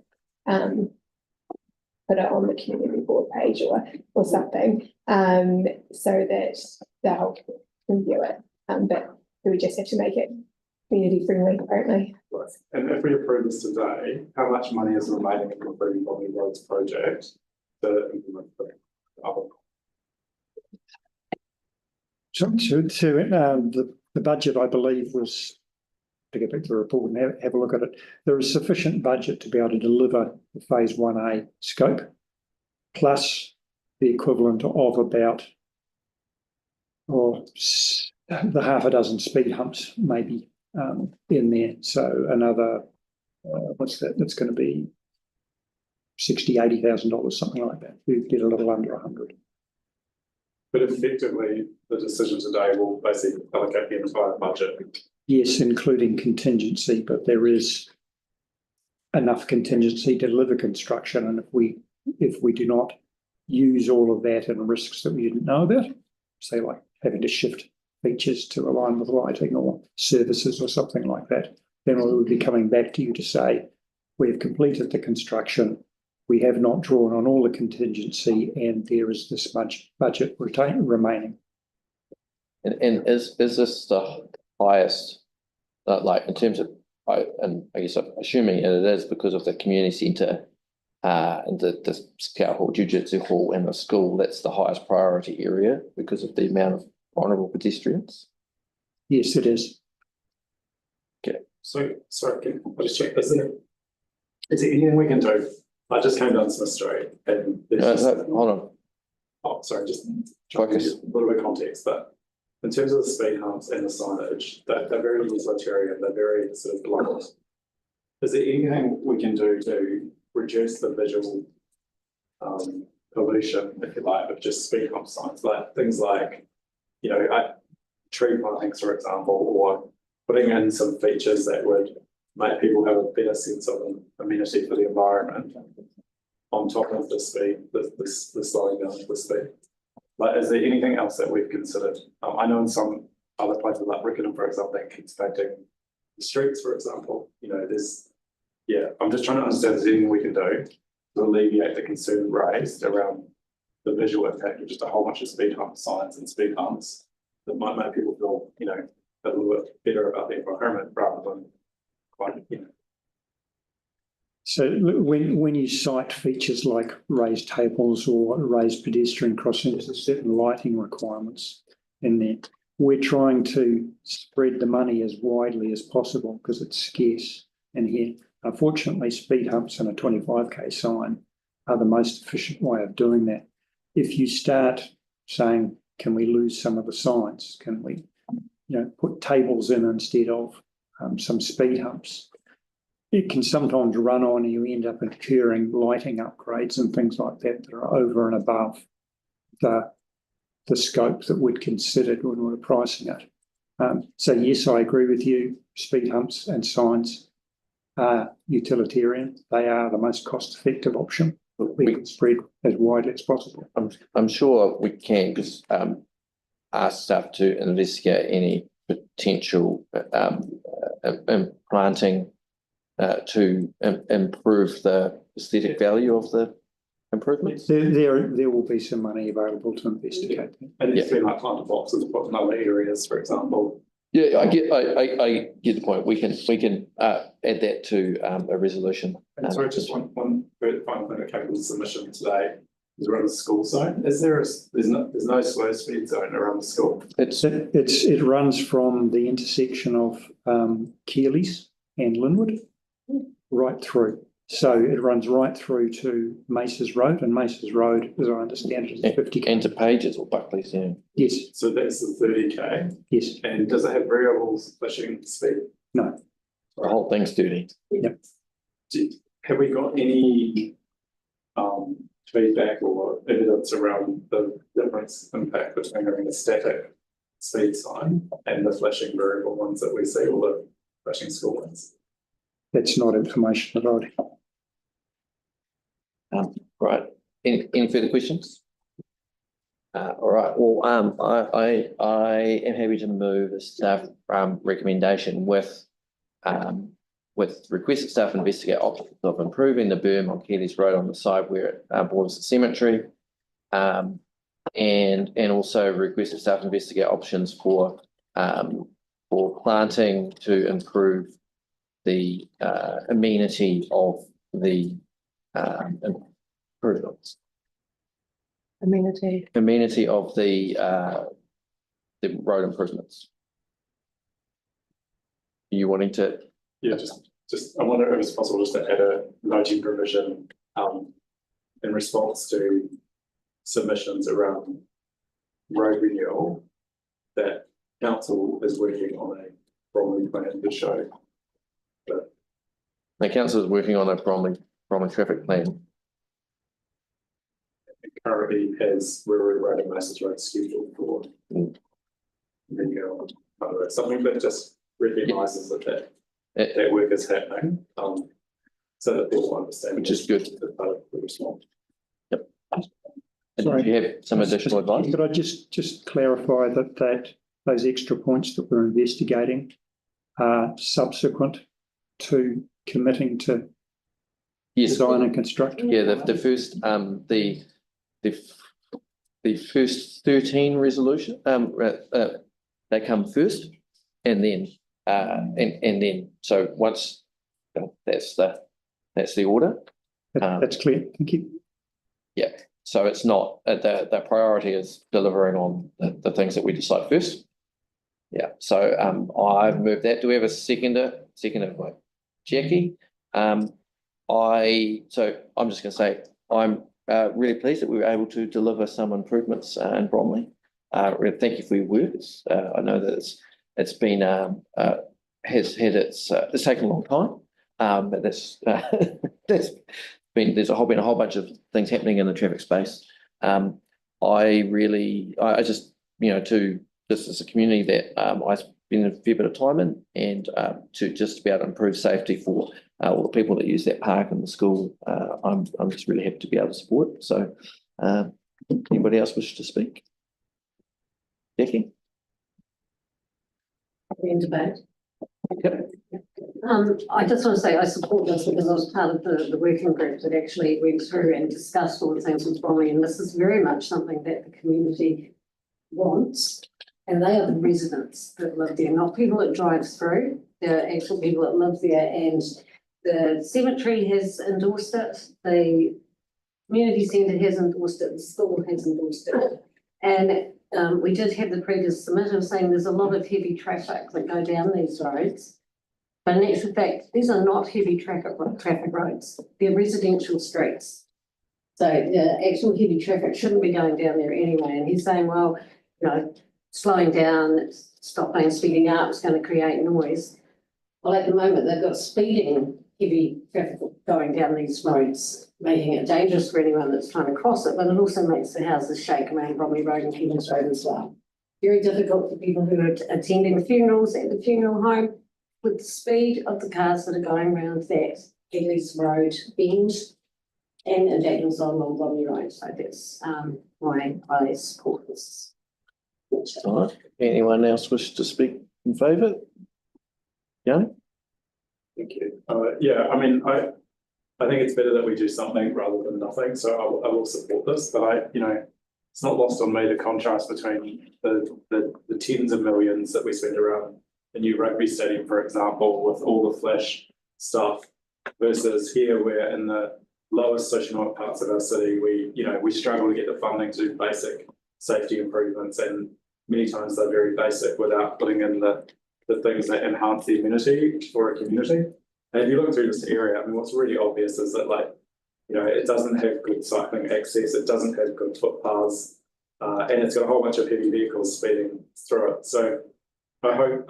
T: put it on the community board page or something so that they'll review it. But we just have to make it community friendly, apparently.
S: Right. And if we approve this today, how much money is remaining in the Improving Bromley Roads project to implement the other?
C: The budget, I believe, was to get back to the report and have a look at it. There is sufficient budget to be able to deliver the phase 1A scope, plus the equivalent of about the half a dozen speed humps maybe in there. So another, what's that? That's going to be $60,000, $80,000, something like that. We get a little under 100.
S: But effectively, the decision today will basically allocate the entire budget.
C: Yes, including contingency, but there is enough contingency to deliver construction. And if we do not
U: use all of that and risks that we didn't know about, say like having to shift features to align with lighting or services or something like that, then we would be coming back to you to say, we've completed the construction, we have not drawn on all the contingency, and there is this much budget remaining.
B: And is this the highest, like in terms of, I guess I'm assuming it is because of the community centre, and the scout hall, jiu-jitsu hall, and the school, that's the highest priority area because of the amount of vulnerable pedestrians?
U: Yes, it is.
B: Okay.
S: So, sorry, can I just check, is there anything we can do? I just came down Smith Street and
B: hold on.
S: Oh, sorry, just
B: focus.
S: A little bit of context, but in terms of the speed humps and the signage, they're very utilitarian, they're very sort of blunt. Is there anything we can do to reduce the visual pollution, if you like, of just speed hump signs, like things like, you know, tree plantings, for example, or putting in some features that would make people have a better sense of amenity for the environment on top of the speed, the slowing down of the speed. Like, is there anything else that we've considered? I know in some other places like Riccarton, for example, they keep painting the streets, for example. You know, I'm just trying to understand if there's anything we can do to alleviate the concern raised around the visual impact of just a whole bunch of speed hump signs and speed humps that might make people feel, you know, a little bit better about the environment rather than quite, you know.
U: So when you cite features like raised tables or raised pedestrian crossings, there's certain lighting requirements in there. We're trying to spread the money as widely as possible because it's scarce in here. Unfortunately, speed humps and a 25k sign are the most efficient way of doing that. If you start saying, can we lose some of the signs? Can we, you know, put tables in instead of some speed humps? It can sometimes run on, and you end up incurring lighting upgrades and things like that that are over and above the scope that we'd considered when we were pricing it. So yes, I agree with you. Speed humps and signs are utilitarian. They are the most cost-effective option. We can spread as widely as possible.
B: I'm sure we can, because ask staff to investigate any potential planting to improve the aesthetic value of the improvements.
U: There will be some money available to investigate.
S: And it's been like planter boxes in other areas, for example.
B: Yeah, I get the point. We can add that to a resolution.
S: And sorry, just one final thing that came with the submission today is around the school zone. Is there's no slow speed zone around the school?
U: It runs from the intersection of Keely's and Linwood right through. So it runs right through to Maces Road, and Maces Road, as I understand it, is 50k.
B: And to Pages or Buckley's, yeah.
U: Yes.
S: So that's the 30k?
U: Yes.
S: And does it have variables flashing speed?
U: No.
B: The whole thing's dirty.
U: Yep.
S: Have we got any feedback or evidence around the difference impact between having a static speed sign and the flashing variable ones that we see, or the flashing school ones?
U: That's not information that
B: Right. Any further questions? All right. Well, I am happy to move the staff recommendation with requested staff investigate options of improving the berm on Keely's Road on the side where it borders the cemetery, and also requested staff investigate options for planting to improve the amenity of the improvements. Amenity of the road improvements. Are you wanting to?
S: Yeah, just I wonder if it's possible just to add a noting provision in response to submissions around road renewal that council is working on a Bromley plan to show.
B: The council is working on a Bromley traffic plan.
S: It currently has Ruru Road and Maces Road scheduled for renewal. Something that just recognises that work is happening, so that people understand.
B: Which is good.
S: Part of the response.
B: Yep. Do you have some additional advice?
U: Could I just clarify that those extra points that we're investigating are subsequent to committing to design and construct?
B: Yeah, the first 13 resolution, they come first, and then so once that's the order.
U: That's clear. Thank you.
B: Yeah, so it's not the priority is delivering on the things that we decide first. Yeah, so I've moved that. Do we have a seconder? Seconded by Jackie. I'm just going to say I'm really pleased that we were able to deliver some improvements in Bromley. Really thank you for your work. I know that it's been it's taken a long time, but there's been a whole bunch of things happening in the traffic space. I just this is a community that I spend a fair bit of time in, and to be able to improve safety for all the people that use that park and the school, I'm just really happy to be able to support. So, anybody else wish to speak? Jackie?
E: In debate.
B: Yep.
E: I just want to say I support this because I was part of the working group that actually went through and discussed all the things with Bromley, and this is very much something that the community wants, and they are the residents that live there, not people that drive through. They're actual people that live there, and the cemetery has endorsed it, the community centre has endorsed it, the school has endorsed it, and we did have the previous submitter saying there's a lot of heavy traffic that go down these roads. But in actual fact, these are not heavy traffic roads. They're residential streets. So the actual heavy traffic shouldn't be going down there anyway. And he's saying, well, slowing down, stopping, speeding up is going to create noise. Well, at the moment, they've got speeding heavy traffic going down these roads, making it dangerous for anyone that's trying to cross it, but it also makes the houses shake around Bromley Road and Kennings Road as well. Very difficult for people who are attending funerals at the funeral home with the speed of the cars that are going around that Kennings Road bend and Daniels along Bromley Road. So that's why I support this.
B: All right. Anyone else wish to speak in favour? Yeah.
S: Thank you. Yeah, I mean, I think it's better that we do something rather than nothing. So I will support this, but it's not lost on me the contrast between the tens of millions that we spend around the new rugby stadium, for example, with all the flash stuff, versus here where in the lowest socioeconomic parts of our city, we struggle to get the funding to do basic safety improvements, and many times they're very basic without putting in the things that enhance the amenity for a community. And if you look through this area, I mean, what's really obvious is that it doesn't have good cycling access, it doesn't have good footpaths, and it's got a whole bunch of heavy vehicles speeding through it. So I hope,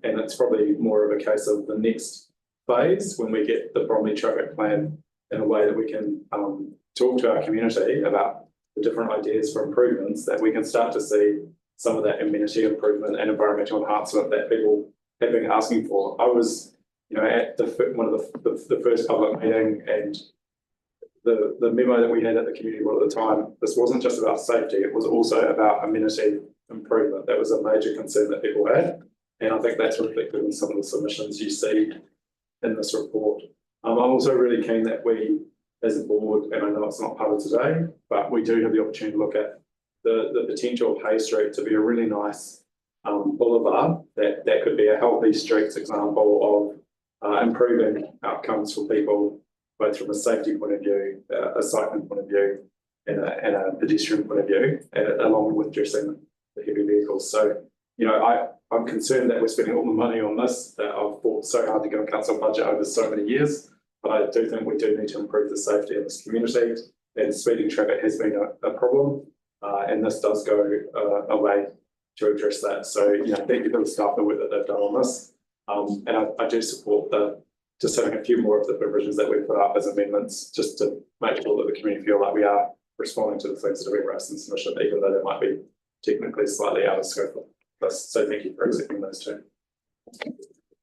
S: and it's probably more of a case of the next phase when we get the Bromley traffic plan in a way that we can talk to our community about the different ideas for improvements, that we can start to see some of that amenity improvement and environmental enhancement that people have been asking for. I was, at one of the first public meeting, and the memo that we had at the community board at the time, this wasn't just about safety, it was also about amenity improvement. That was a major concern that people had, and I think that's reflected in some of the submissions you see in this report. I'm also really keen that we, as a board, and I know it's not part of today, but we do have the opportunity to look at the potential of Hay Street to be a really nice boulevard that could be a healthy streets example of improving outcomes for people, both from a safety point of view, a cycling point of view, and a pedestrian point of view, along with addressing the heavy vehicles. So, I'm concerned that we're spending all the money on this, that I've fought so hard to get a council budget over so many years, but I do think we do need to improve the safety in this community, and speeding traffic has been a problem, and this does go a way to address that. So, thank you for the staff, the work that they've done on this, and I do support just having a few more of the provisions that we put up as amendments, just to make sure that the community feel like we are responding to the things that have been raised in submission, even though they might be technically slightly out of scope of this. So thank you for accepting those two.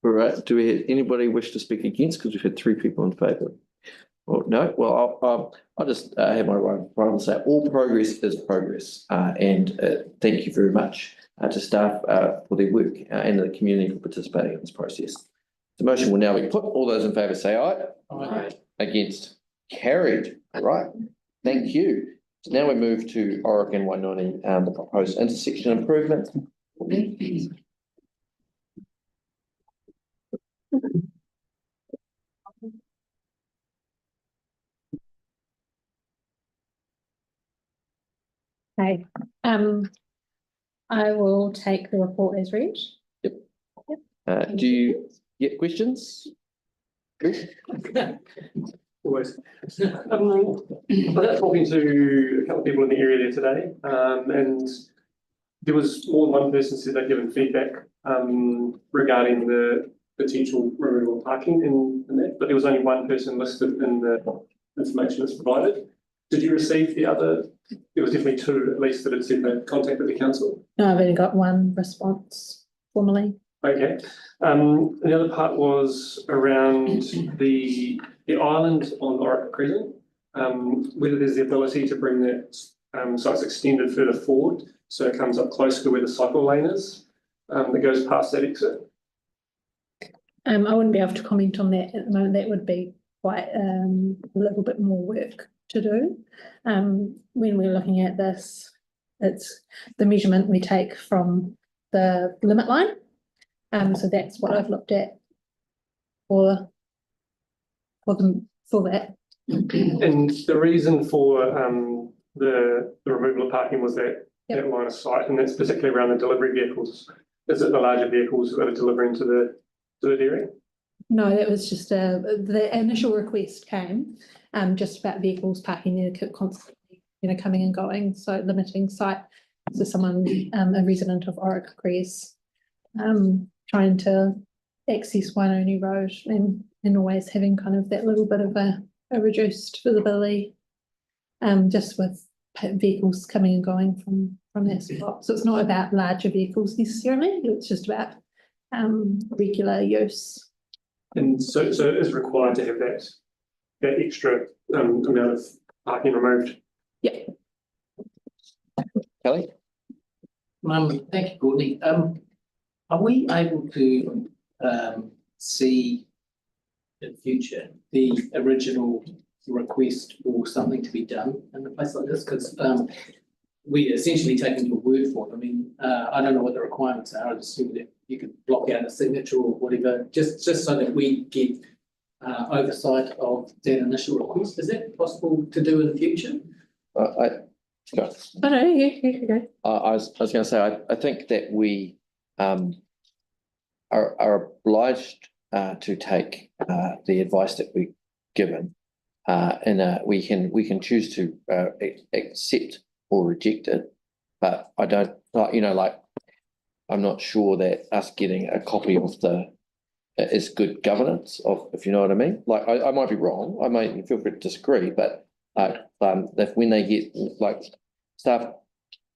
B: All right. Do we have anybody wish to speak against? Because we've had 3 people in favour. Well, no, well, I'll just have my rival say, all progress is progress. And thank you very much to staff for their work and the community for participating in this process. The motion will now be put. All those in favour say aye.
I: Aye.
B: Against? Carried. All right. Thank you. So now we move to Oric and Wainoni, the proposed intersection improvement.
K: Okay, I will take the report as read.
B: Do you get questions?
H: Always. I was talking to a couple of people in the area there today, and there was more than one person said they'd given feedback regarding the potential removal of parking in that, but there was only one person listed in the information that's provided. Did you receive the other? There was definitely two at least that had said they'd contacted the council.
K: No, I've only got one response formally.
H: Okay. The other part was around the island on Oric Crescent, whether there's the ability to bring that so it's extended further forward, so it comes up closer to where the cycle lane is, that goes past that exit.
K: I wouldn't be able to comment on that at the moment. That would be quite a little bit more work to do. When we're looking at this, it's the measurement we take from the limit line. So that's what I've looked at for that.
H: And the reason for the removal of parking was that line of sight, and that's particularly around the delivery vehicles. Is it the larger vehicles that are delivering to the dairy?
K: No, that was just the initial request came just about vehicles parking there constantly, coming and going, so limiting sight. So someone, a resident of Oric Crest, trying to access Wainoni Road and always having kind of that little bit of a reduced visibility, just with vehicles coming and going from that spot. So it's not about larger vehicles necessarily, it's just about regular use.
H: And so it is required to have that extra amount of parking removed?
K: Yeah.
B: Kelly?
I: Thank you, Courtney. Are we able to see in future the original request for something to be done in a place like this? Because we essentially taking your word for it. I mean, I don't know what the requirements are. I assume that you could block out a signature or whatever, just so that we get oversight of that initial request. Is that possible to do in the future?
B: I was going to say, I think that we are obliged to take the advice that we're given, and we can choose to accept or reject it. But I don't, I'm not sure that us getting a copy of is good governance of, if you know what I mean. Like, I might be wrong. I might feel free to disagree, but if when they get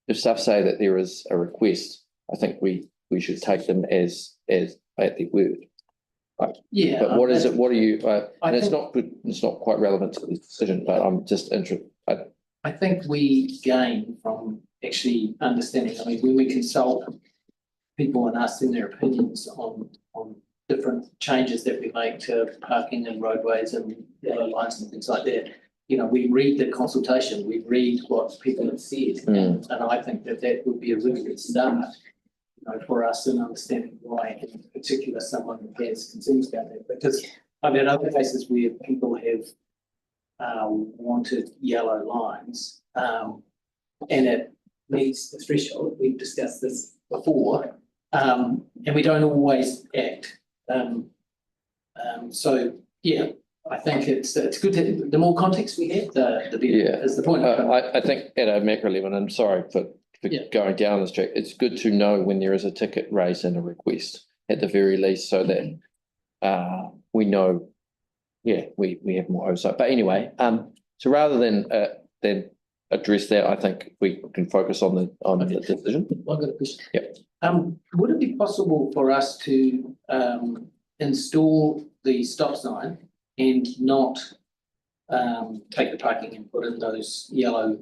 B: if staff say that there is a request, I think we should take them as at their word.
I: Yeah.
B: But what is it? What are you? And it's not good. It's not quite relevant to this decision. But I'm just interested.
I: I think we gain from actually understanding. I mean, when we consult people and ask them their opinions on different changes that we make to parking and roadways and yellow lines and things like that, we read the consultation, we read what people have said, and I think that would be a really good start, for us in understanding why in particular someone has concerns about that. Because I've had other cases where people have wanted yellow lines, and it meets the threshold. We've discussed this before, and we don't always act. So yeah, I think it's good to, the more context we have, the better. Yeah, is the point.
B: I think at a macro level, and I'm sorry for going down this track, it's good to know when there is a ticket raised and a request at the very least, so that we know, we have more oversight. But anyway, so rather than address that, I think we can focus on the decision.
I: I've got a question.
B: Yeah.
I: Would it be possible for us to install the stop sign and not take the parking and put in those yellow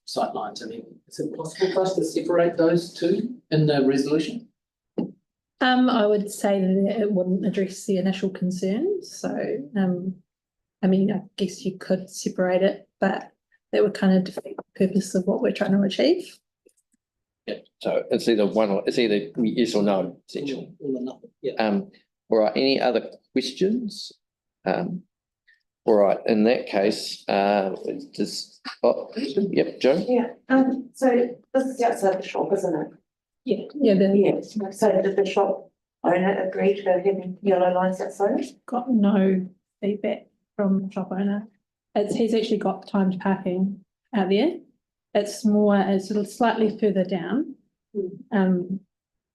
I: sight lines. I mean, is it possible for us to separate those two in the resolution?
K: I would say that it wouldn't address the initial concerns, so, I mean, I guess you could separate it, but that would kind of defeat the purpose of what we're trying to achieve.
B: Yeah, so it's either yes or no, essentially.
I: All or nothing, yeah.
B: All right, any other questions? All right, in that case, yep, Joe?
L: Yeah, so this is outside the shop, isn't it?
K: Yeah,
L: So did the shop owner agree to having yellow lines outside?
K: got no feedback from the shop owner. He's actually got timed parking out there. It's slightly further down.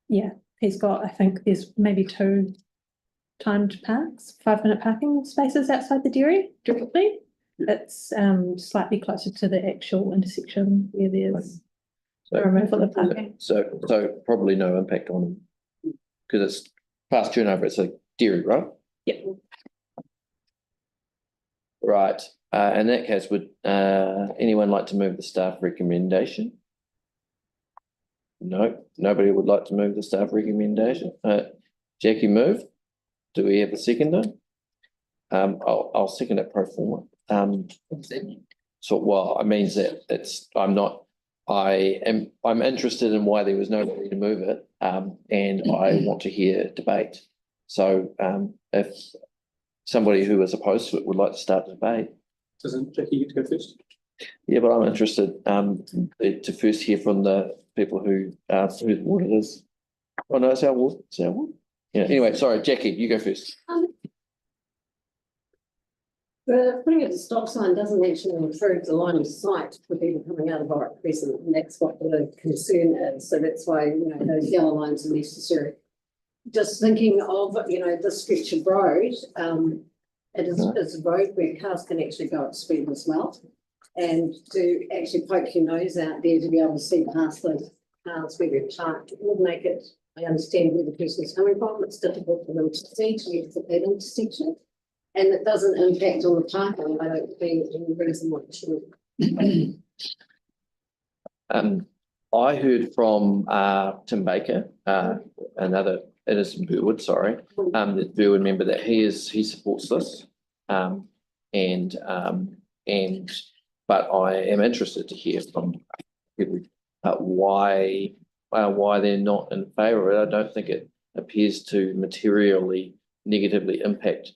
K: Yeah, he's got, I think there's maybe 2 timed parks, 5-minute parking spaces outside the dairy directly. It's slightly closer to the actual intersection where there's the removal of parking.
B: So probably no impact on them because it's past turnover. It's a dairy, right?
K: Yep.
B: Right. In that case, would anyone like to move the staff recommendation? No, nobody would like to move the staff recommendation. Jackie move. Do we have a seconder? I'll second it pro forma. So well, it means that I'm interested in why there was nobody to move it, and I want to hear debate. So if somebody who is opposed to it would like to start the debate.
H: Doesn't Jackie get to go first?
B: Yeah, but I'm interested to first hear from the people whose ward it is. Oh no, it's our ward. It's our ward. Yeah. Anyway, sorry, Jackie, you go first.
E: The putting of the stop sign doesn't actually improve the line of sight for people coming out of Warwick Crescent, and that's what the concern is. So that's why, those yellow lines are necessary. Just thinking of, this stretch of road, it is a road where cars can actually go at speed as well. And to actually poke your nose out there to be able to see past those cars where they're parked, it would make it, I understand where the person is coming from. It's difficult for them to see to use that intersection. And it doesn't impact on the parking. I don't think any reason why it shouldn't.
B: I heard from Tim Baker, another innocent Burwood, sorry, the Burwood member, that he supports this, but I am interested to hear from people why they're not in favour of it. I don't think it appears to materially negatively impact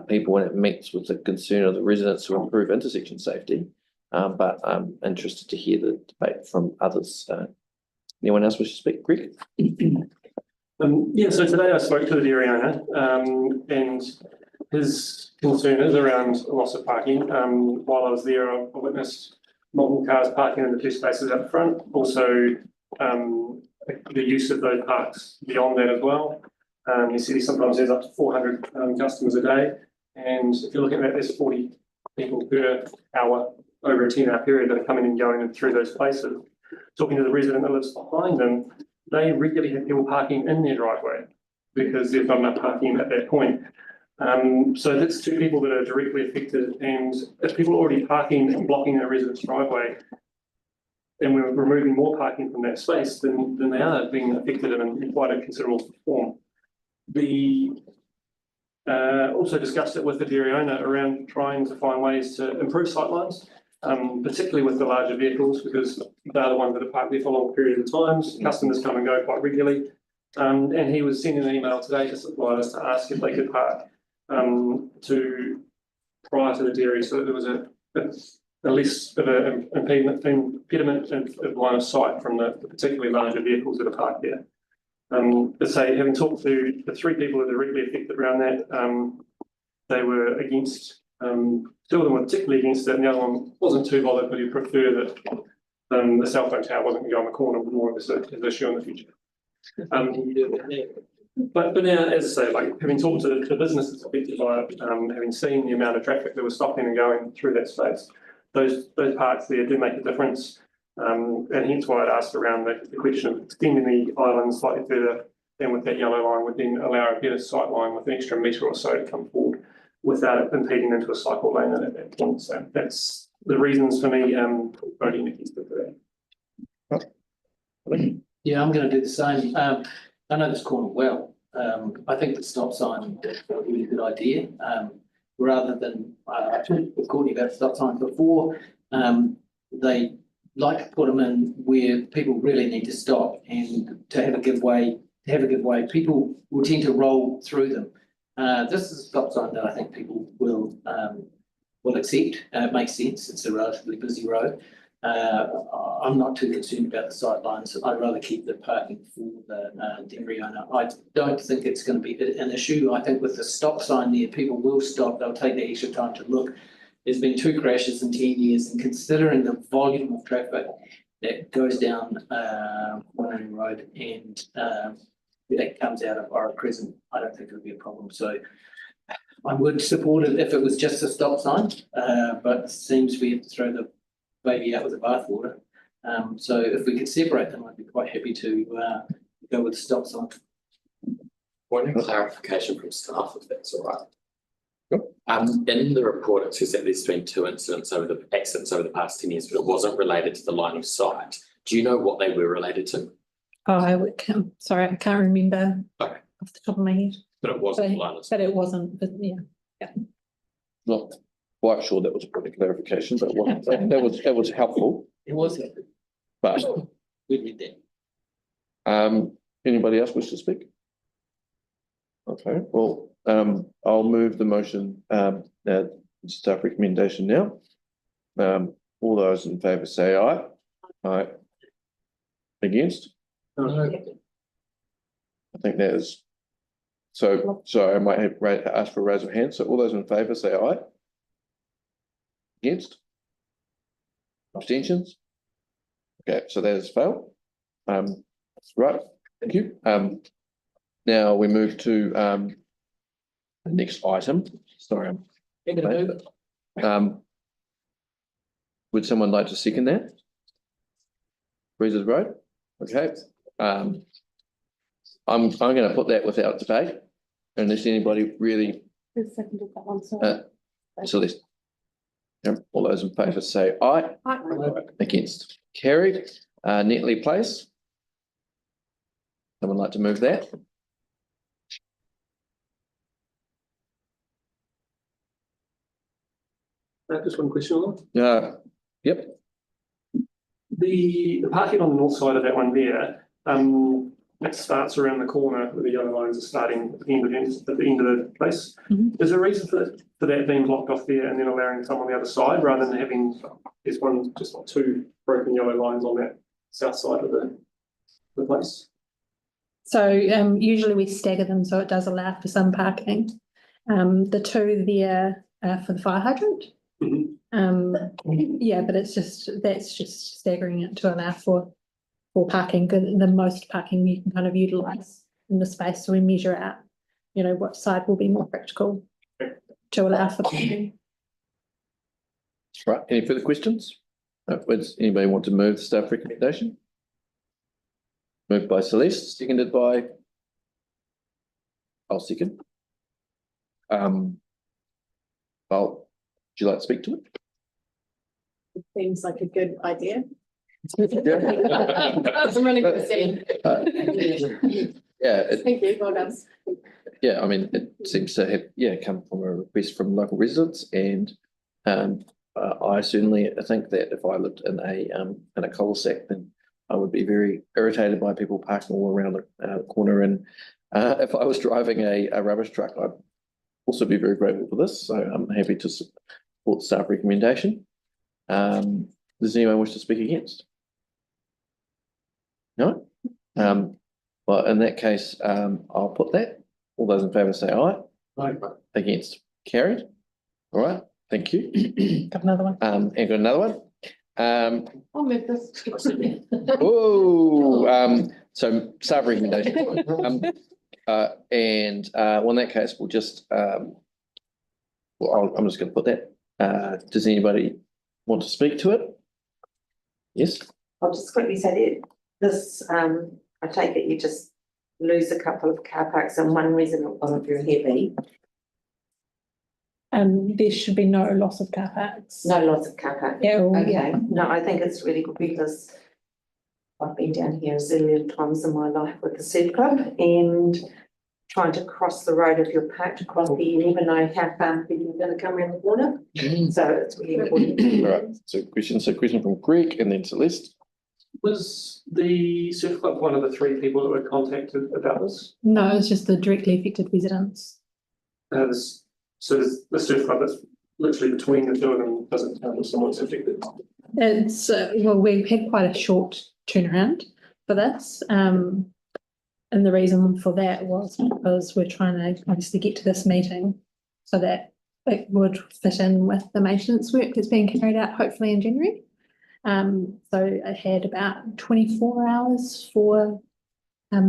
B: people when it meets with the concern of the residents to improve intersection safety. But I'm interested to hear the debate from others. Anyone else wish to speak? Greg?
H: Yeah, so today I spoke to the dairy owner, and his concern is around loss of parking. While I was there, I witnessed multiple cars parking in the 2 spaces up front. Also, the use of those parks beyond that as well. He said he sometimes has up to 400 customers a day, and if you're looking at that, there's 40 people per hour over a 10-hour period that are coming and going and through those places. Talking to the resident that lives behind them, they regularly have people parking in their driveway because they've got enough parking at that point. So that's 2 people that are directly affected, and if people are already parking and blocking a resident's driveway, and we're removing more parking from that space, then they are being affected in quite a considerable form. Also discussed it with the dairy owner around trying to find ways to improve sightlines, particularly with the larger vehicles, because they're the ones that are parked there for long periods of times. Customers come and go quite regularly. And he was sending an email today to suppliers to ask if they could park prior to the dairy, so that there was a less of an impediment of line of sight from the particularly larger vehicles that are parked there. Let's say, having talked to the 3 people that are directly affected around that, they were against, 2 of them were particularly against it, and the other one wasn't too bothered, but he preferred that the cell phone tower wasn't going to go on the corner, with more of an issue in the future. But now, as I say, like having talked to the businesses affected by it, having seen the amount of traffic that was stopping and going through that space, those parts there do make a difference. And hence why I'd asked around the question of extending the island slightly further than with that yellow line would then allow a better sight line with an extra metre or so to come forward. without it impeding into a cycle lane at that point. So that's the reasons for me voting against it today.
I: Yeah, I'm going to do the same. I know this corner well. I think the stop sign is a really good idea. Rather than, I talked with Courtney about stop signs before, they like to put them in where people really need to stop and to have a give way, people will tend to roll through them. This is a stop sign that I think people will accept. It makes sense. It's a relatively busy road. I'm not too concerned about the sight lines. I'd rather keep the parking for the dairy owner. I don't think it's going to be an issue. I think with the stop sign there, people will stop. They'll take the extra time to look. There's been 2 crashes in 10 years, and considering the volume of traffic that goes down Waitai Road and that comes out of Ora Crescent, I don't think it would be a problem. So I would support it if it was just a stop sign, but it seems we have to throw the baby out with the bathwater. So if we could separate them, I'd be quite happy to go with the stop sign.
P: One clarification from staff, if that's all right. In the report, it says that there's been 2 accidents over the past 10 years, but it wasn't related to the line of sight. Do you know what they were related to?
K: Oh, sorry, I can't remember
P: Okay.
K: off the top of my head.
P: But it wasn't the line of sight.
K: But it wasn't, but yeah.
B: Not quite sure that was a point of clarification, but that was helpful.
I: It was.
B: But
I: We did that.
B: anybody else wish to speak? Okay, well, I'll move the motion, staff recommendation now. All those in favour say aye. Aye. Against? I think that is. So I might have asked for a raise of hands. So all those in favour say aye. Against? Abstentions? Okay, so that has failed. Right, thank you. Now we move to the next item. Sorry, would someone like to second that? Breezes Road. Okay. I'm going to put that without debate, unless anybody really.
D: Who seconded that one? Sorry.
B: Celeste. All those in favour say aye.
D: Aye.
B: Against? Carried. Netley Place. Someone like to move that?
H: Just one question on that.
B: Yep.
H: The parking on the north side of that one there, it starts around the corner where the yellow lines are starting at the end of the place. Is there a reason for that being blocked off there and then allowing some on the other side rather than having, there's one, just like 2 broken yellow lines on that south side of the place?
K: So usually we stagger them so it does allow for some parking. The 2 there for the fire hydrant. Yeah, but that's just staggering it to allow for parking, the most parking you can kind of utilise in the space. So we measure out, what side will be more practical to allow for parking.
B: Right, any further questions? Does anybody want to move the staff recommendation? Moved by Celeste, seconded by. I'll second. Would you like to speak to it?
J: It seems like a good idea.
B: Yeah.
J: I'm really good at saying.
B: Yeah.
J: Thank you, well done.
B: Yeah, I mean, it seems to have, come from a request from local residents, and I certainly think that if I lived in a cul-de-sac, then I would be very irritated by people parking all around the corner. And if I was driving a rubbish truck, I'd also be very grateful for this. So I'm happy to support the staff recommendation. Does anyone wish to speak against? No? Well, in that case, I'll put that. All those in favour say aye.
H: Aye.
B: Against? Carried. All right, thank you.
K: Got another one.
B: And got another one.
J: I'll move this.
B: So staff recommendation. Well, in that case, we'll just, I'm just going to put that. Does anybody want to speak to it? Yes.
L: I'll just quickly say that this, I take it you just lose a couple of car parks and one resident volunteer heavy.
K: there should be no loss of car parks.
L: No loss of car park.
K: Yeah, well,
L: Okay,
K: yeah.
L: no, I think it's really good because I've been down here a zillion times in my life with the surf club and trying to cross the road if you're parked across there, you never know how far people are going to come around the corner. So it's really important.
B: All right, so question from Greg and then Celeste.
H: Was the surf club one of the 3 people that were contacted about this?
K: No, it's just the directly affected residents.
H: So there's the surf club that's literally between the two of them doesn't count if someone's affected.
K: It's, well, we've had quite a short turnaround for this. And the reason for that was because we're trying to obviously get to this meeting so that it would fit in with the maintenance work that's being carried out hopefully in January. So I had about 24 hours for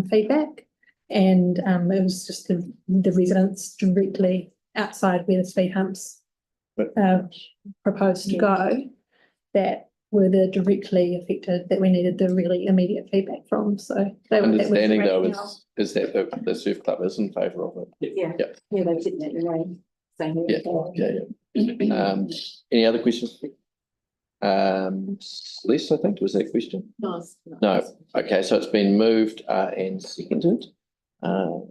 K: feedback, and it was just the residents directly outside where the speed humps proposed to go that were the directly affected that we needed the really immediate feedback from. So they were
B: Understanding though is that the surf club is in favour of it.
L: Yeah.
B: Yep.
L: Yeah, they did that, right? Same here.
B: Yeah. Any other questions? Celeste, I think, was that question?
J: No.
B: No. Okay, so it's been moved and seconded. I'm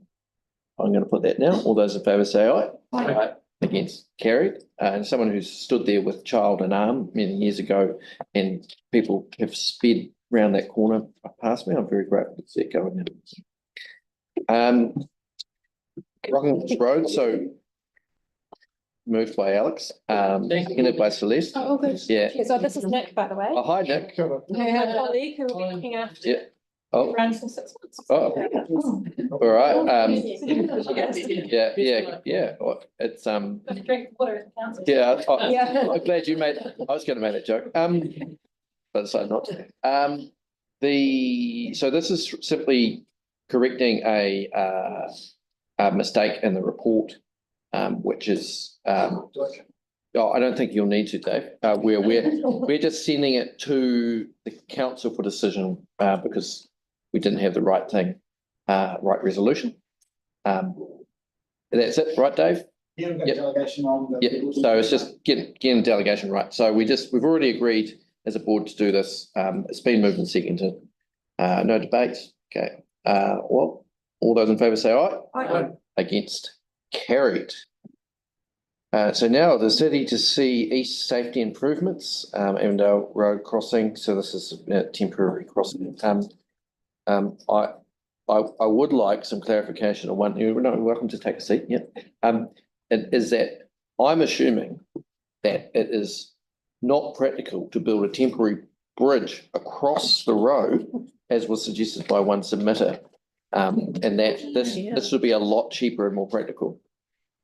B: going to put that now. All those in favour say aye. Aye. Against, carried. And someone who's stood there with child and arm many years ago, and people have sped round that corner past me. I'm very grateful to see it going in. Rockingham Road, so moved by Alex, seconded by Celeste.
K: Oh, good.
B: Yeah.
K: So this is Nick, by the way.
B: Oh, hi, Nick.
K: My colleague who will be looking after.
B: Yeah. Oh.
K: Around for 6 months.
B: Oh, all right. Yeah. Oh, it's
K: Drink water at the council.
B: Yeah.
K: Yeah.
B: I'm glad you made. I was going to make that joke. But decided not to. So this is simply correcting a mistake in the report, which is oh, I don't think you'll need to, Dave. We're just sending it to the council for decision because we didn't have the right thing, right resolution. That's it, right, Dave?
M: Yeah, we've got delegation on.
B: Yeah, so it's just getting delegation right. So we've already agreed as a board to do this. It's been moved and seconded. No debate. Okay. Well, all those in favour say aye.
M: Aye.
B: Against, carried. So now the city to see east safety improvements, Avondale Road crossing. So this is a temporary crossing. I would like some clarification on one. You're welcome to take a seat. Yeah. Is that I'm assuming that it is not practical to build a temporary bridge across the road, as was suggested by one submitter, and that this would be a lot cheaper and more practical.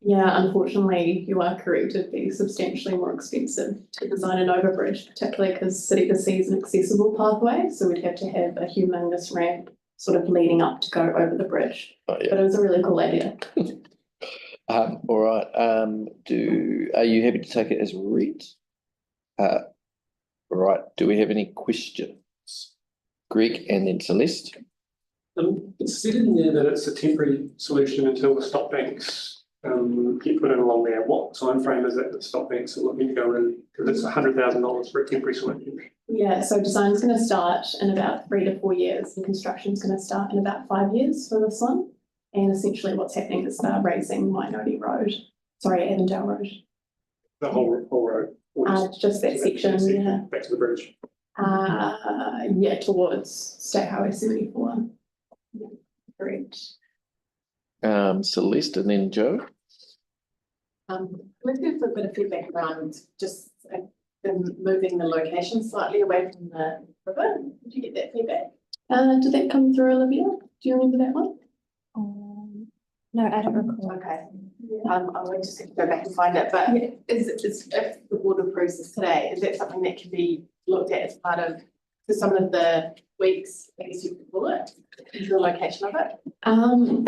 J: Yeah, unfortunately, you are correct. It'd be substantially more expensive to design an overbridge, particularly because City to Sea is an accessible pathway. So we'd have to have a humongous ramp sort of leading up to go over the bridge.
B: Oh, yeah.
J: But it was a really cool idea.
B: All right. Are you happy to take it as read? All right. Do we have any questions? Greg and then Celeste.
H: It's said in there that it's a temporary solution until the stop banks get put in along there. What time frame is that the stop banks are looking to go in? Because it's $100,000 for a temporary solution.
J: Yeah, so design's going to start in about 3 to 4 years and construction's going to start in about 5 years for this one. And essentially what's happening is they're raising Avondale Road.
H: The whole road?
J: Just that section, yeah.
H: Back to the bridge?
J: Yeah, towards State Highway 74. Yeah, correct.
B: Celeste and then Joe.
J: We've got a bit of feedback around just moving the location slightly away from the river. Did you get that feedback? Did that come through, Olivia? Do you remember that one?
N: No, I don't recall.
J: Okay. I will just have to go back and find it, but is if the board approves this today, is that something that can be looked at as part of some of the weeks, I guess you could call it, the location of it?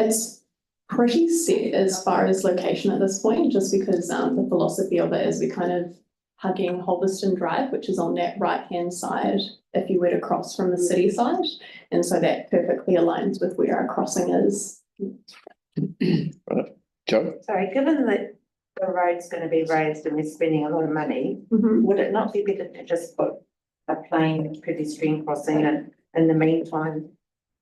J: It's pretty set as far as location at this point, just because the philosophy of it is we're kind of hugging Holberston Drive, which is on that right-hand side if you were to cross from the city side. And so that perfectly aligns with where our crossing is.
B: Right. Joe?
L: Sorry, given that the road's going to be raised and we're spending a lot of money,
N: Mhm.
L: would it not be better to just put a plain pedestrian crossing in the meantime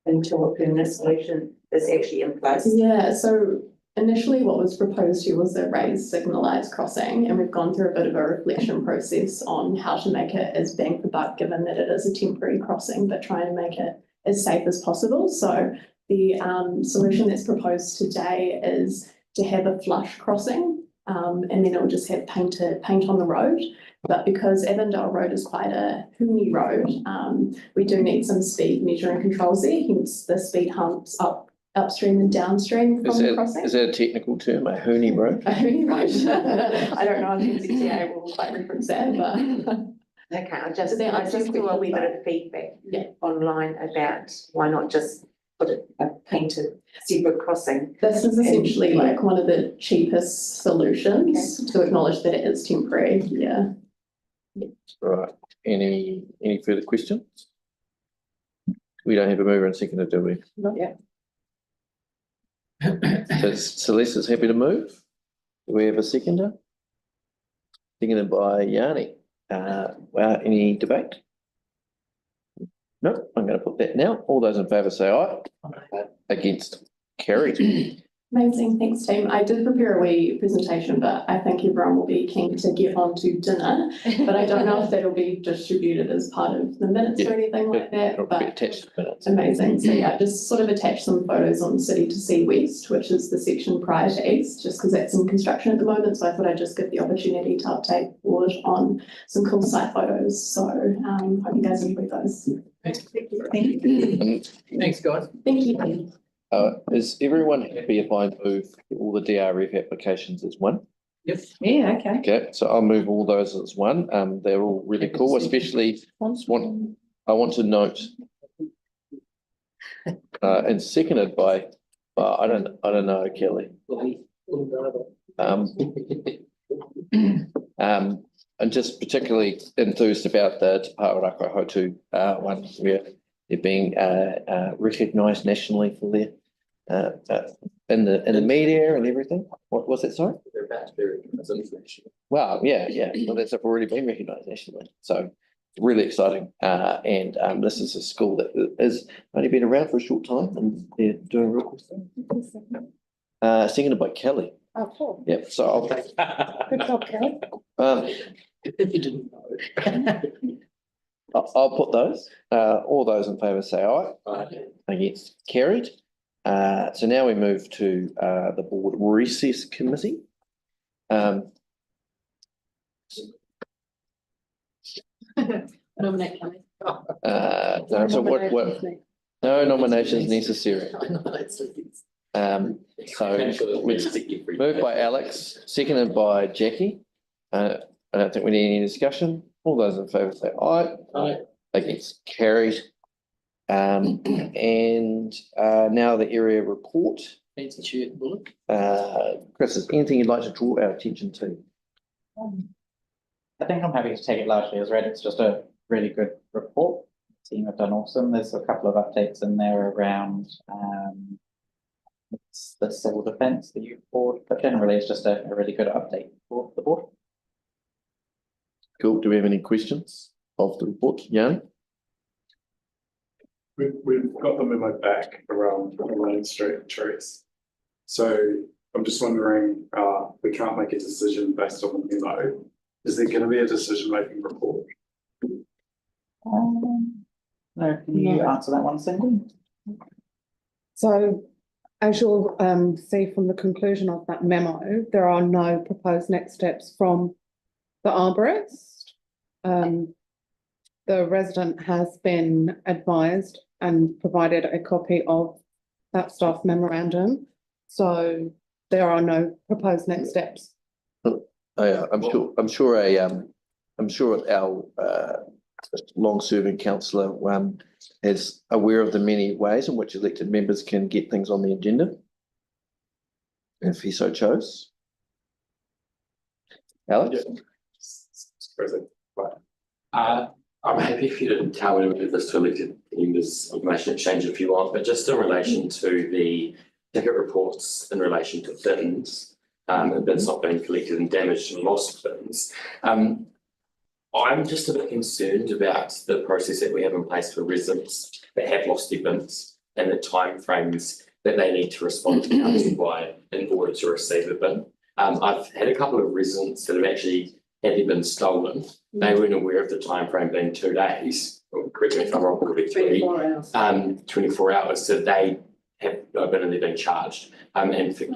L: until a permanent solution is actually in place?
J: Yeah, so initially what was proposed here was a raised signalised crossing, and we've gone through a bit of a reflection process on how to make it as bang for buck, given that it is a temporary crossing, but trying to make it as safe as possible. So the solution that's proposed today is to have a flush crossing, and then it will just have paint on the road. But because Avondale Road is quite a hoony road, we do need some speed measuring controls there, hence the speed humps upstream and downstream from the crossing.
B: Is that a technical term, a hoony road?
J: A hoony road. I don't know if the NCCA will quite reference that, but.
L: Okay, I just saw a wee bit of feedback online about why not just put a painted zebra crossing.
J: This is essentially like one of the cheapest solutions to acknowledge that it is temporary, yeah.
B: Right, any further questions? We don't have a mover and seconder, do we?
J: Not yet.
B: So Celeste is happy to move. Do we have a seconder? Seconded by Yanni. Any debate? No, I'm going to put that now. All those in favour say aye. Against, carried.
J: Amazing, thanks team. I did prepare a wee presentation, but I think everyone will be keen to get on to dinner. But I don't know if that'll be distributed as part of the minutes or anything like that, but
B: attached to minutes.
J: Amazing. So yeah, just sort of attach some photos on City to Sea West, which is the section prior to East, just because that's in construction at the moment. So I thought I'd just give the opportunity to update the board on some cool site photos. So hope you guys enjoy those.
I: Thanks.
J: Thank you.
I: Thanks, guys.
J: Thank you.
B: Is everyone happy if I move all the DRF applications as one?
I: Yep.
L: Yeah, okay.
B: Okay, so I'll move all those as one. They're all really cool, especially I want to note. And seconded by, I don't know, Kelly. I'm just particularly enthused about the Te Pāorakai Hotu one where they're being recognised nationally for their in the media and everything. What was it, sorry?
P: They're about to be recognised internationally.
B: Wow, yeah. Well, that's already been recognised nationally. So really exciting. And this is a school that has only been around for a short time and they're doing real cool stuff. Seconded by Kelly.
D: Oh, cool.
B: Yep, so I'll
D: Good job, Kelly.
I: If you didn't know.
B: I'll put those. All those in favour say aye.
P: Aye.
B: Against, carried. So now we move to the board recess committee.
J: Nominate Kelly.
B: No, so what? No nominations necessary. So moved by Alex, seconded by Jackie. I don't think we need any discussion. All those in favour say aye.
I: Aye.
B: Against, carried. And now the area report.
I: Fancy shirt, bullet.
B: Chris, is anything you'd like to draw our attention to?
G: I think I'm happy to take it largely as read. It's just a really good report. The team have done awesome. There's a couple of updates in there around it's the civil defence, the youth board, but generally it's just a really good update for the board.
B: Cool. Do we have any questions of the report? Yanni?
S: We've got the memo back around Main Street trees. So I'm just wondering, we can't make a decision based on the memo. Is there going to be a decision-making report?
G: No, can you answer that one, Cindy?
D: So as you'll see from the conclusion of that memo, there are no proposed next steps from the arborist. The resident has been advised and provided a copy of that staff memorandum. So there are no proposed next steps.
B: I'm sure our long-serving councillor is aware of the many ways in which elected members can get things on the agenda, if he so chose. Alex?
P: I'm happy for you to tell me with this to elected members information exchange if you want, but just in relation to the ticket reports in relation to bins, and that's not being collected and damaged and lost bins. I'm just a bit concerned about the process that we have in place for residents that have lost their bins and the timeframes that they need to respond to council by in order to receive a bin. I've had a couple of residents that have actually had their bins stolen. They weren't aware of the timeframe being 2 days, or correct me if I'm wrong, probably 3.
E: 24 hours.
P: 24 hours, so they have no bin and they're being charged. And for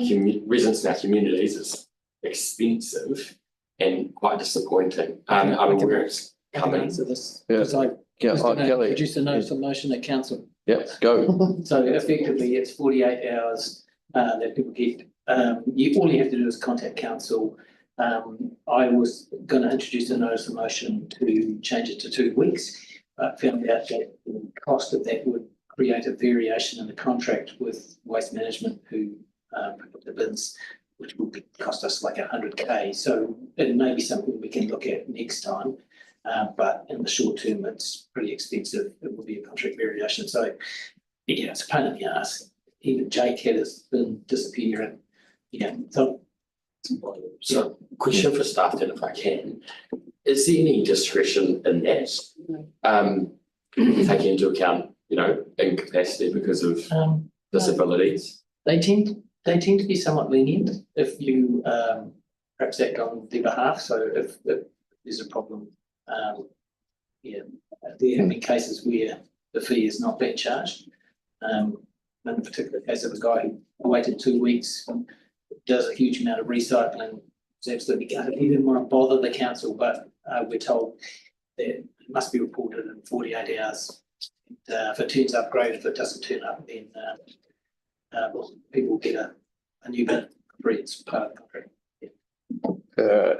P: residents in our communities, it's expensive and quite disappointing. I'm aware it's
I: I can
P: coming.
I: answer this,
B: Yeah.
I: because I was going to
B: Kelly.
I: introduce a notice of motion at council.
B: Yep, go.
I: So effectively, it's 48 hours that people get. All you have to do is contact council. I was going to introduce a notice of motion to change it to 2 weeks, but found out that the cost of that would create a variation in the contract with Waste Management, who pick up the bins, which will cost us like 100K. So it may be something we can look at next time. But in the short term, it's pretty expensive. It will be a contract variation. So yeah, it's a pain in the ass. Even Jake had his bin disappear, and yeah,
P: So, question for staff then, if I can, is there any discretion in that? Taking into account, incapacity because of disabilities?
I: They tend to be somewhat lenient if you perhaps act on their behalf. So if there's a problem, there have been cases where the fee is not being charged. In the particular case of a guy who waited 2 weeks, does a huge amount of recycling, was absolutely gutted. He didn't want to bother the council, but we're told that it must be reported in 48 hours. If it turns up, great. If it doesn't turn up, then people get a new bin for free. It's part of the contract.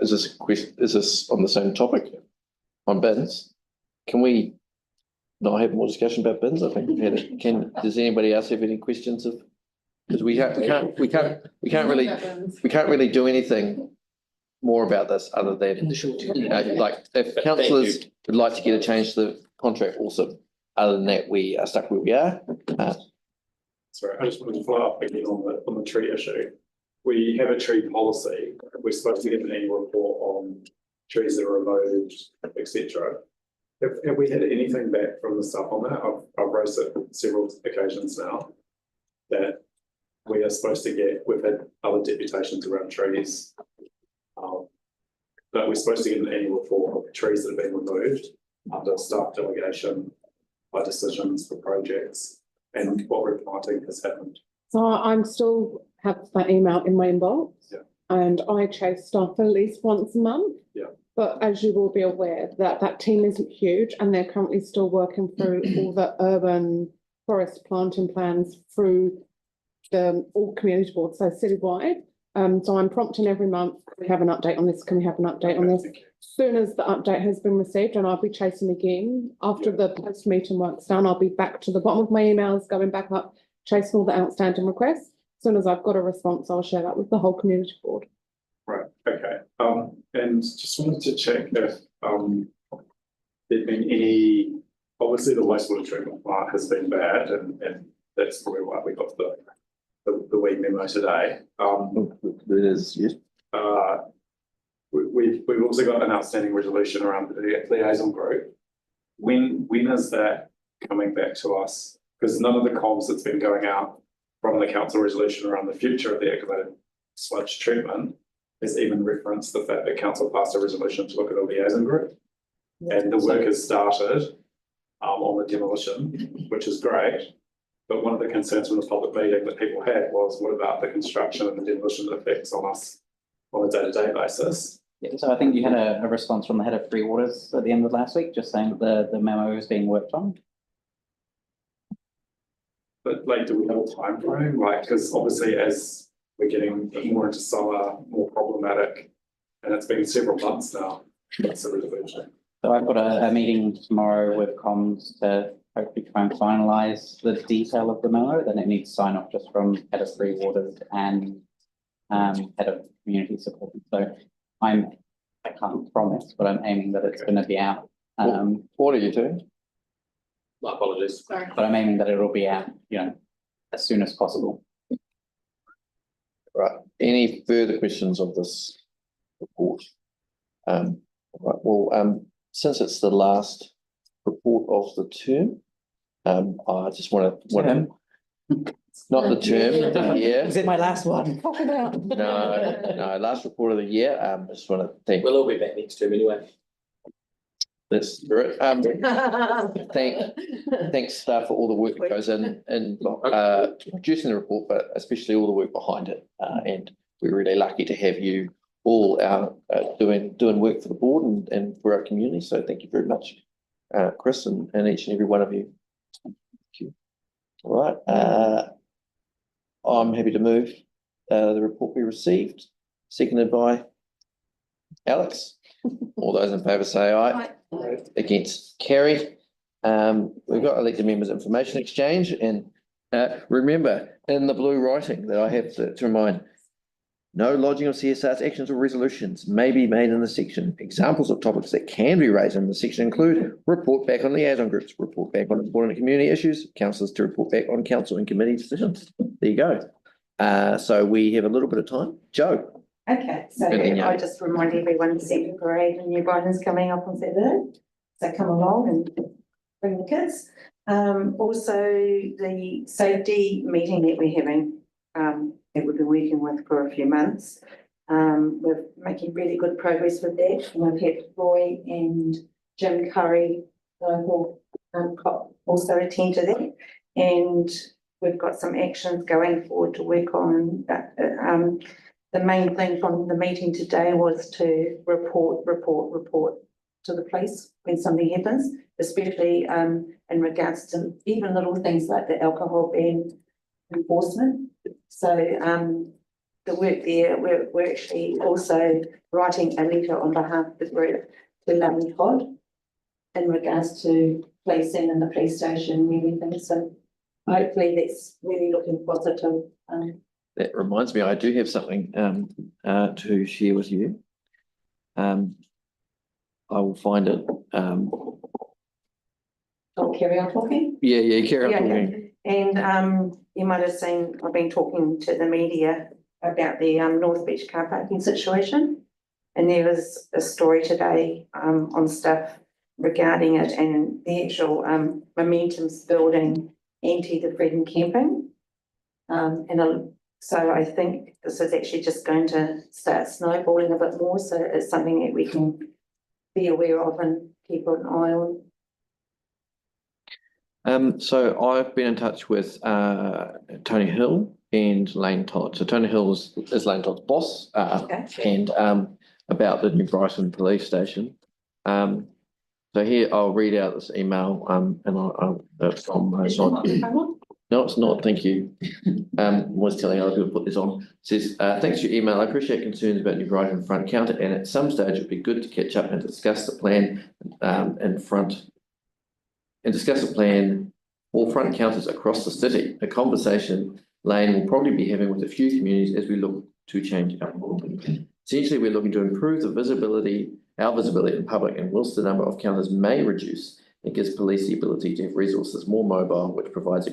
B: Is this a question, is this on the same topic on bins? Can we not have more discussion about bins? I think we've had it. Does anybody else have any questions of? Because we can't really do anything more about this other than
I: In the short term.
B: like if councillors would like to get a change to the contract, also. Other than that, we are stuck where we are.
S: Sorry, I just wanted to follow up again on the tree issue. We have a tree policy. We're supposed to give an annual report on trees that are removed, etc. Have we had anything back from the staff on that? I've raised it several occasions now that we are supposed to get. We've had other deputations around trees, but we're supposed to get an annual report of trees that have been removed under staff delegation by decisions for projects and what replanting has happened.
D: So I'm still have that email in my inbox.
S: Yeah.
D: And I chase staff at least once a month.
S: Yeah.
D: But as you will be aware, that team isn't huge and they're currently still working through all the urban forest planting plans through all community boards, so citywide. So I'm prompting every month, can we have an update on this? Can we have an update on this? Soon as the update has been received, and I'll be chasing again after the post meeting work's done, I'll be back to the bottom of my emails, going back up, chasing all the outstanding requests. As soon as I've got a response, I'll share that with the whole community board.
S: Right, okay. And just wanted to check if there'd been any, obviously the wastewater treatment plant has been bad and that's probably why we got the wee memo today.
B: It is, yes.
S: We've also got an outstanding resolution around the liaison group. When is that coming back to us? Because none of the comms that's been going out from the council resolution around the future of the activated sludge treatment has even referenced the fact that council passed a resolution to look at a liaison group. And the work has started on the demolition, which is great. But one of the concerns from the public meeting that people had was, what about the construction and the demolition effects on us on a day-to-day basis?
G: Yeah, so I think you had a response from the head of Free Waters at the end of last week, just saying that the memo is being worked on.
S: But like, do we have a time frame? Like, because obviously as we're getting more into summer, more problematic, and it's been several months now, that's the resolution.
G: So I've got a meeting tomorrow with comms to hopefully try and finalise the detail of the memo. Then it needs sign off just from head of Free Waters and head of community support. So I can't promise, but I'm aiming that it's going to be out.
B: What are you doing?
P: My apologies.
J: Sorry.
G: But I'm aiming that it'll be out, as soon as possible.
B: Right. any further questions of this report? Right, well, since it's the last report of the term, I just want to, not the term, the year.
L: Is it my last one?
B: No, last report of the year. I just want to thank.
P: We'll all be back next term anyway.
B: That's spirit. Thanks staff for all the work that goes in producing the report, but especially all the work behind it. And we're really lucky to have you all out doing work for the board and for our community. So thank you very much, Chris, and each and every one of you. Thank you. All right. I'm happy to move the report be received, seconded by Alex. All those in favour say aye. Aye. Against, carry. We've got elected members information exchange, and remember in the blue writing that I have to remind, no lodging of CSR's actions or resolutions may be made in the section. Examples of topics that can be raised in the section include report back on liaison groups, report back on important community issues, councillors to report back on council and committee decisions. There you go. So we have a little bit of time. Joe.
L: Okay, so I just remind everyone the second parade in New Brighton's coming up on Saturday. So come along and bring the kids. Also the safety meeting that we're having, that we've been working with for a few months. We're making really good progress with that. And we've had Roy and Jim Curry who also attend to that. And we've got some actions going forward to work on. The main thing from the meeting today was to report to the police when something happens, especially in regards to even little things like the alcohol ban enforcement. So the work there, we're actually also writing a letter on behalf of the group to Lane Todd in regards to policing and the police station and everything. So hopefully that's really looking positive.
B: That reminds me, I do have something to share with you. I will find it.
L: I'll carry on talking.
B: Yeah, carry on talking.
L: And you might have seen, I've been talking to the media about the North Beach car parking situation. And there was a story today on stuff regarding it, and the actual momentum's building the Fred camping. So I think this is actually just going to start snowballing a bit more. So it's something that we can be aware of and keep an eye on.
B: So I've been in touch with Tony Hill and Lane Todd. So Tony Hill is Lane Todd's boss, and about the New Brighton police station. So here I'll read out this email, and from no, it's not. Thank you. Was telling other people to put this on. It says, thanks for your email. I appreciate concerns about New Brighton front counter, and at some stage it'd be good to catch up and discuss the plan for front counters across the city. A conversation Lane will probably be having with a few communities as we look to change our model. Essentially, we're looking to improve our visibility in public, and whilst the number of counters may reduce, it gives police the ability to have resources more mobile, which provides a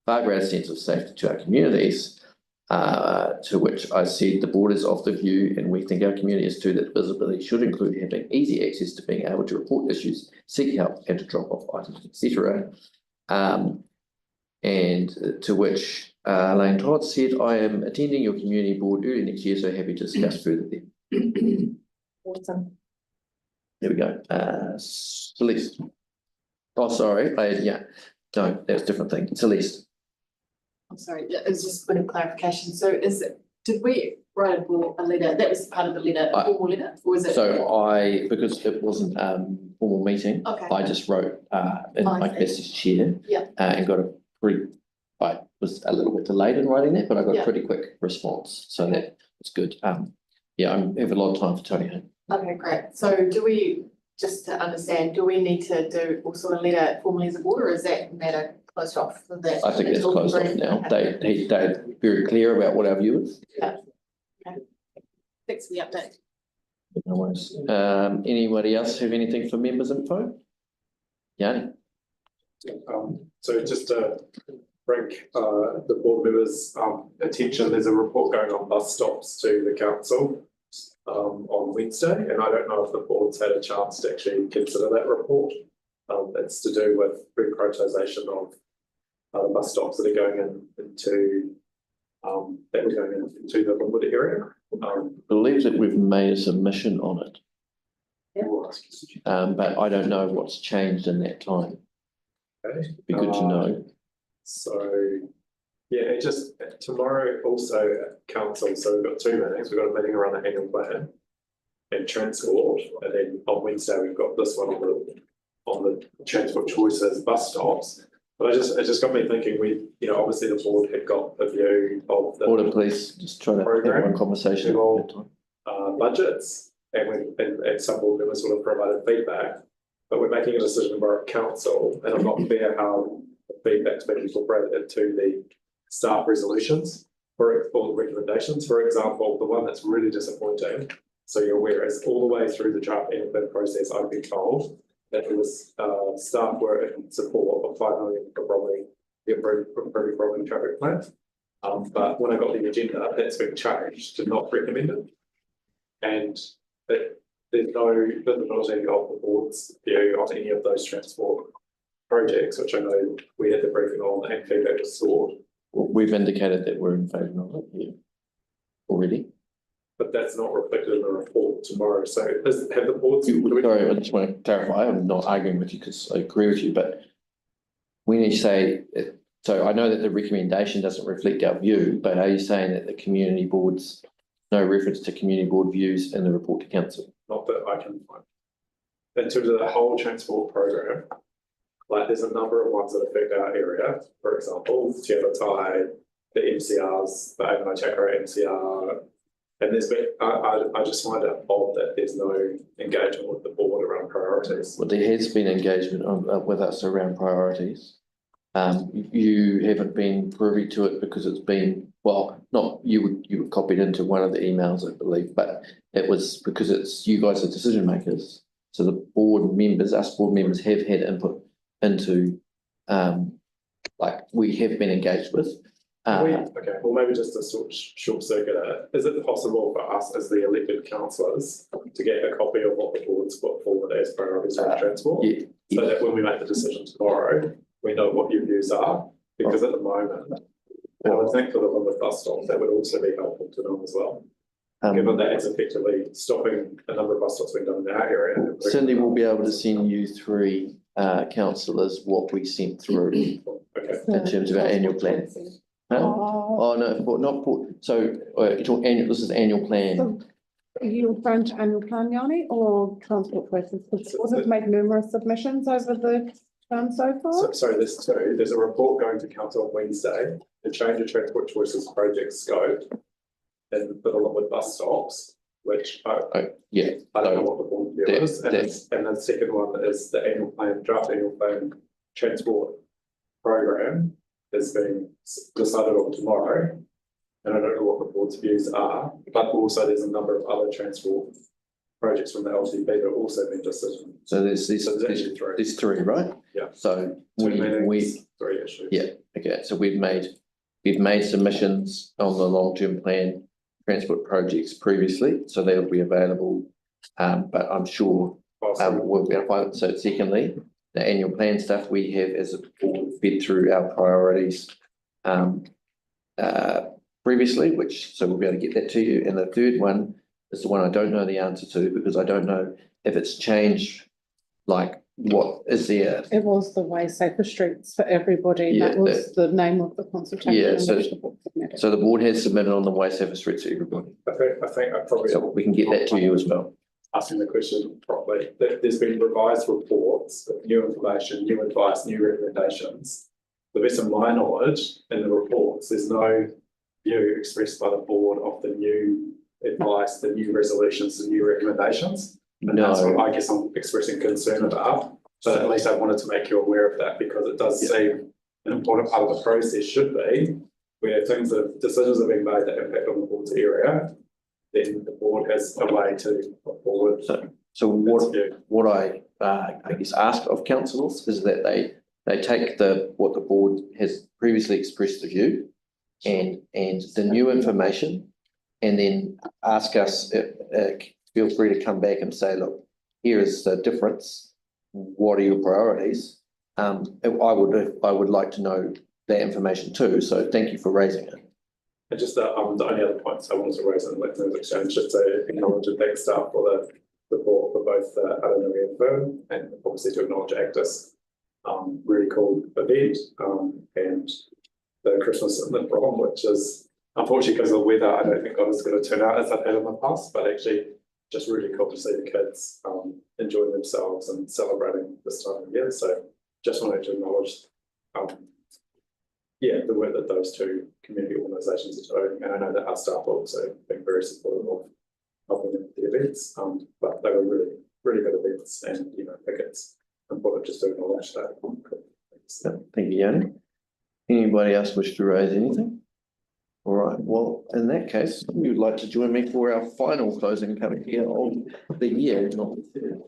B: far greater sense of safety to our communities, to which I said the board is of the view, and we think our community is too, that visibility should include having easy access to being able to report issues, seek help, and to drop off items, etc. And to which Lane Todd said, I am attending your community board early next year, so happy to discuss further there.
L: Awesome.
B: There we go. Celeste. Oh, sorry. No, that's a different thing. Celeste.
J: I'm sorry, it was just a bit of clarification. So did we write a letter? That was part of the letter, a formal letter, or was it? So because it wasn't formal meeting, I just wrote in my capacity as chair, and got I was a little bit delayed in writing that, but I got a pretty quick response, so that was good. I have a lot of time for Tony. Okay, great. So do we, just to understand, do we need to do also a letter formally as a board, or is that matter closed off for that?
B: I think that's closed off now. They're very clear about what our view is.
J: Yeah. Okay. Thanks for the update.
B: No worries. Anybody else have anything for members info? Yanni.
S: So just to bring the board members' attention, there's a report going on bus stops to the council on Wednesday, and I don't know if the board's had a chance to actually consider that report. It's to do with reprioritisation of the bus stops that are going into the Linwood area.
B: I believe that we've made a submission on it. But I don't know what's changed in that time.
S: Okay.
B: Be good to know.
S: So, yeah, it just tomorrow also at council. So we've got 2 meetings. We've got a meeting around the annual plan and transport, and then on Wednesday we've got this one on the transport choices bus stops. But it just got me thinking. Obviously the board had got a view of the
B: Order, please. Just try to have one conversation at a time.
S: Budgets, and some board members sort of provided feedback. But we're making a decision about council, and I'm not clear how the feedback's been incorporated into the staff resolutions or recommendations. For example, the one that's really disappointing, so you're aware, is all the way through the draft annual plan process, I've been told that it was staff were in support of 5 million for improving rolling traffic plan. But when I got the agenda, that's been changed to not recommended. And there's no visibility of the board's view on any of those transport projects, which I know we had the briefing on and feedback was sought.
B: We've indicated that we're in favour of it here already.
S: But that's not reflected in the report tomorrow. So have the boards...
B: Sorry, I just want to clarify. I'm not arguing with you because I agree with you, but when you say, so I know that the recommendation doesn't reflect our view, but are you saying that the community boards, no reference to community board views in the report to council?
S: Not that I can find. In terms of the whole transport program, like there's a number of ones that affect our area. For example, Te Waitai, the MCRs, the Waitai MCR, and there's been, I just find it odd that there's no engagement with the board around priorities.
B: Well, there has been engagement with us around priorities. You haven't been privy to it because it's been, well, not you were copied into one of the emails, I believe, but it was because it's you guys are decision makers. So the board members, us board members have had input into, like we have been engaged with.
S: Okay, well, maybe just a short circuit. Is it possible for us as the elected councillors to get a copy of what the board's put forward as priorities for transport? So that when we make the decision tomorrow, we know what your views are, because at the moment, I would think for the Linwood bus stops, that would also be helpful to know as well. Given that it's effectively stopping a number of bus stops being done in our area.
B: Cindy will be able to send you 3 councillors what we sent through in terms of our annual plan. Oh no, not port. So you're talking annual. This is annual plan.
D: So are you referring to annual plan, Yanni, or transport choices? Because we've made numerous submissions over the term so far.
S: Sorry, there's a report going to council on Wednesday to change the transport choices project scope and for the Linwood bus stops, which I don't know what the board view is. And the second one is the annual plan, draft annual plan transport program is being decided on tomorrow. And I don't know what the board's views are, but also there's a number of other transport projects from the LTP that have also been decided.
B: So there's 3, right?
S: Yeah.
B: So
S: 2 meetings, 3 issues.
B: Yeah. Okay. So we've made submissions on the long-term plan transport projects previously, so they'll be available. But I'm sure we'll be able to find it. So secondly, the annual plan stuff we have as a board fed through our priorities previously, so we'll be able to get that to you. And the third one is the one I don't know the answer to because I don't know if it's changed. Like, what is there?
D: It was the way safer streets for everybody.
B: Yeah,
D: that was the name of the consultation.
B: Yeah, so the board has submitted on the way safer streets to everybody.
S: I think I probably.
B: So we can get that to you as well.
S: Asking the question properly, there's been revised reports, new information, new advice, new recommendations. The best of my knowledge in the reports, there's no view expressed by the board of the new advice, the new resolutions, the new recommendations. And that's what I guess I'm expressing concern about. But at least I wanted to make you aware of that because it does seem an important part of the process should be where decisions are being made that impact on the board's area. Then the board has a way to put forward.
B: So what I guess ask of councillors is that they they take what the board has previously expressed the view and the new information, and then ask us, feel free to come back and say, look, here is the difference. What are your priorities? I would like to know that information too. So thank you for raising it.
S: And just the only other points I wanted to raise in the Listeners Exchange, just to acknowledge and thank staff for the support for both Aranui and Fern, and obviously to acknowledge Actus. Really cool event, and the Christmas in the prom, which is unfortunately because of the weather, I don't think God is going to turn out as I've had in the past, but actually just really cool to see the kids enjoying themselves and celebrating this time of year. So just wanted to acknowledge the work that those two community organisations are doing, and I know that our staff are also being very supportive of helping them with the events, but they were really, really good events, and I think it's important just to acknowledge that.
B: Thank you, Yanni. Anybody else wish to raise anything? All right, well, in that case, you would like to join me for our final closing coming here of the year, not the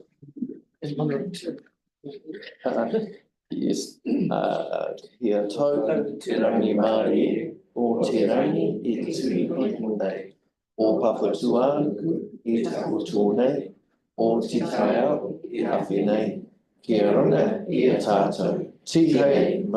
B: third. Yes, here tō, te rangi Māori, o te rangi e tui hoi nei, o Papua e taku tōnei, o te kaiao e awhi nei, kia runga i a tātou. Tīhei,